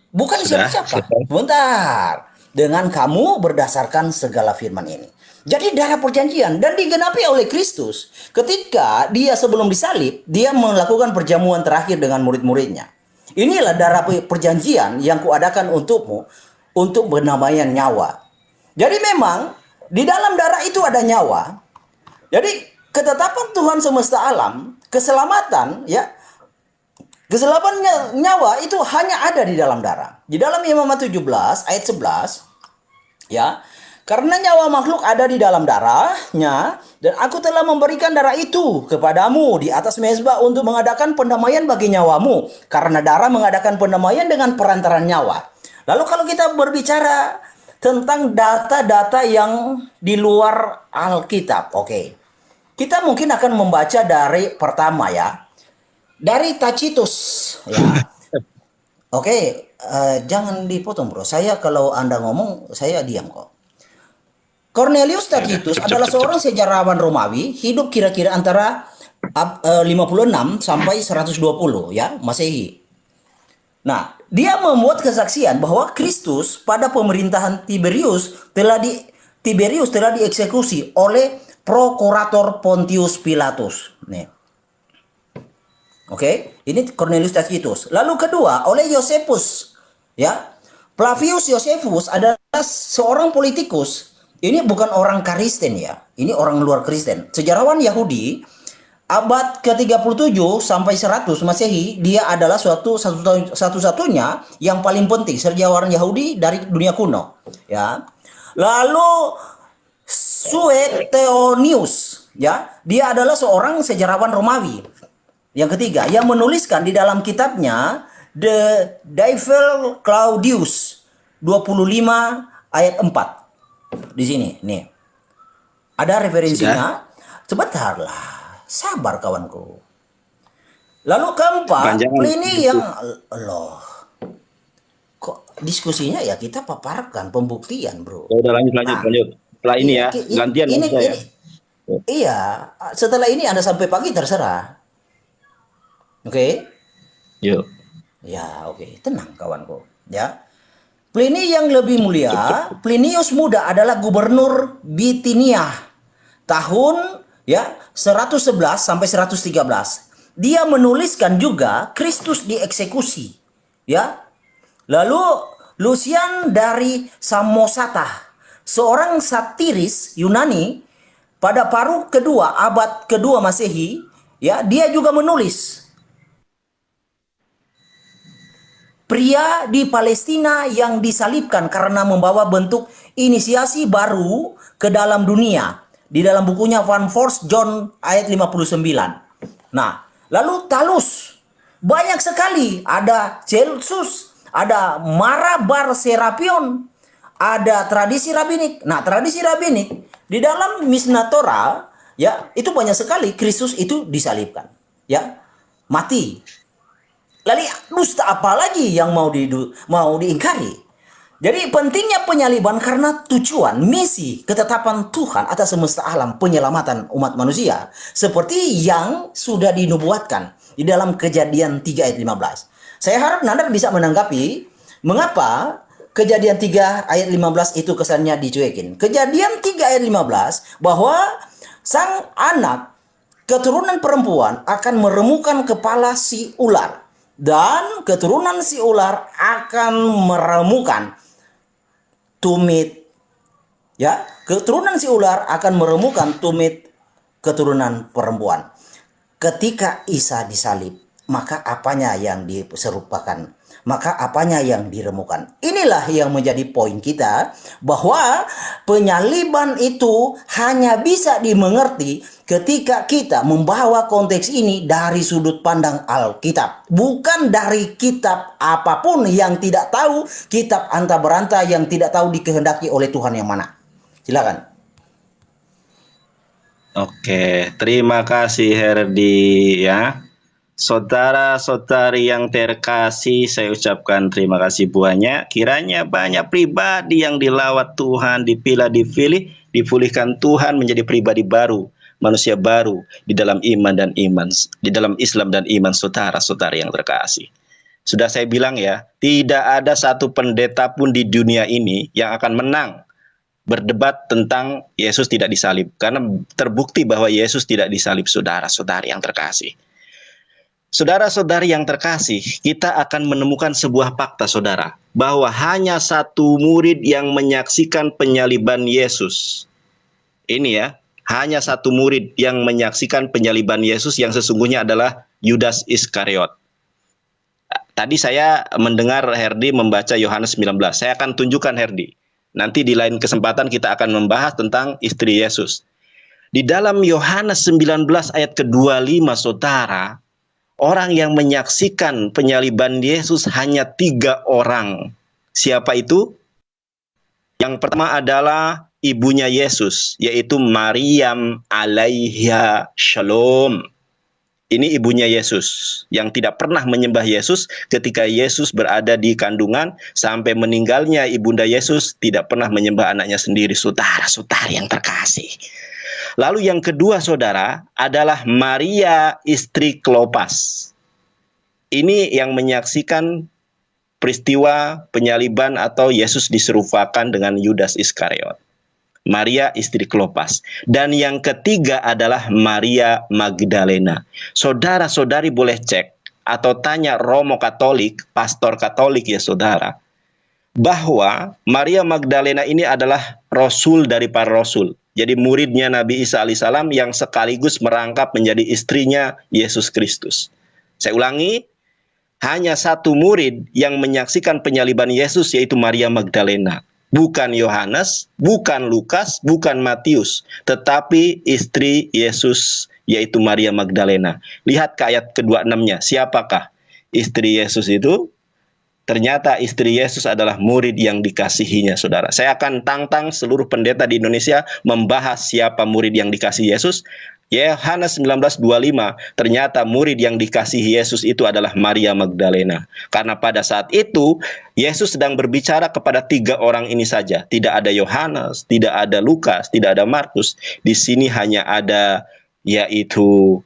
Bukan siapa-siapa. Bentar. Dengan kamu berdasarkan segala firman ini. Jadi darah perjanjian dan digenapi oleh Kristus. Ketika dia sebelum disalib, dia melakukan perjamuan terakhir dengan murid-muridnya. Inilah darah perjanjian yang kuadakan untukmu, untuk bernamanya nyawa. Jadi memang di dalam darah itu ada nyawa. Jadi ketetapan Tuhan semesta alam, keselamatan ya, keselamatan nyawa itu hanya ada di dalam darah. Di dalam Imamat 17 ayat 11 ya, karena nyawa makhluk ada di dalam darahnya, dan aku telah memberikan darah itu kepadamu di atas mezbah untuk mengadakan pendamaian bagi nyawamu, karena darah mengadakan pendamaian dengan perantaran nyawa. Lalu kalau kita berbicara tentang data-data yang di luar Alkitab, oke. Kita mungkin akan membaca dari pertama ya. Dari Tacitus ya. Oke, jangan dipotong bro. Saya kalau Anda ngomong, saya diam kok. Cornelius Tacitus adalah seorang sejarawan Romawi, hidup kira-kira antara 56 sampai 120 ya, Masehi. Nah, dia membuat kesaksian bahwa Kristus pada pemerintahan Tiberius telah dieksekusi oleh prokurator Pontius Pilatus. Nih. Oke, ini Cornelius Tacitus. Lalu kedua, oleh Yosefus. Ya. Flavius Josephus adalah seorang politikus. Ini bukan orang Kristen ya. Ini orang luar Kristen. Sejarawan Yahudi abad ke-37 sampai 100 Masehi, dia adalah satu-satunya yang paling penting sejarawan Yahudi dari dunia kuno, ya. Lalu Suetonius, ya, dia adalah seorang sejarawan Romawi. Yang ketiga, yang menuliskan di dalam kitabnya The Divell Claudius 25 ayat 4. Di sini, nih. Ada referensinya. Sebentarlah. Sabar kawanku. Lalu keempat, Pliny yang loh. Kok diskusinya ya kita paparkan pembuktian, bro. Udah lanjut. Setelah ini ya, gantian saya. Iya, setelah ini Anda sampai pagi terserah. Oke? Yuk. Ya, oke. Tenang kawanku, ya. Pliny yang lebih mulia, Plinius muda adalah gubernur Bitinia tahun ya 111 sampai 113. Dia menuliskan juga Kristus dieksekusi, ya. Lalu Lucian dari Samosata, seorang satiris Yunani pada paruh kedua abad kedua Masehi, ya, dia juga menulis pria di Palestina yang disalibkan karena membawa bentuk inisiasi baru ke dalam dunia. Di dalam bukunya Van Forst John ayat 59. Nah, lalu Talus. Banyak sekali. Ada Celsus, ada Marabar Serapion, ada tradisi rabbinik. Nah, tradisi rabbinik di dalam Mishnah Torah ya, itu banyak sekali Kristus itu disalibkan. Ya, mati. Lalu dusta apa lagi yang mau diingkari? Jadi pentingnya penyaliban karena tujuan, misi, ketetapan Tuhan atas semesta alam, penyelamatan umat manusia. Seperti yang sudah dinubuatkan di dalam Kejadian 3 ayat 15. Saya harap Nandar bisa menanggapi mengapa Kejadian 3 ayat 15 itu kesannya dicuekin. Kejadian 3 ayat 15 bahwa sang anak keturunan perempuan akan meremukan kepala si ular. Dan keturunan si ular akan meremukan tumit, ya, keturunan si ular akan meremukan tumit keturunan perempuan. Ketika Isa disalib, maka apanya yang diserupakan? Maka apanya yang diremukan? Inilah yang menjadi poin kita, bahwa penyaliban itu hanya bisa dimengerti ketika kita membawa konteks ini dari sudut pandang Alkitab, bukan dari kitab apapun yang tidak tahu, kitab anta beranta yang tidak tahu dikehendaki oleh Tuhan yang mana. Silakan. Oke, terima kasih Herdi ya. Saudara-saudari yang terkasih, saya ucapkan terima kasih banyak. Kiranya banyak pribadi yang dilawat Tuhan, dipilih, dipulihkan Tuhan menjadi pribadi baru, manusia baru di dalam iman dan iman, di dalam Islam dan iman, saudara-saudari yang terkasih. Sudah saya bilang ya, tidak ada satu pendeta pun di dunia ini yang akan menang berdebat tentang Yesus tidak disalib, karena terbukti bahwa Yesus tidak disalib, saudara-saudari yang terkasih. Saudara-saudari yang terkasih, kita akan menemukan sebuah fakta, saudara, bahwa hanya satu murid yang menyaksikan penyaliban Yesus. Ini ya, hanya satu murid yang menyaksikan penyaliban Yesus, yang sesungguhnya adalah Yudas Iskariot. Tadi saya mendengar Herdi membaca Yohanes 19. Saya akan tunjukkan Herdi. Nanti di lain kesempatan kita akan membahas tentang istri Yesus. Di dalam Yohanes 19 ayat ke-25, saudara, orang yang menyaksikan penyaliban Yesus hanya 3 orang. Siapa itu? Yang pertama adalah ibunya Yesus, yaitu Maryam alaiha shalom. Ini ibunya Yesus, yang tidak pernah menyembah Yesus ketika Yesus berada di kandungan, sampai meninggalnya ibunda Yesus tidak pernah menyembah anaknya sendiri, saudara-saudari yang terkasih. Lalu yang kedua, saudara, adalah Maria istri Klopas. Ini yang menyaksikan peristiwa penyaliban atau Yesus diserupakan dengan Yudas Iskariot. Maria istri Klopas. Dan yang ketiga adalah Maria Magdalena. Saudara-saudari boleh cek atau tanya Romo Katolik, pastor Katolik ya saudara, bahwa Maria Magdalena ini adalah rasul dari para rasul. Jadi muridnya Nabi Isa alaihissalam yang sekaligus merangkap menjadi istrinya Yesus Kristus. Saya ulangi, hanya satu murid yang menyaksikan penyaliban Yesus, yaitu Maria Magdalena. Bukan Yohanes, bukan Lukas, bukan Matius, tetapi istri Yesus, yaitu Maria Magdalena. Lihat ke ayat ke-26-nya. Siapakah istri Yesus itu? Ternyata istri Yesus adalah murid yang dikasihinya, saudara. Saya akan tantang seluruh pendeta di Indonesia membahas siapa murid yang dikasihi Yesus. Yohanes 19:25, ternyata murid yang dikasihi Yesus itu adalah Maria Magdalena. Karena pada saat itu, Yesus sedang berbicara kepada 3 orang ini saja. Tidak ada Yohanes, tidak ada Lukas, tidak ada Markus. Di sini hanya ada yaitu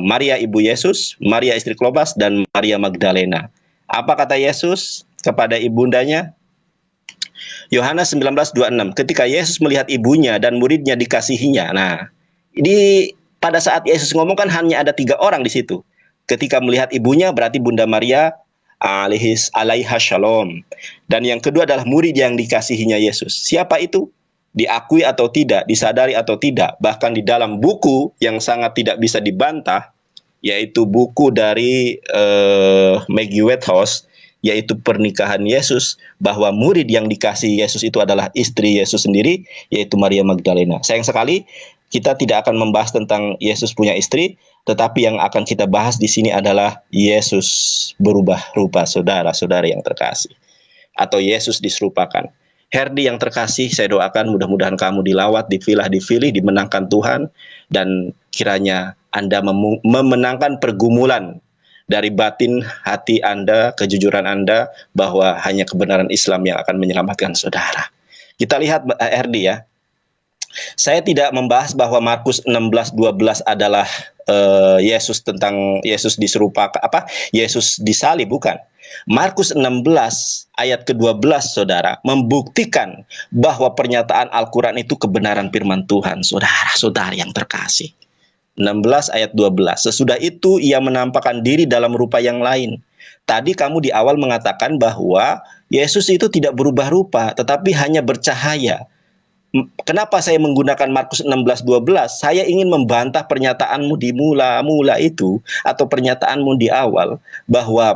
Maria ibu Yesus, Maria istri Klopas, dan Maria Magdalena. Apa kata Yesus kepada ibundanya? Yohanes 19:26, ketika Yesus melihat ibunya dan muridnya dikasihinya. Nah, pada saat Yesus ngomong kan hanya ada 3 orang di situ. Ketika melihat ibunya berarti Bunda Maria alaiha shalom. Dan yang kedua adalah murid yang dikasihinya Yesus. Siapa itu? Diakui atau tidak, disadari atau tidak. Bahkan di dalam buku yang sangat tidak bisa dibantah, yaitu buku dari Maggie Whithouse, yaitu pernikahan Yesus, bahwa murid yang dikasihi Yesus itu adalah istri Yesus sendiri, yaitu Maria Magdalena. Sayang sekali kita tidak akan membahas tentang Yesus punya istri, tetapi yang akan kita bahas di sini adalah Yesus berubah rupa, saudara-saudara yang terkasih, atau Yesus diserupakan. Herdi yang terkasih, saya doakan mudah-mudahan kamu dilawat, dipilih, dimenangkan Tuhan, dan kiranya Anda memenangkan pergumulan dari batin hati Anda, kejujuran Anda, bahwa hanya kebenaran Islam yang akan menyelamatkan saudara. Kita lihat Herdi ya. Saya tidak membahas bahwa Markus 16:12 adalah Yesus, tentang Yesus diserupakan, Yesus disalib, bukan. Markus 16 ayat ke-12 saudara membuktikan bahwa pernyataan Al-Quran itu kebenaran firman Tuhan, saudara-saudara yang terkasih. 16 ayat 12. Sesudah itu ia menampakkan diri dalam rupa yang lain. Tadi kamu di awal mengatakan bahwa Yesus itu tidak berubah rupa, tetapi hanya bercahaya. Kenapa saya menggunakan Markus 16:12? Saya ingin membantah pernyataanmu di mula-mula itu, atau pernyataanmu di awal, bahwa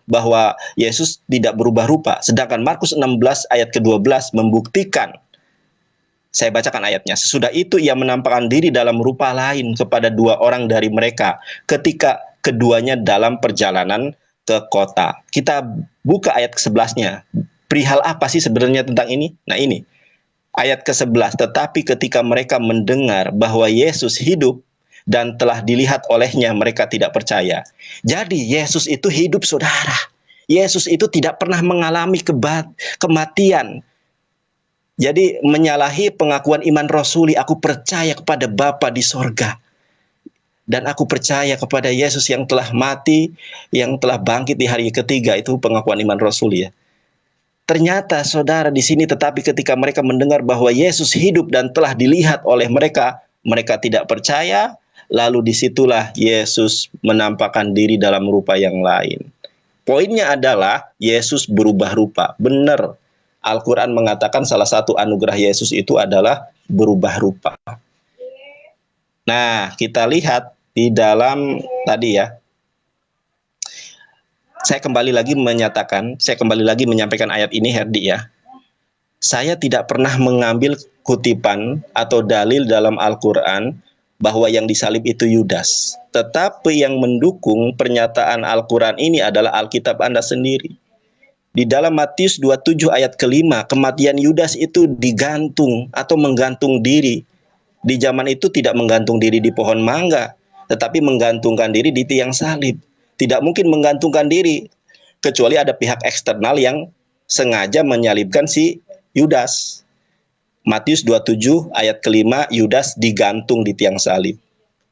bahwa Yesus tidak berubah rupa. Sedangkan Markus 16 ayat ke-12 membuktikan. Saya bacakan ayatnya. Sesudah itu ia menampakkan diri dalam rupa lain kepada dua orang dari mereka ketika keduanya dalam perjalanan ke kota. Kita buka ayat ke-11-nya. Perihal apa sih sebenarnya tentang ini? Nah ini. Ayat ke-11, tetapi ketika mereka mendengar bahwa Yesus hidup dan telah dilihat olehnya, mereka tidak percaya. Jadi Yesus itu hidup, saudara. Yesus itu tidak pernah mengalami kematian. Jadi menyalahi pengakuan iman rasuli, aku percaya kepada Bapa di sorga. Dan aku percaya kepada Yesus yang telah mati, yang telah bangkit di hari ketiga, itu pengakuan iman rasuli ya. Ternyata saudara di sini, tetapi ketika mereka mendengar bahwa Yesus hidup dan telah dilihat oleh mereka, mereka tidak percaya. Lalu disitulah Yesus menampakkan diri dalam rupa yang lain. Poinnya adalah Yesus berubah rupa. Benar, Al-Quran mengatakan salah satu anugerah Yesus itu adalah berubah rupa. Nah, kita lihat di dalam tadi ya. Saya kembali lagi menyampaikan ayat ini, Herdi ya. Saya tidak pernah mengambil kutipan atau dalil dalam Al-Quran bahwa yang disalib itu Yudas. Tetapi yang mendukung pernyataan Al-Quran ini adalah Alkitab Anda sendiri. Di dalam Matius 27 ayat ke-5, kematian Yudas itu digantung atau menggantung diri. Di zaman itu tidak menggantung diri di pohon mangga, tetapi menggantungkan diri di tiang salib. Tidak mungkin menggantungkan diri kecuali ada pihak eksternal yang sengaja menyalibkan si Yudas. Matius 27 ayat ke-5, Yudas digantung di tiang salib.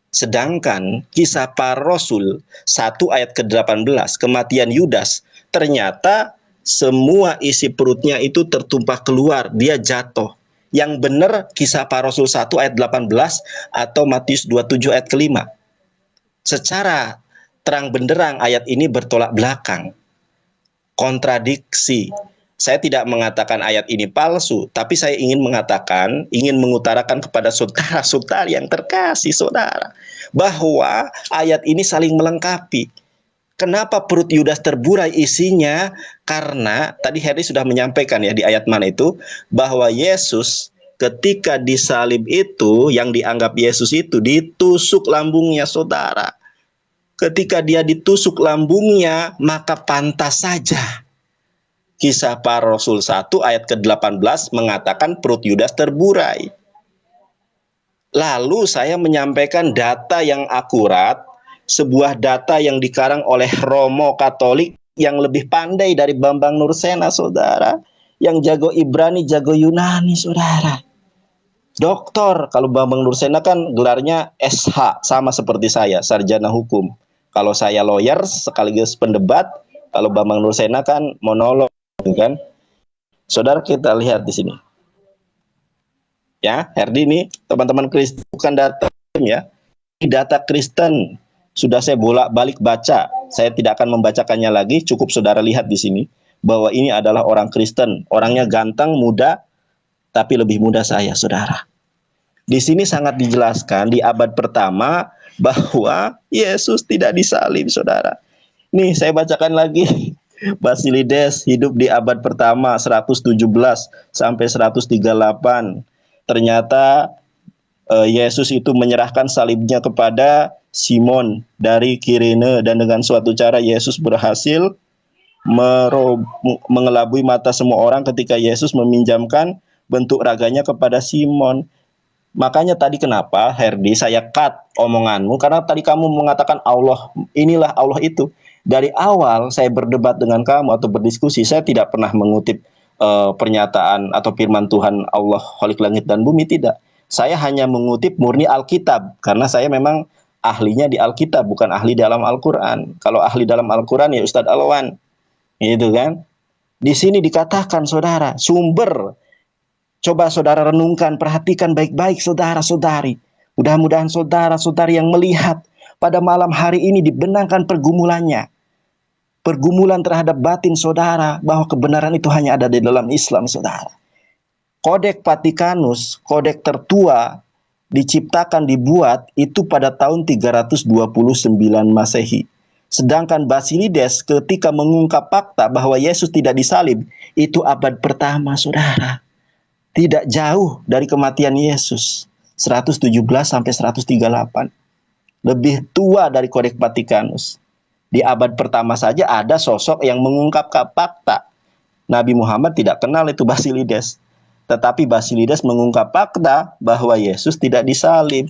Sedangkan Kisah Para Rasul 1 ayat ke-18, kematian Yudas, ternyata semua isi perutnya itu tertumpah keluar, dia jatuh. Yang benar Kisah Para Rasul 1 ayat 18 atau Matius 27 ayat ke-5. Secara terang benderang ayat ini bertolak belakang, kontradiksi. Saya tidak mengatakan ayat ini palsu, tapi saya ingin mengutarakan kepada saudara-saudara yang terkasih, saudara, bahwa ayat ini saling melengkapi. Kenapa perut Yudas terburai isinya? Karena tadi Heri sudah menyampaikan ya di ayat mana itu, bahwa Yesus ketika disalib itu, yang dianggap Yesus itu ditusuk lambungnya, saudara. Ketika dia ditusuk lambungnya, maka pantas saja Kisah Para Rasul 1 ayat ke-18 mengatakan perut Yudas terburai. Lalu saya menyampaikan data yang akurat, sebuah data yang dikarang oleh Romo Katolik yang lebih pandai dari Bambang Nursena, saudara. Yang jago Ibrani, jago Yunani, saudara. Doktor, kalau Bambang Nursena kan gelarnya SH, sama seperti saya, sarjana hukum. Kalau saya lawyer sekaligus pendebat, kalau Bambang Nursena kan monolog, kan? Saudara, kita lihat di sini. Ya, Herdi ini teman-teman Kristen, bukan data ya. Ini data Kristen. Sudah saya bolak-balik baca. Saya tidak akan membacakannya lagi, cukup saudara lihat di sini bahwa ini adalah orang Kristen. Orangnya ganteng, muda, tapi lebih muda saya, saudara. Di sini sangat dijelaskan di abad pertama bahwa Yesus tidak disalib, saudara. Nih, saya bacakan lagi. Basilides hidup di abad pertama 117 sampai 138. Ternyata Yesus itu menyerahkan salibnya kepada Simon dari Kirene, dan dengan suatu cara Yesus berhasil mengelabui mata semua orang ketika Yesus meminjamkan bentuk raganya kepada Simon. Makanya tadi kenapa Herdi saya cut omonganmu, karena tadi kamu mengatakan Allah inilah Allah itu. Dari awal saya berdebat dengan kamu atau berdiskusi, saya tidak pernah mengutip pernyataan atau firman Tuhan Allah Khalik langit dan bumi, tidak. Saya hanya mengutip murni Alkitab karena saya memang ahlinya di Alkitab, bukan ahli dalam Al-Qur'an. Kalau ahli dalam Al-Qur'an ya Ustadz Alwan. Gitu kan? Di sini dikatakan saudara, sumber. Coba saudara renungkan, perhatikan baik-baik saudara-saudari. Mudah-mudahan saudara-saudari yang melihat pada malam hari ini dibenangkan pergumulannya. Pergumulan terhadap batin saudara, bahwa kebenaran itu hanya ada di dalam Islam saudara. Kodeks Vatikanus, kodeks tertua, diciptakan, dibuat itu pada tahun 329 Masehi. Sedangkan Basilides ketika mengungkap fakta bahwa Yesus tidak disalib, itu abad pertama saudara. Tidak jauh dari kematian Yesus, 117 sampai 138. Lebih tua dari Kodeks Vatikanus. Di abad pertama saja ada sosok yang mengungkap fakta. Nabi Muhammad tidak kenal itu Basilides. Tetapi Basilides mengungkap fakta bahwa Yesus tidak disalib.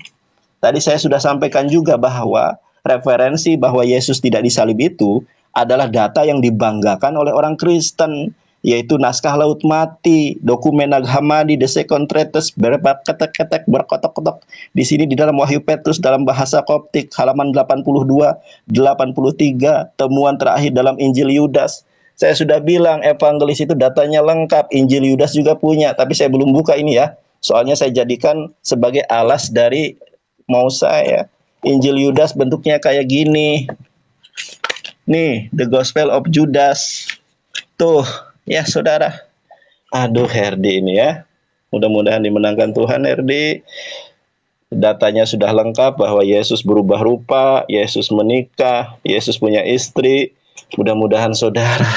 Tadi saya sudah sampaikan juga bahwa referensi bahwa Yesus tidak disalib itu adalah data yang dibanggakan oleh orang Kristen, yaitu naskah Laut Mati, dokumen Nag Hammadi, The Second Treatise, berketek-ketek, berkotok-kotok. Di sini di dalam Wahyu Petrus dalam bahasa Koptik, halaman 82, 83, temuan terakhir dalam Injil Yudas. Saya sudah bilang evangelis itu datanya lengkap, Injil Yudas juga punya, tapi saya belum buka ini ya. Soalnya saya jadikan sebagai alas dari mau saya. Injil Yudas bentuknya kayak gini. Nih, The Gospel of Judas. Tuh, ya saudara. Aduh Herdi ini ya. Mudah-mudahan dimenangkan Tuhan Herdi. Datanya sudah lengkap bahwa Yesus berubah rupa, Yesus menikah, Yesus punya istri. Mudah-mudahan saudara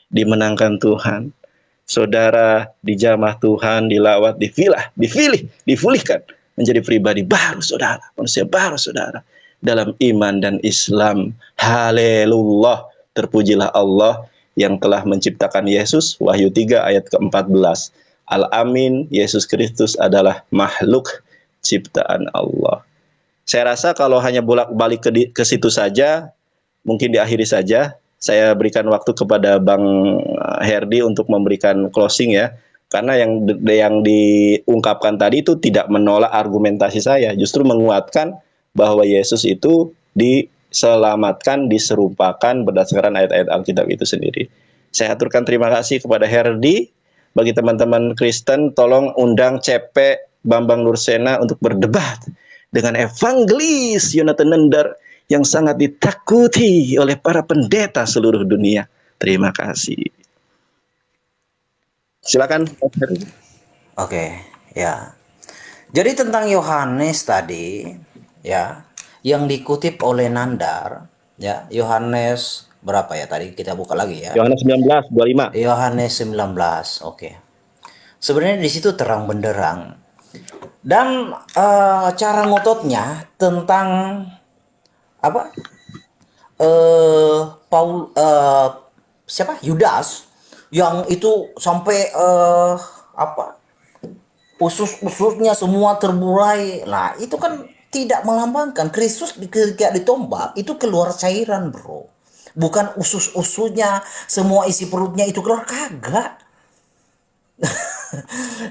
dimenangkan Tuhan. Saudara dijamah Tuhan, dilawat, dipulihkan menjadi pribadi baru saudara, manusia baru saudara dalam iman dan Islam. Haleluya. Terpujilah Allah yang telah menciptakan Yesus. Wahyu 3 ayat ke-14. Al-Amin, Yesus Kristus adalah makhluk ciptaan Allah. Saya rasa kalau hanya bolak-balik ke situ saja, mungkin diakhiri saja. Saya berikan waktu kepada Bang Herdi untuk memberikan closing ya. Karena yang diungkapkan tadi itu tidak menolak argumentasi saya, justru menguatkan bahwa Yesus itu diselamatkan, diserupakan berdasarkan ayat-ayat Alkitab itu sendiri. Saya aturkan terima kasih kepada Herdi. Bagi teman-teman Kristen, tolong undang CP Bambang Nursena untuk berdebat dengan evangelis Yonatan Nendar yang sangat ditakuti oleh para pendeta seluruh dunia. Terima kasih. Silakan. Oke, ya. Jadi tentang Yohanes tadi, ya, yang dikutip oleh Nandar, ya, Yohanes berapa ya tadi kita buka lagi ya. Yohanes 19:25. Yohanes 19, oke. Sebenarnya di situ terang benderang. Dan cara ngototnya tentang apa? Siapa? Yudas yang itu sampai usus-ususnya semua terburai. Nah, itu kan tidak melambangkan Kristus ketika ditombak itu keluar cairan, bro. Bukan usus-ususnya, semua isi perutnya itu keluar, kagak.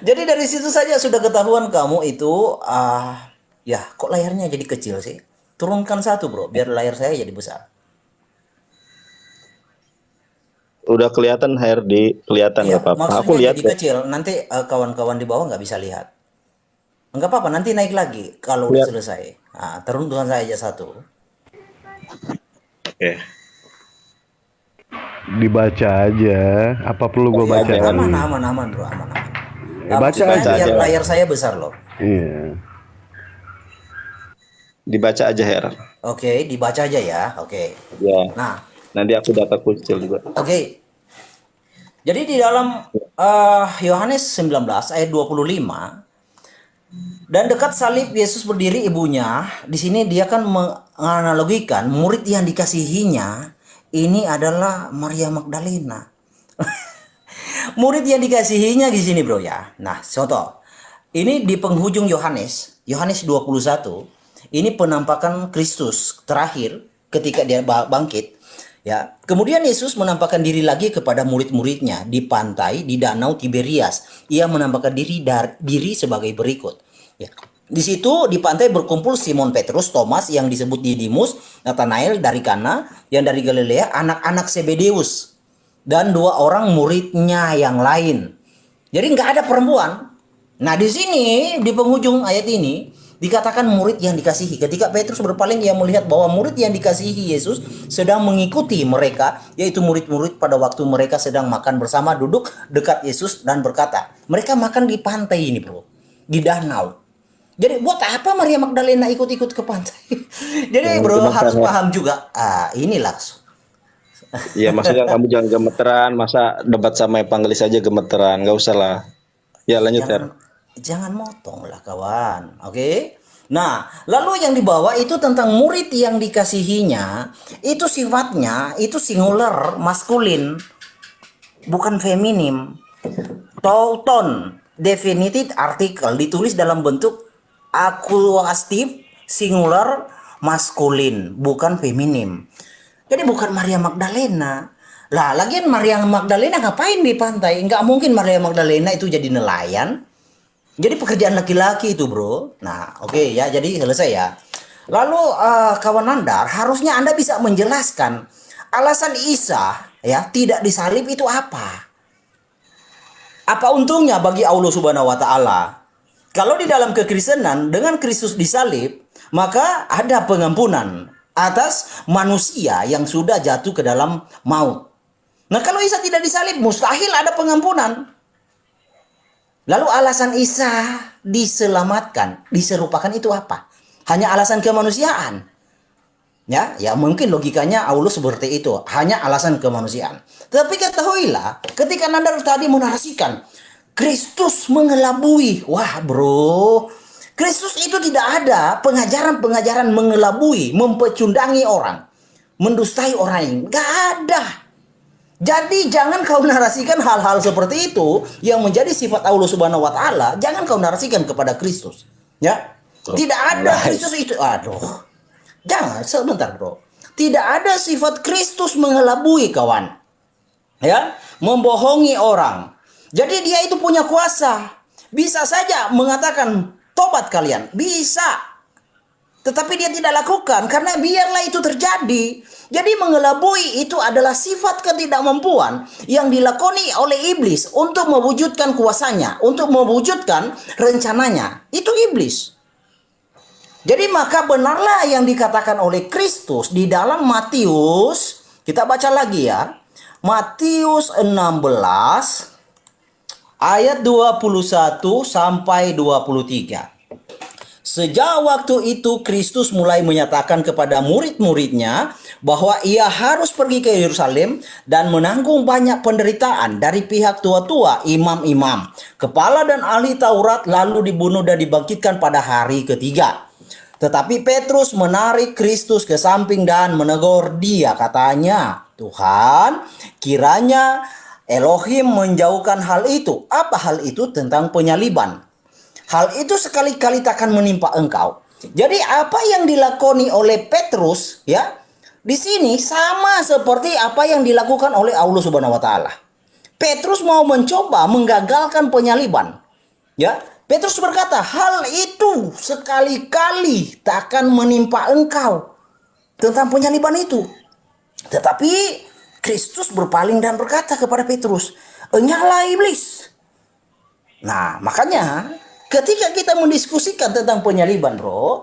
Jadi dari situ saja sudah ketahuan kamu itu ya kok layarnya jadi kecil sih? Turunkan satu, bro, biar layar saya jadi besar. Udah kelihatan HRD, kelihatan nggak apa-apa. Aku Maksudnya lihat jadi kecil, nanti kawan-kawan di bawah nggak bisa lihat. Nggak apa-apa, nanti naik lagi kalau udah selesai. Nah, turunkan saya aja satu. Oke. Dibaca aja. Apa perlu gue baca? Aman, bro, aman. Baca aja. Layar saya besar loh. Iya. Dibaca aja Her. Oke, dibaca aja ya. Oke. Ya. Nah, Nanti aku data kucil juga. Oke. Jadi di dalam Yohanes 19 ayat 25, dan dekat salib Yesus berdiri ibunya. Di sini dia kan menganalogikan murid yang dikasihinya ini adalah Maria Magdalena. Murid yang dikasihinya di sini, bro ya. Nah, contoh. Ini di penghujung Yohanes 21. Ini penampakan Kristus terakhir ketika dia bangkit. Ya, kemudian Yesus menampakkan diri lagi kepada murid-muridnya di pantai di Danau Tiberias. Ia menampakkan diri sebagai berikut. Ya. Di situ di pantai berkumpul Simon Petrus, Thomas yang disebut Didimus, Nathanael dari Kana yang dari Galilea, anak-anak Zebedeus, dan 2 orang muridnya yang lain. Jadi nggak ada perempuan. Nah di sini di penghujung ayat ini dikatakan murid yang dikasihi. Ketika Petrus berpaling, ia melihat bahwa murid yang dikasihi Yesus sedang mengikuti mereka, yaitu murid-murid pada waktu mereka sedang makan bersama, duduk dekat Yesus dan berkata, mereka makan di pantai ini, bro, di danau. Jadi buat apa Maria Magdalena ikut-ikut ke pantai? Jadi bro harus paham juga. Inilah. Iya, maksudnya kamu jangan gemeteran, masa debat sama Evangelis aja gemeteran, nggak usah lah. Ya lanjut ya. Jangan motong lah kawan, oke? Nah, lalu yang dibawa itu tentang murid yang dikasihinya, itu sifatnya itu singular, maskulin, bukan feminim. Tauton, definitive artikel, ditulis dalam bentuk akusatif, singular, maskulin, bukan feminim. Jadi bukan Maria Magdalena. Lah, lagian Maria Magdalena ngapain di pantai? Nggak mungkin Maria Magdalena itu jadi nelayan. Jadi pekerjaan laki-laki itu, bro. Nah, oke ya, jadi selesai ya. Lalu kawan Nandar, harusnya Anda bisa menjelaskan alasan Isa ya tidak disalib itu apa? Apa untungnya bagi Allah Subhanahu wa taala? Kalau di dalam kekristenan dengan Kristus disalib, maka ada pengampunan atas manusia yang sudah jatuh ke dalam maut. Nah, kalau Isa tidak disalib, mustahil ada pengampunan. Lalu alasan Isa diselamatkan, diserupakan itu apa? Hanya alasan kemanusiaan. Ya mungkin logikanya Allah seperti itu, hanya alasan kemanusiaan. Tapi ketahuilah, ketika Nandar tadi menarasikan Kristus mengelabui, wah bro, Kristus itu tidak ada pengajaran-pengajaran mengelabui, mempecundangi orang, mendustai orang lain, gak ada. Jadi jangan kau narasikan hal-hal seperti itu yang menjadi sifat Allah Subhanahu wa taala, jangan kau narasikan kepada Kristus. Ya. Tidak ada Kristus itu. Aduh. Jangan, sebentar, bro. Tidak ada sifat Kristus mengelabui, kawan. Ya, membohongi orang. Jadi dia itu punya kuasa. Bisa saja mengatakan tobat kalian, bisa. Tetapi dia tidak lakukan karena biarlah itu terjadi. Jadi mengelabui itu adalah sifat ketidakmampuan yang dilakoni oleh iblis untuk mewujudkan kuasanya, untuk mewujudkan rencananya. Itu iblis. Jadi maka benarlah yang dikatakan oleh Kristus di dalam Matius, kita baca lagi ya. Matius 16 ayat 21 sampai 23. Sejak waktu itu Kristus mulai menyatakan kepada murid-muridnya bahwa ia harus pergi ke Yerusalem dan menanggung banyak penderitaan dari pihak tua-tua, imam-imam, kepala dan ahli Taurat, lalu dibunuh dan dibangkitkan pada hari ketiga. Tetapi Petrus menarik Kristus ke samping dan menegur dia, katanya, Tuhan, kiranya Elohim menjauhkan hal itu. Apa hal itu? Tentang penyaliban. Hal itu sekali-kali takkan menimpa engkau. Jadi apa yang dilakoni oleh Petrus ya di sini sama seperti apa yang dilakukan oleh Allah Subhanahu wa taala. Petrus mau mencoba menggagalkan penyaliban. Ya, Petrus berkata, hal itu sekali-kali takkan menimpa engkau tentang penyaliban itu. Tetapi Kristus berpaling dan berkata kepada Petrus, "Enyahlah iblis." Nah, makanya ketika kita mendiskusikan tentang penyaliban, bro,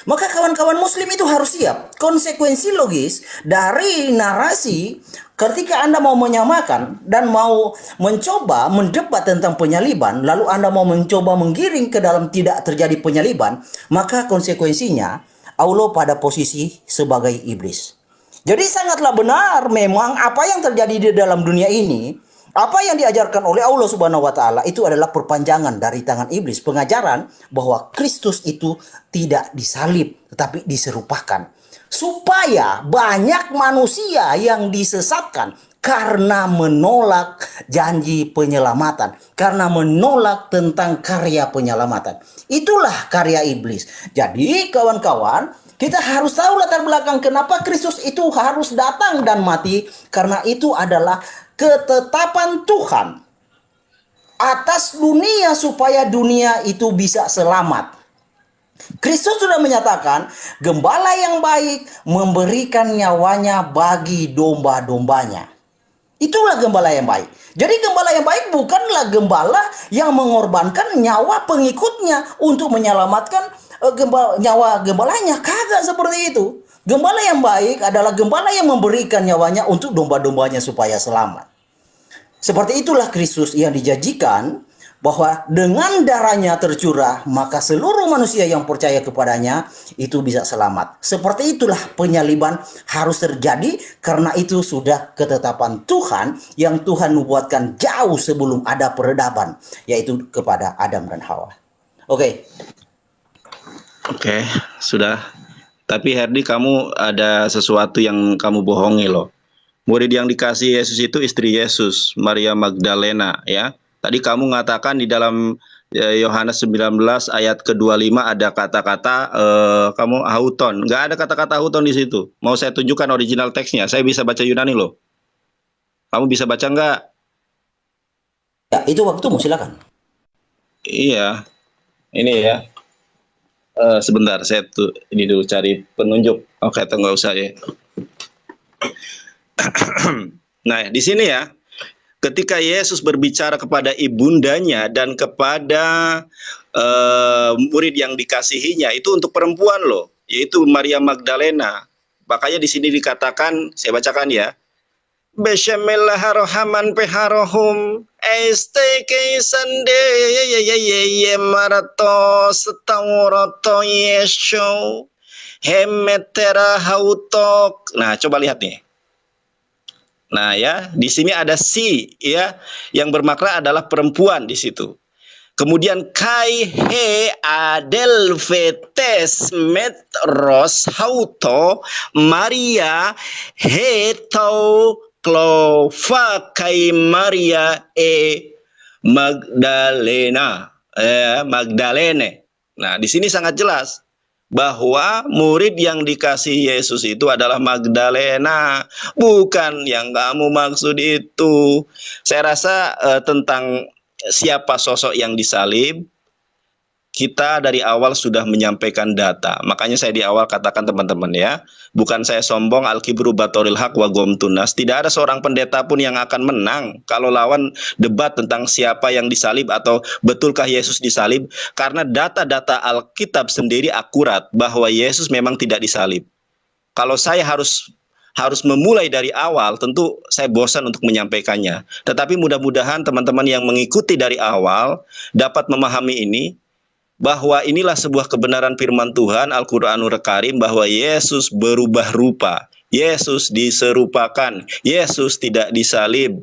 maka kawan-kawan muslim itu harus siap. Konsekuensi logis dari narasi ketika Anda mau menyamakan dan mau mencoba mendebat tentang penyaliban, lalu Anda mau mencoba menggiring ke dalam tidak terjadi penyaliban, maka konsekuensinya Allah pada posisi sebagai iblis. Jadi sangatlah benar memang apa yang terjadi di dalam dunia ini, apa yang diajarkan oleh Allah Subhanahu wa taala itu adalah perpanjangan dari tangan iblis, pengajaran bahwa Kristus itu tidak disalib tetapi diserupakan. Supaya banyak manusia yang disesatkan karena menolak janji penyelamatan, karena menolak tentang karya penyelamatan. Itulah karya iblis. Jadi kawan-kawan, kita harus tahu latar belakang kenapa Kristus itu harus datang dan mati, karena itu adalah ketetapan Tuhan atas dunia supaya dunia itu bisa selamat. Kristus sudah menyatakan, gembala yang baik memberikan nyawanya bagi domba-dombanya. Itulah gembala yang baik. Jadi gembala yang baik bukanlah gembala yang mengorbankan nyawa pengikutnya untuk menyelamatkan nyawa gembalanya. Kagak seperti itu. Gembala yang baik adalah gembala yang memberikan nyawanya untuk domba-dombanya supaya selamat. Seperti itulah Kristus yang dijanjikan bahwa dengan darahnya tercurah maka seluruh manusia yang percaya kepadanya itu bisa selamat. Seperti itulah penyaliban harus terjadi karena itu sudah ketetapan Tuhan yang Tuhan nubuatkan jauh sebelum ada peradaban, yaitu kepada Adam dan Hawa. Oke, sudah. Tapi Herdi, kamu ada sesuatu yang kamu bohongi loh. Murid yang dikasih Yesus itu istri Yesus, Maria Magdalena, ya. Tadi kamu mengatakan di dalam Yohanes 19 ayat ke-25 ada kata-kata kamu hauton. Nggak ada kata-kata hauton di situ. Mau saya tunjukkan original teksnya. Saya bisa baca Yunani loh. Kamu bisa baca nggak? ya itu waktumu, silakan. Iya. Ini ya. Sebentar, saya tuh ini dulu cari penunjuk. Oke, itu nggak usah ya. Nah, di sini ya. Ketika Yesus berbicara kepada ibundanya dan kepada murid yang dikasihinya, itu untuk perempuan loh, yaitu Maria Magdalena. Makanya di sini dikatakan, saya bacakan ya. Bismillahirrahmanirrahim peharohum esteke sande ye marato setawroto yesho hemetera hautok. Nah, coba lihat nih. Nah ya, di sini ada si ya yang bermakna adalah perempuan di situ. Kemudian kai he adelvetes metros hauto Maria heto klova kai Maria Magdalena Magdalene. Nah, di sini sangat jelas bahwa murid yang dikasih Yesus itu adalah Magdalena, bukan yang kamu maksud itu. Saya rasa tentang siapa sosok yang disalib, kita dari awal sudah menyampaikan data. Makanya saya di awal katakan teman-teman ya, bukan saya sombong, al-kibru batoril haq wa gomtunas. Tidak ada seorang pendeta pun yang akan menang kalau lawan debat tentang siapa yang disalib atau betulkah Yesus disalib. Karena data-data Alkitab sendiri akurat bahwa Yesus memang tidak disalib. Kalau saya harus memulai dari awal, tentu saya bosan untuk menyampaikannya. Tetapi mudah-mudahan teman-teman yang mengikuti dari awal dapat memahami ini, bahwa inilah sebuah kebenaran firman Tuhan Al-Qur'anul Karim bahwa Yesus berubah rupa, Yesus diserupakan, Yesus tidak disalib.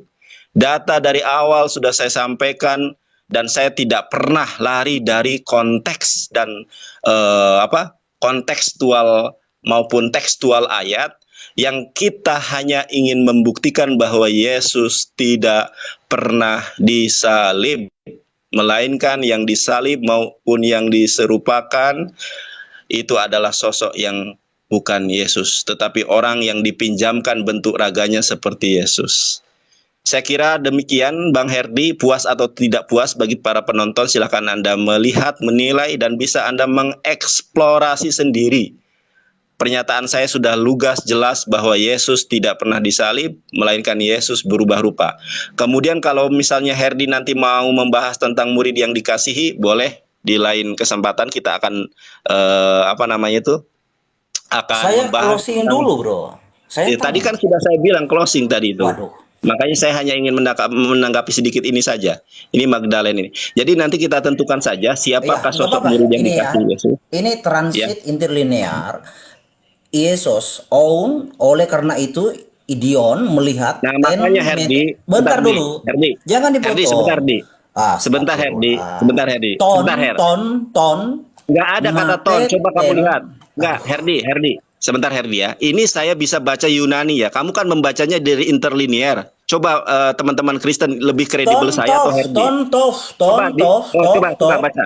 Data dari awal sudah saya sampaikan dan saya tidak pernah lari dari konteks dan kontekstual maupun tekstual ayat yang kita hanya ingin membuktikan bahwa Yesus tidak pernah disalib. Melainkan yang disalib maupun yang diserupakan itu adalah sosok yang bukan Yesus, tetapi orang yang dipinjamkan bentuk raganya seperti Yesus. Saya kira demikian Bang Herdi, puas atau tidak puas bagi para penonton silakan Anda melihat, menilai dan bisa Anda mengeksplorasi sendiri. Pernyataan saya sudah lugas jelas bahwa Yesus tidak pernah disalib, melainkan Yesus berubah rupa. Kemudian kalau misalnya Herdi nanti mau membahas tentang murid yang dikasihi, boleh di lain kesempatan kita akan Saya membahas. closing dulu, bro. Tadi kan sudah saya bilang closing tadi itu. Waduh. Makanya saya hanya ingin menanggapi sedikit ini saja. Ini Magdalena ini. Jadi nanti kita tentukan saja siapakah sosok murid yang dikasihi Yesus. Ini transit interlinear. Yesus own, oleh karena itu Gideon melihat Nah, makanya Herdi, bentar sebentar Di, dulu, Herdi, jangan Herdi sebentar dipotong. Di, sebentar Herdi, sebentar Astagfirullah. Herdi, Ton, sebentar Her. ton, ton, Nggak ada kata ton, coba kamu matetel. lihat. Nggak, Aduh, Herdi, sebentar Herdi ya. Ini saya bisa baca Yunani ya. Kamu kan membacanya dari interlinear. Coba teman-teman Kristen lebih kredibel ton saya atau tof, Herdi? ton tof, ton Coba Di, tof, oh, tof, coba tof. baca.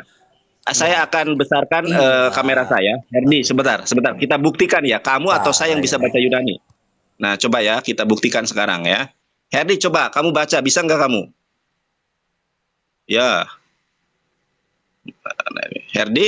Saya Ya, akan besarkan iya. kamera saya. Herdi, sebentar, sebentar. Kita buktikan ya. Kamu atau saya yang bisa Bahaya. baca Yunani. Nah, coba ya, kita buktikan sekarang ya. Herdi, coba kamu baca, bisa nggak kamu? Ya, nah, ini. Herdi,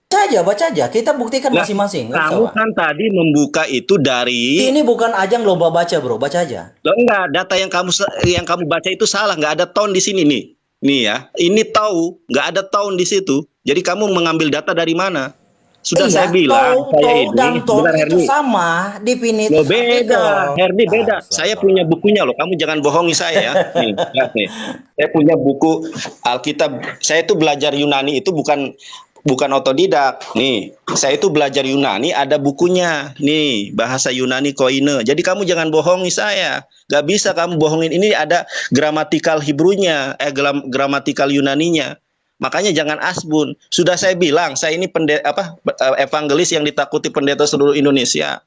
Baca aja. Kita buktikan lah, masing-masing. Nggak usah, kamu Pak. kan tadi membuka itu dari, Ini bukan ajang lomba baca, bro. Baca aja. loh, enggak, data yang kamu baca itu salah, nggak ada tahun di sini nih. Nih ya, ini tahu, nggak ada tahun di situ. Jadi kamu mengambil data dari mana? Sudah saya Iya, bilang, saya dan ini, ton sebentar itu Herdi. sama Lo definitif beda, artikel. Herdi beda. Saya punya Astagfirullah. bukunya loh. Kamu jangan bohongi saya ya. Nih, lihat nih. Saya punya buku Alkitab. Saya itu belajar Yunani itu bukan bukan otodidak. Nih, saya itu belajar Yunani ada bukunya. Nih, bahasa Yunani Koine. Jadi kamu jangan bohongi saya. Gak bisa kamu bohongin. Ini ada gramatikal Hebrunya, gramatikal Yunaninya. Makanya jangan asbun. Sudah saya bilang, saya ini evangelis yang ditakuti pendeta seluruh Indonesia.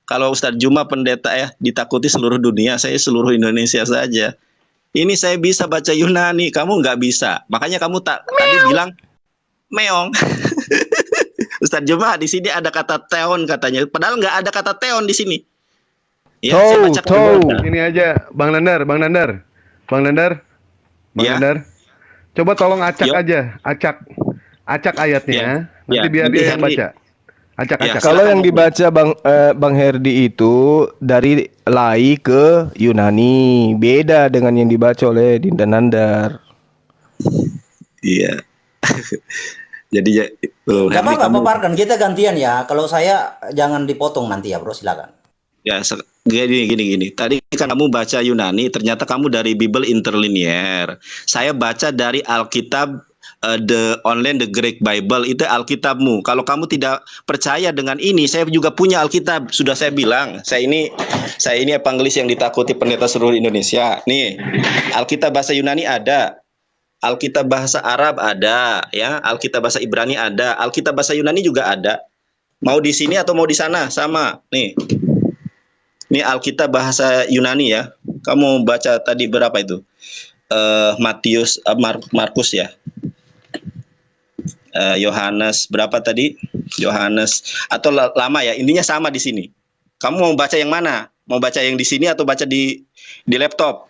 Kalau Ustadz Juma pendeta ya ditakuti seluruh dunia, saya seluruh Indonesia saja. Ini saya bisa baca Yunani, kamu nggak bisa. Makanya kamu tadi bilang meong. Ustadz Juma di sini ada kata teon katanya, padahal nggak ada kata teon di sini. Ya, saya baca Ini aja, Bang Nandar. Ya. Coba tolong acak Yo. aja, acak ayatnya. Nanti Ya, biar nanti dia yang Herdi. baca. Acak. Ya, Kalau silakan, yang Herdi. dibaca Bang Herdi itu dari Lai ke Yunani, beda dengan yang dibaca oleh Dinda Nandar. Iya. Jadi ya, Gak Herdi apa-apa, kamu paparkan. Kita gantian ya. Kalau saya jangan dipotong nanti ya, bro. Silakan. ya gini. Tadi kan kamu baca Yunani, ternyata kamu dari Bible interlinear. Saya baca dari Alkitab the Greek Bible, itu Alkitabmu. Kalau kamu tidak percaya dengan ini, saya juga punya Alkitab. Sudah saya bilang, saya ini evangelis yang ditakuti pendeta seluruh Indonesia. Nih, Alkitab bahasa Yunani ada. Alkitab bahasa Arab ada, ya. Alkitab bahasa Ibrani ada. Alkitab bahasa Yunani juga ada. Mau di sini atau mau di sana, sama. Nih. Ini Alkitab bahasa Yunani ya. Kamu baca tadi berapa itu? Matius, Markus ya. Yohanes berapa tadi? Yohanes atau lama ya? Intinya sama di sini. Kamu mau baca yang mana? Mau baca yang di sini atau baca di laptop?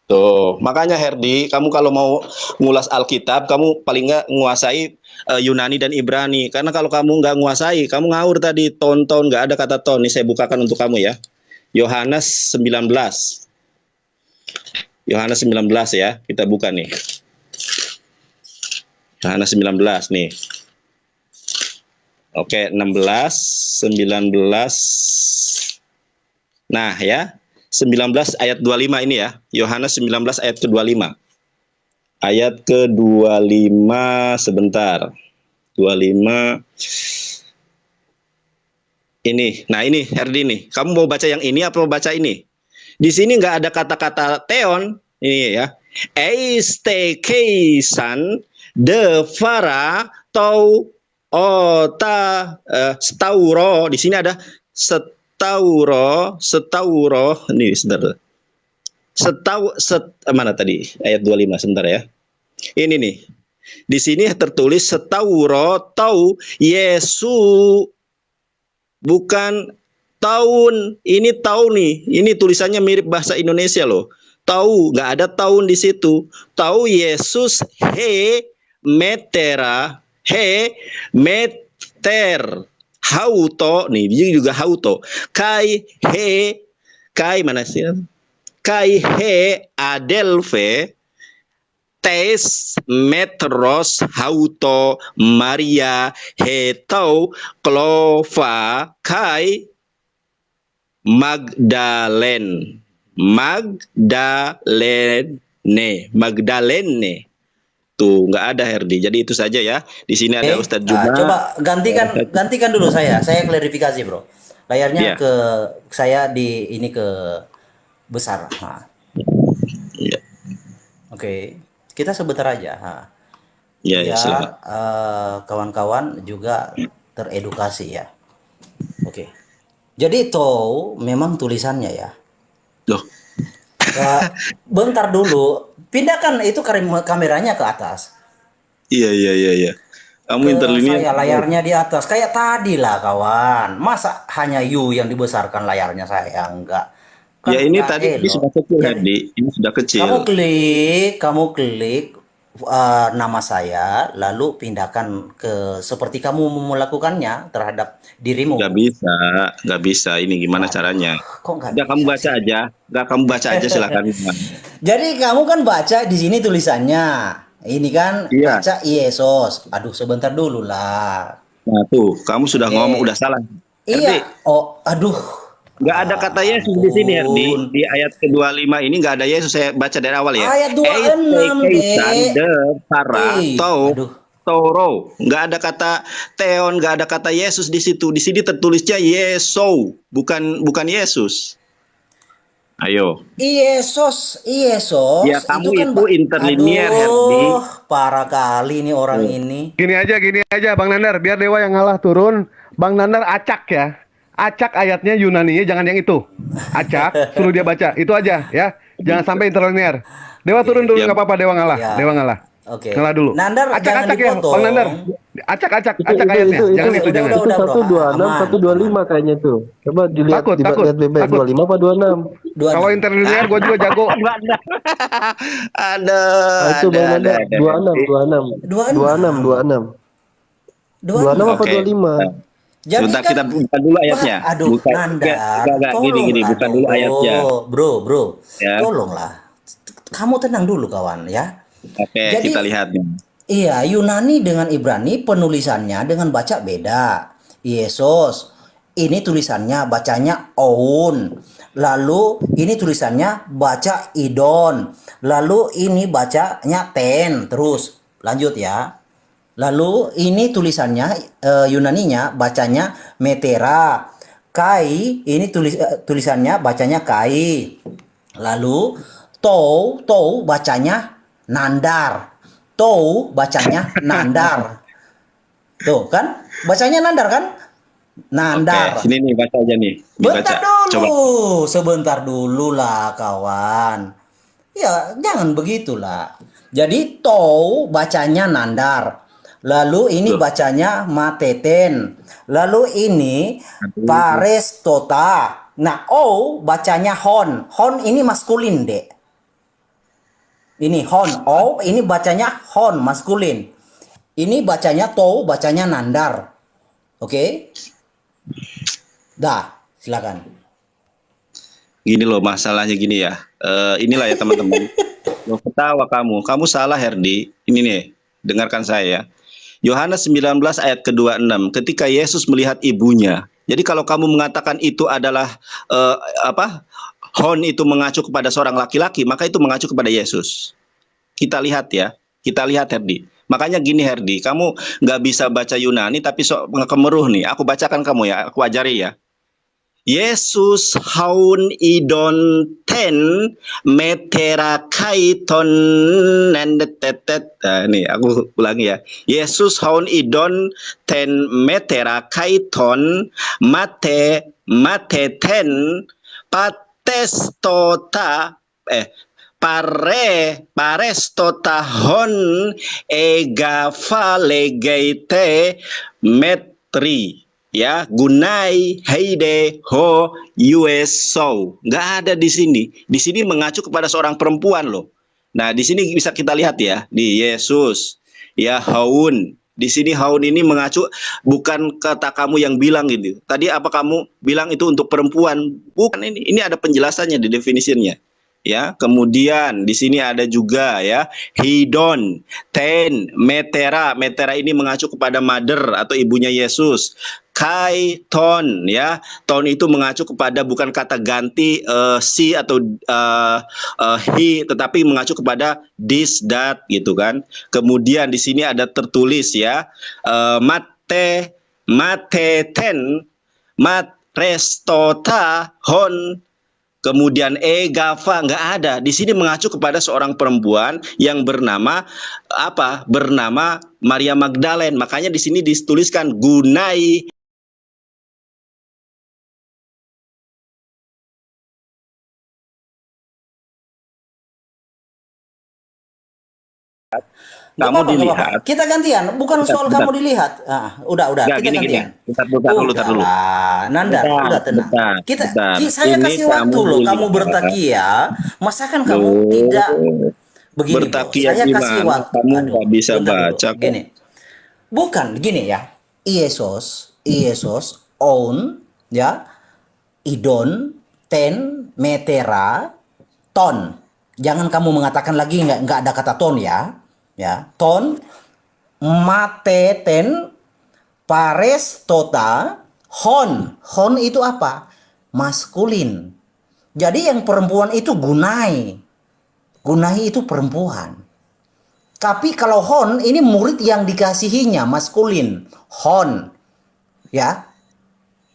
Tuh, makanya Herdi, kamu kalau mau ngulas Alkitab, kamu paling nggak nguasai Yunani dan Ibrani. Karena kalau kamu nggak nguasai, kamu ngawur tadi, ton-ton, nggak ada kata ton. Ini saya bukakan untuk kamu ya. Yohanes 19. Yohanes 19 ya, kita buka nih. Yohanes 19 nih. Oke, 16, 19. Nah ya, 19 ayat 25 ini ya. Yohanes 19 ayat ke-25. Ayat ke-25 sebentar. 25 ini. Nah, ini Herdi nih. Kamu mau baca yang ini apa mau baca ini? Di sini nggak ada kata-kata teon. Ini ya. Eistekesan de fara tau ota stauro. Di sini ada setauro ini sebentar. Mana tadi ayat 25 sebentar ya. Ini nih. Di sini tertulis setauro tau Yesu, bukan tahun. Ini tahun nih. Ini tulisannya mirip bahasa Indonesia loh. Tahu, nggak ada tahun di situ. Tahu Yesus meter hauto nih, dia juga hauto. Kai mana sih? Kai adelve tes metros hauto Maria hetau klova kai Magdalene. Tuh itu. Nggak ada Herdi. Jadi itu saja ya. Di sini ada Ustadz Juma. Coba gantikan dulu saya klarifikasi bro. Layarnya Iya. ke saya ini ke besar. Nah. Iya. Oke, kita sebentar aja. Nah. Iya, ya, Biar silakan. kawan-kawan juga teredukasi ya. Oke. Jadi toh memang tulisannya ya. Loh, Bentar dulu. Pindahkan itu kameranya ke atas. iya. Kamu Ke interlinear. saya layarnya di atas. Kayak tadi lah kawan. Masa hanya you yang dibesarkan layarnya, saya enggak. Ya Kan ini enggak tadi ini elok. sudah kecil Jadi, Herdi. Ini sudah kecil. kamu klik nama saya, lalu pindahkan ke seperti kamu melakukannya terhadap dirimu. Nggak bisa. Ini gimana caranya? Kok nggak Udah kamu bisa baca sih? aja. Udah kamu baca aja silakan. Jadi kamu kan baca di sini tulisannya. Ini kan Iya. baca Yesus. Aduh, sebentar dulu lah. Nah tuh, kamu sudah ngomong udah salah. Herdi, Iya. Oh, aduh. nggak ada kata Yesus di sini Herdi. Ampun. Di ayat ke-25 ini nggak ada Yesus. Saya baca dari awal ya. Ayat 26 deh. Aduh. Toro, nggak ada kata Theon, nggak ada kata Yesus di situ. Di sini tertulisnya Yesus, bukan Yesus. Ayo. Yesus. Ya, kamu itu interlinear, Herdi. Aduh, parah kali nih orang ini. Gini aja Bang Nandar, biar Dewa yang ngalah turun. Bang Nandar acak ya. Acak ayatnya Yunani, jangan yang itu. Acak, suruh dia baca. Itu aja ya. Jangan sampai interlinear. Dewa turun dulu, Ya. nggak apa-apa, Dewa ngalah. Ya. Dewa ngalah. Oke. Ngalah dulu. Nandar jangan Acak ya, dipotong. Bang Nandar. Acak ayatnya. Jangan itu, jangan. udah, bro. 126, Aman. 125 kayaknya tuh. Coba dilihat Takut. lihat BB Takut. 25 apa 26. Kalau interlinear gue juga jago. Ada. Ah, itu Bang Nanda 26. 26 apa Oke. 25? Jadi Sebentar, kan, kita buka dulu ayatnya. Aduh, Buka- Nandar. Enggak, gini, tolonglah buka dulu dong, ayatnya. Bro. Ya. Tolonglah. Kamu tenang dulu kawan ya. Oke, Jadi- kita lihat nih. Iya, Yunani dengan Ibrani penulisannya dengan baca beda. Yesus. Ini tulisannya bacanya Oun. Lalu ini tulisannya baca Idon. Lalu ini bacanya Ten. Terus lanjut ya. Lalu ini tulisannya Yunaninya bacanya Metera. Kai ini tulisannya bacanya Kai. Lalu Tou bacanya Nandar. Tou bacanya Nandar. Tuh kan? Bacanya Nandar kan? Nandar. Oke, sini nih baca aja nih. Bentar Dibaca. dulu, Coba. sebentar dulu lah kawan. Ya, jangan begitulah. Jadi Tou bacanya Nandar. Lalu ini Loh. bacanya Mateten. Lalu ini Parestota. Nah, O bacanya Hon. Hon ini maskulin, Dek. Ini Hon. O ini bacanya Hon, maskulin. Ini bacanya Tou, bacanya Nandar. Oke? Dah, silakan. Gini loh masalahnya gini ya. Inilah ya teman-teman. Loh, ketawa kamu. Kamu salah Herdi. Ini nih, dengarkan saya. Yohanes 19 ayat ke-26. Ketika Yesus melihat ibunya. Jadi kalau kamu mengatakan itu adalah Hon itu mengacu kepada seorang laki-laki, maka itu mengacu kepada Yesus. Kita lihat ya. Kita lihat Herdi. Makanya gini Herdi, kamu nggak bisa baca Yunani tapi sok kemeruh nih. Aku bacakan kamu ya, aku ajari ya. Yesus haun idon ten metera kaiton nendetetet. Nah, nih aku ulangi ya. Yesus haun idon ten metera kaiton mate ten patestota parestota hon ega valegeite metri. Ya, gunai heide ho uso. Nggak ada di sini. Di sini mengacu kepada seorang perempuan loh. Nah, di sini bisa kita lihat ya, di Yesus, ya haun. Di sini haun ini mengacu bukan kata kamu yang bilang gitu. Tadi apa kamu bilang itu untuk perempuan? Bukan ini. Ini ada penjelasannya di definisinya. Ya, kemudian di sini ada juga ya hidon, ten, metera. Metera ini mengacu kepada mother atau ibunya Yesus. kai ton ya. Ton itu mengacu kepada bukan kata ganti si atau he, tetapi mengacu kepada this, that gitu kan. Kemudian di sini ada tertulis ya, mate ten mat restota hon. Kemudian Gava nggak ada. Di sini mengacu kepada seorang perempuan yang bernama apa? Bernama Maria Magdalene. Makanya di sini dituliskan gunai. Nggak Kamu apa-apa, nggak apa-apa. dilihat. Kita gantian, bukan Bentar, soal bentar. kamu dilihat. Udah, Nggak, kita gini. gantian. Bentar dulu. Udahlah, Nandar, Bentar, udah tenang. bentar. Saya Ini kasih waktu kamu loh, kamu dilihat. bertakia. Masakan kamu Loh, tidak begini, bro. bertakia Saya kasih gimana? waktu. Kamu Aduh, nggak bisa bentar dulu. baca kok. Gini, bukan gini ya. Iesos, on, ya, idon, ten, metera, ton. Jangan kamu mengatakan lagi nggak ada kata ton ya, ton, mate, ten, pares, tota, hon. Hon itu apa? Maskulin. Jadi yang perempuan itu gunai. Gunai itu perempuan. Tapi kalau hon ini murid yang dikasihinya maskulin. Hon. Ya.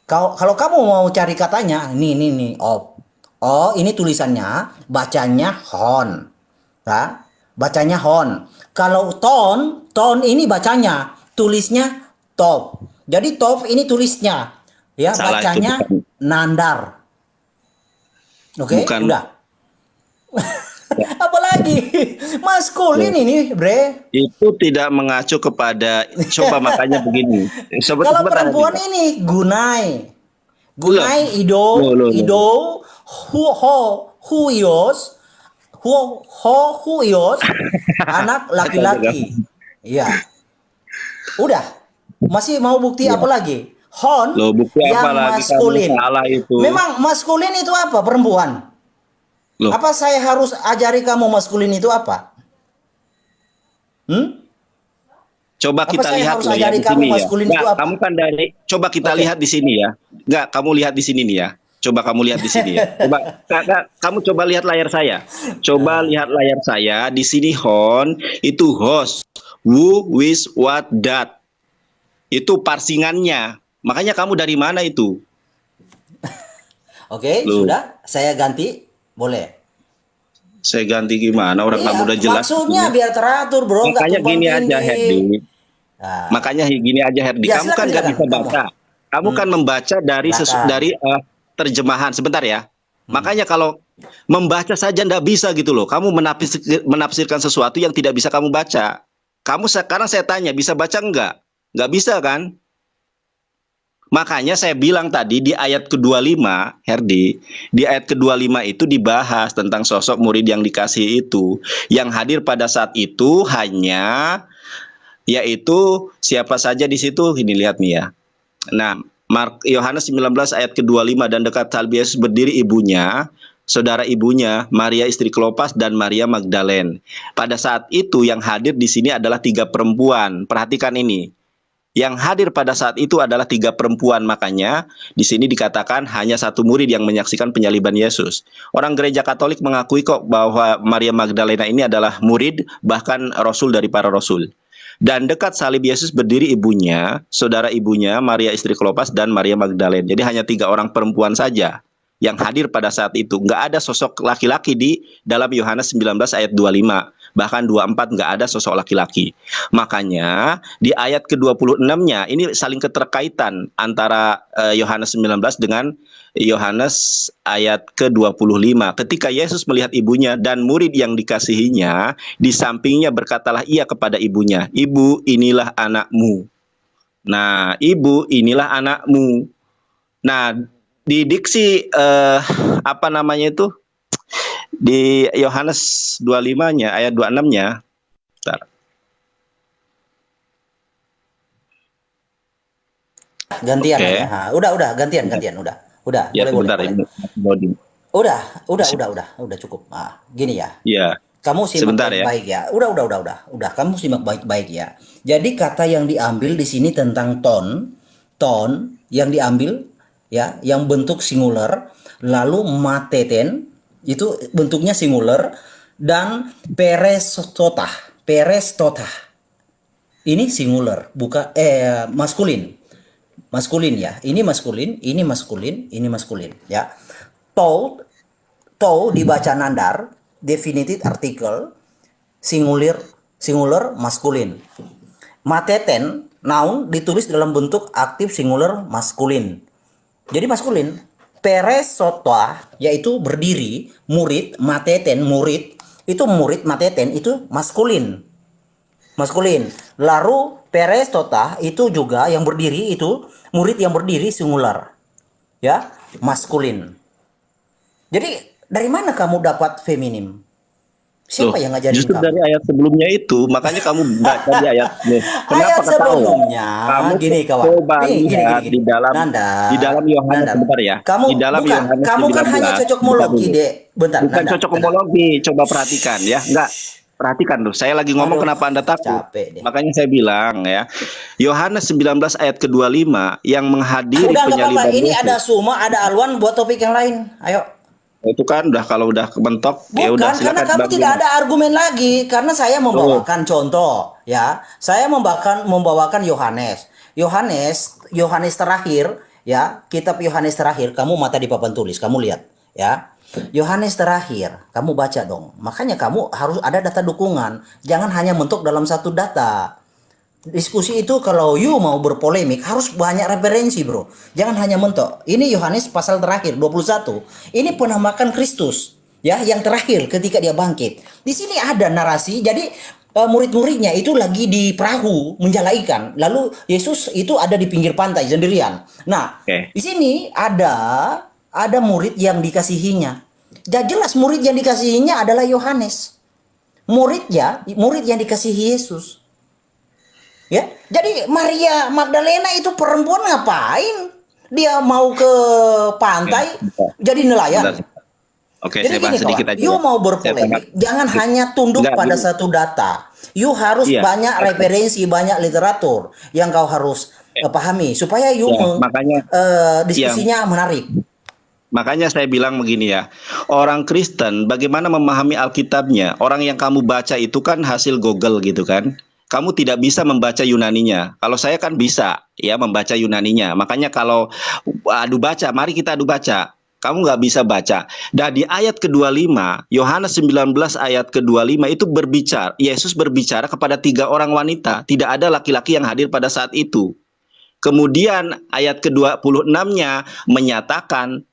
Kalau kamu mau cari katanya, nih. Oh, ini tulisannya, bacanya hon. Ya. Bacanya hon. Kalau ton ini bacanya, tulisnya top. Jadi top ini tulisnya, ya, Salah, bacanya itu nandar. Oke, Bukan. udah. Apalagi maskulin ini, bre. Itu tidak mengacu kepada, coba makanya begini. Kalau perempuan ini gunai, ido, huyos, anak laki-laki. Iya. Udah. Masih mau bukti apa lagi? Hon Loh, bukti yang apa lagi? maskulin. Kamu salah itu. Memang maskulin itu apa? Perempuan. Loh. Apa saya harus ajari kamu maskulin itu apa? Coba Apa kita saya lihat harus loh ya ajari di kamu sini ya. maskulin itu Nggak, apa? kamu kan dari, coba kita Oke. lihat di sini ya. Nggak, kamu lihat di sini nih ya. Coba kamu lihat di sini ya. Kamu coba lihat layar saya. Coba lihat layar saya. Di sini hon itu host, who, with, what, that. Itu parsingannya. Makanya kamu dari mana itu? Oke, Loh. sudah. Saya ganti. Boleh. Saya ganti gimana? Orang Iya, kamu udah jelas. maksudnya biar teratur, bro. Nggak Makanya tumpang gini aja, tindih. Herdi. Nah, Makanya gini aja, Herdi. Ya, Kamu kan nggak silakan, bisa kamu. baca. Kamu kan membaca dari Silakan. terjemahan. Sebentar ya. Makanya kalau membaca saja nggak bisa gitu loh. Kamu menafsirkan sesuatu yang tidak bisa kamu baca. Kamu sekarang saya tanya, bisa baca nggak? Nggak bisa kan? Makanya saya bilang tadi di ayat ke-25, Herdi, di ayat ke-25 itu dibahas tentang sosok murid yang dikasihi itu. Yang hadir pada saat itu hanya, yaitu siapa saja di situ, ini lihat nih ya. Nah, Yohanes 19 ayat ke-25, dan dekat salib Yesus berdiri ibunya, saudara ibunya, Maria istri Klopas dan Maria Magdalene. Pada saat itu yang hadir di sini adalah 3 perempuan. Perhatikan ini. Yang hadir pada saat itu adalah 3 perempuan, makanya di sini dikatakan hanya 1 murid yang menyaksikan penyaliban Yesus. Orang gereja Katolik mengakui kok bahwa Maria Magdalena ini adalah murid, bahkan rasul dari para rasul. Dan dekat salib Yesus berdiri ibunya, saudara ibunya, Maria istri Klopas dan Maria Magdalene. Jadi hanya 3 orang perempuan saja yang hadir pada saat itu. Nggak ada sosok laki-laki di dalam Yohanes 19 ayat 25. Bahkan 24 nggak ada sosok laki-laki. Makanya di ayat ke-26-nya ini saling keterkaitan antara Yohanes 19 dengan Yohanes ayat ke-25. Ketika Yesus melihat ibunya dan murid yang dikasihinya, di sampingnya berkatalah ia kepada ibunya, "Ibu, inilah anakmu." Nah, ibu, inilah anakmu. Nah, di diksi apa namanya itu? Di Yohanes 25-nya ayat 26-nya. Bentar. Gantian Oke. aja. Ha, udah, gantian, udah. Udah, Ya, boleh. sebentar ini loading. Udah cukup. Ah, gini ya. Ya, Kamu simak sebentar ya. baik-baik ya. Udah. Kamu simak baik-baik ya. Jadi kata yang diambil di sini tentang ton ton yang diambil ya, yang bentuk singular, lalu mateten itu bentuknya singular, dan perestotah. Ini singular, bukan maskulin. Maskulin ya. Ini maskulin, ini maskulin, ini maskulin ya. To dibaca nandar, definitive article, singular maskulin. Mateten noun ditulis dalam bentuk aktif singular maskulin. Jadi maskulin. Peresotwa yaitu berdiri, murid, mateten murid, itu murid mateten itu maskulin. Maskulin. Lalu perestota itu juga yang berdiri, itu murid yang berdiri singular. Ya, maskulin. Jadi dari mana kamu dapat feminim? Siapa yang ngajarin justru kamu? dari ayat sebelumnya itu, makanya kamu baca di ayat ini. Kenapa Ayat ketawa? sebelumnya, Kamu gini kawan. coba Nih, lihat gini. di dalam Nanda, Yohanes Nanda. sebentar ya. Kamu Di dalam bukan, Yohanes kamu kan 19, hanya cocokmologi, bentar dulu. Dek. Bentar, Bukan Nanda. cocokmologi, coba perhatikan ya. Enggak, perhatikan tuh. Saya lagi ngomong Aduh, kenapa Anda takut. capek deh. Makanya saya bilang ya. Yohanes 19 ayat ke-25 yang menghadiri Udah nggak apa-apa. penyaliban Ini Yesus. ada Suma, ada Alwan buat topik yang lain. Ayo. Itu kan udah kalau udah kebentok ya udah Bukan, karena silakan kamu bagi. tidak ada argumen lagi. Karena saya membawakan contoh, ya. Saya membawakan Yohanes. Yohanes terakhir, ya. Kitab Yohanes terakhir. Kamu mata di papan tulis, kamu lihat, ya. Yohanes terakhir, kamu baca dong. Makanya kamu harus ada data dukungan. Jangan hanya mentok dalam satu data. Diskusi itu kalau you mau berpolemik harus banyak referensi, bro. Jangan hanya mentok. Ini Yohanes pasal terakhir 21. Ini penampakan Kristus, ya, yang terakhir ketika dia bangkit. Di sini ada narasi. Jadi murid-muridnya itu lagi di perahu menjala ikan. Lalu Yesus itu ada di pinggir pantai sendirian. Nah, Oke. di sini ada murid yang dikasihinya. Dan jelas murid yang dikasihinya adalah Yohanes. Murid yang dikasihi Yesus. Ya, jadi Maria Magdalena itu perempuan ngapain? Dia mau ke pantai jadi nelayan. Bentar. Oke, Jadi saya bahas gini sedikit kawan, aja. you ya. mau Saya berpolemik, tangkap. jangan hanya tunduk Enggak, pada gini. satu data. You harus Iya. banyak referensi, banyak literatur yang kau harus pahami supaya you Ya, makanya diskusinya menarik. Makanya saya bilang begini ya, orang Kristen bagaimana memahami Alkitabnya? Orang yang kamu baca itu kan hasil Google gitu kan. Kamu tidak bisa membaca Yunaninya. Kalau saya kan bisa ya membaca Yunaninya. Makanya kalau adu baca, mari kita adu baca. Kamu nggak bisa baca. Dan di ayat ke-25, Yohanes 19 ayat ke-25 itu berbicara, Yesus berbicara kepada 3 orang wanita. Tidak ada laki-laki yang hadir pada saat itu. Kemudian ayat ke-26-nya menyatakan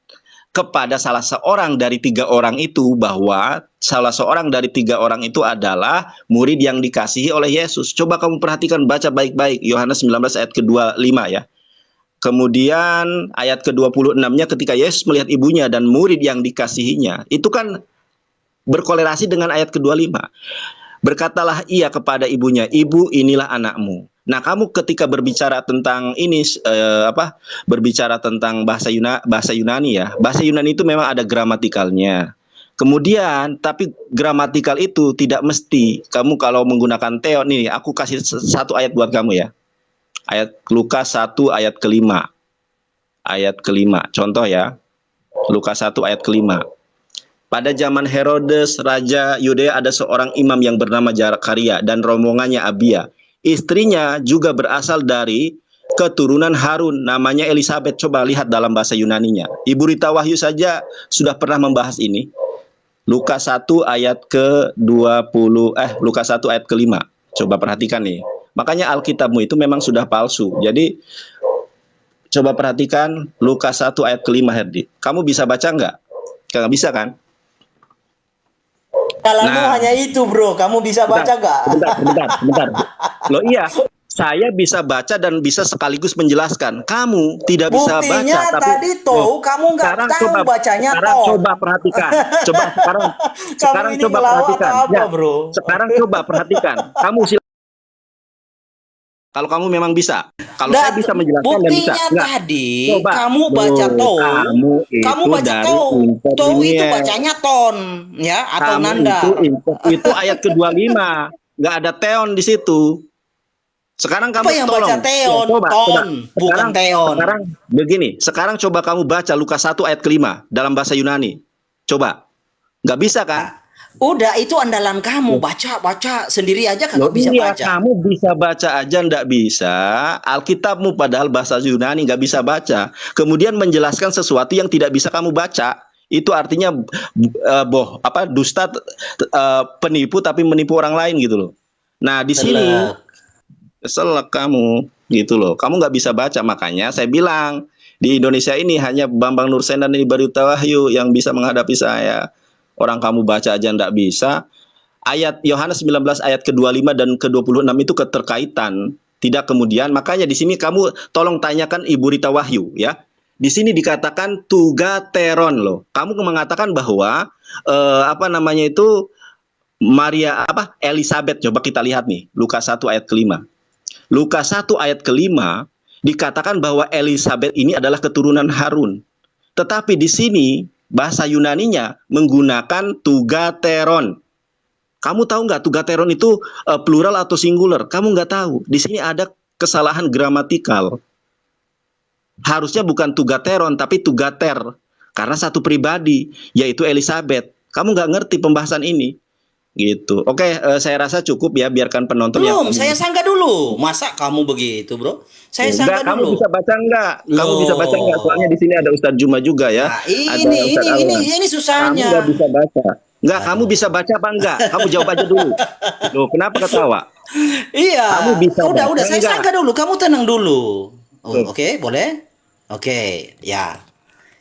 kepada salah seorang dari 3 orang itu bahwa salah seorang dari 3 orang itu adalah murid yang dikasihi oleh Yesus. Coba kamu perhatikan, baca baik-baik Yohanes 19 ayat ke-25 ya. Kemudian ayat ke-26-nya ketika Yesus melihat ibunya dan murid yang dikasihinya, itu kan berkolerasi dengan ayat ke-25. Berkatalah ia kepada ibunya, "Ibu, inilah anakmu." Nah, kamu ketika berbicara tentang ini berbicara tentang bahasa Yunani ya. Bahasa Yunani itu memang ada gramatikalnya. Kemudian, tapi gramatikal itu tidak mesti. Kamu kalau menggunakan theo nih, aku kasih satu ayat buat kamu ya. Ayat Lukas 1 ayat ke-5. Ayat ke-5. Contoh ya. Lukas 1 ayat ke-5. Pada zaman Herodes, Raja Yudea, ada seorang imam yang bernama Zakaria dan rombongannya Abia. Istrinya juga berasal dari keturunan Harun, namanya Elisabeth. Coba lihat dalam bahasa Yunaninya. Ibu Rita Wahyu saja sudah pernah membahas ini. Lukas 1 ayat ke-20, Lukas 1 ayat ke-5. Coba perhatikan nih. Makanya Alkitabmu itu memang sudah palsu. Jadi coba perhatikan Lukas 1 ayat ke-5, Herdi. Kamu bisa baca nggak? Nggak bisa kan? Kalahmu hanya itu, bro. Kamu bisa baca nggak? Bentar. Loh iya, saya bisa baca dan bisa sekaligus menjelaskan. Kamu tidak bisa baca. Buktinya Tapi tadi tahu kamu nggak sekarang tahu bacanya sekarang toh. coba perhatikan. Sekarang ini coba ngelawak perhatikan. apa, Ya, bro? sekarang coba perhatikan. Kalau kamu memang bisa. Kalau Nah, saya bisa menjelaskan dan bisa. buktinya Enggak. tadi Coba. kamu baca Loh, toh. kamu Kamu baca dari toh. Toh itu interlinear. bacanya ton, ya, atau Kamu nanda. itu ayat ke-25. Nggak ada teon di situ. Sekarang Apa kamu yang tolong. baca Teon? Coba. Ton, bukan Teon. Sekarang begini. Sekarang coba kamu baca Lukas 1 ayat ke-5 dalam bahasa Yunani. Coba. Nggak bisa kan? Udah, itu andalan kamu. Baca sendiri aja Loh, kagak bisa iya, baca. kamu bisa baca aja ndak bisa. Alkitabmu padahal bahasa Yunani nggak bisa baca. Kemudian menjelaskan sesuatu yang tidak bisa kamu baca. Itu artinya dusta, penipu tapi menipu orang lain gitu loh. Nah, di sini selek kamu gitu loh. Kamu nggak bisa baca, makanya saya bilang di Indonesia ini hanya Bambang Nursen dan Barita Wahyu yang bisa menghadapi saya. Orang kamu baca aja ndak bisa. Ayat Yohanes 19 ayat ke-25 dan ke-26 itu keterkaitan. Tidak kemudian, makanya di sini kamu tolong tanyakan Ibu Rita Wahyu ya. Di sini dikatakan tugateron loh. Kamu mengatakan bahwa Elizabeth, coba kita lihat nih Lukas 1 ayat ke-5. Lukas 1 ayat ke-5 dikatakan bahwa Elizabeth ini adalah keturunan Harun. Tetapi di sini bahasa Yunaninya menggunakan tugateron. Kamu tahu nggak tugateron itu plural atau singular? Kamu nggak tahu. Di sini ada kesalahan gramatikal. Harusnya bukan tugateron tapi tugater. Karena satu pribadi, yaitu Elizabeth. Kamu nggak ngerti pembahasan ini. Gitu. Oke, saya rasa cukup ya, biarkan penonton Belum, yang saya sangka dulu. Masa kamu begitu, bro? Saya sangka kamu dulu. bisa baca enggak? Kamu Loh. bisa baca enggak? Soalnya di sini ada Ustadz Juma juga ya. Nah, Ada Ustadz Alwan. ini susahnya. Kamu nggak bisa baca. Enggak, kamu bisa baca apa enggak? Kamu jawab aja dulu. Loh, kenapa ketawa? Iya. Kamu bisa udah, baca saya enggak? sangka dulu. Kamu tenang dulu. Tuh. Oke, boleh? Oke, ya.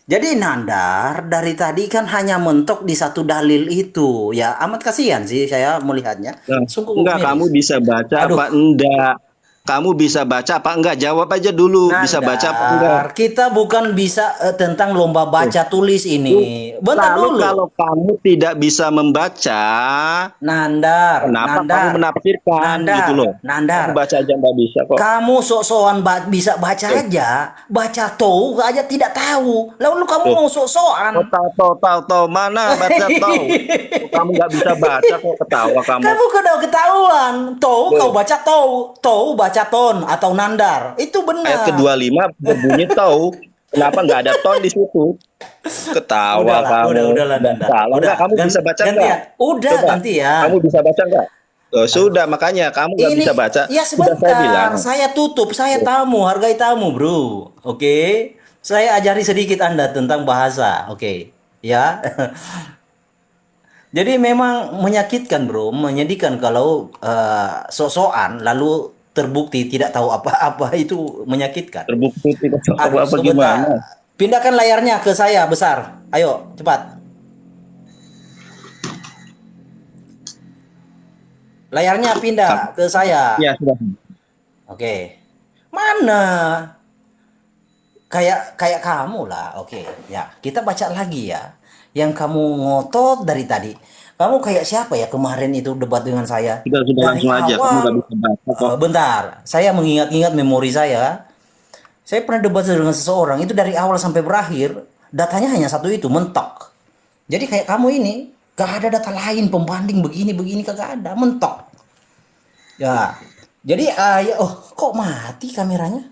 Jadi Nandar dari tadi kan hanya mentok di satu dalil itu. Ya, amat kasihan sih saya melihatnya. Nah, Sungguh enggak, miris. kamu bisa baca Aduh. apa enggak? Kamu bisa baca apa enggak? Jawab aja dulu. Bisa baca apa enggak? Nandar, kita bukan bisa tentang lomba baca tulis ini. Bentar Lalu dulu. kalau kamu tidak bisa membaca, Nandar, kenapa Nandar, kamu menafsirkan Nandar, gitu loh? Nandar. Kamu baca aja nggak bisa kok. Kamu sok-sokan bisa baca aja, baca tahu aja tidak tahu. Lalu kamu mau sok-sokan. Tahu mana baca tahu? Kamu nggak bisa baca kok, ketawa kamu. Kamu udah ketahuan. Tahu kau baca tahu baca ton atau Nandar. Itu benar. Ayat ke-25 berbunyi tahu. Kenapa nggak ada ton di situ? Ketawa kamu. Udahlah, Nandar. Salah nggak? Kamu bisa baca nggak? Udah, Coba. gantian. Kamu bisa baca nggak? Sudah, makanya kamu nggak bisa baca. Ya Sudah saya bilang. sebentar, saya tutup, saya tamu, hargai tamu, bro. Oke, saya ajari sedikit Anda tentang bahasa. Oke, ya. Jadi memang menyakitkan, bro, menyedihkan kalau sok-sokan lalu terbukti tidak tahu apa-apa, itu menyakitkan. Terbukti tidak tahu Aduh, apa sebentar. gimana. Pindahkan layarnya ke saya besar. Ayo, cepat. Layarnya pindah ke saya. Ya, sudah. Oke. Mana? Kayak kamu lah. Oke, ya. Kita baca lagi ya. Yang kamu ngotot dari tadi. Kamu kayak siapa ya kemarin itu debat dengan saya? Sudah Dari langsung aja. Kamu awal. nggak bisa baca kok. Bentar, saya mengingat-ingat memori saya. Saya pernah debat dengan seseorang itu dari awal sampai berakhir datanya hanya satu itu, mentok. Jadi kayak kamu ini gak ada data lain pembanding begini kagak ada, mentok. Ya, jadi kok mati kameranya?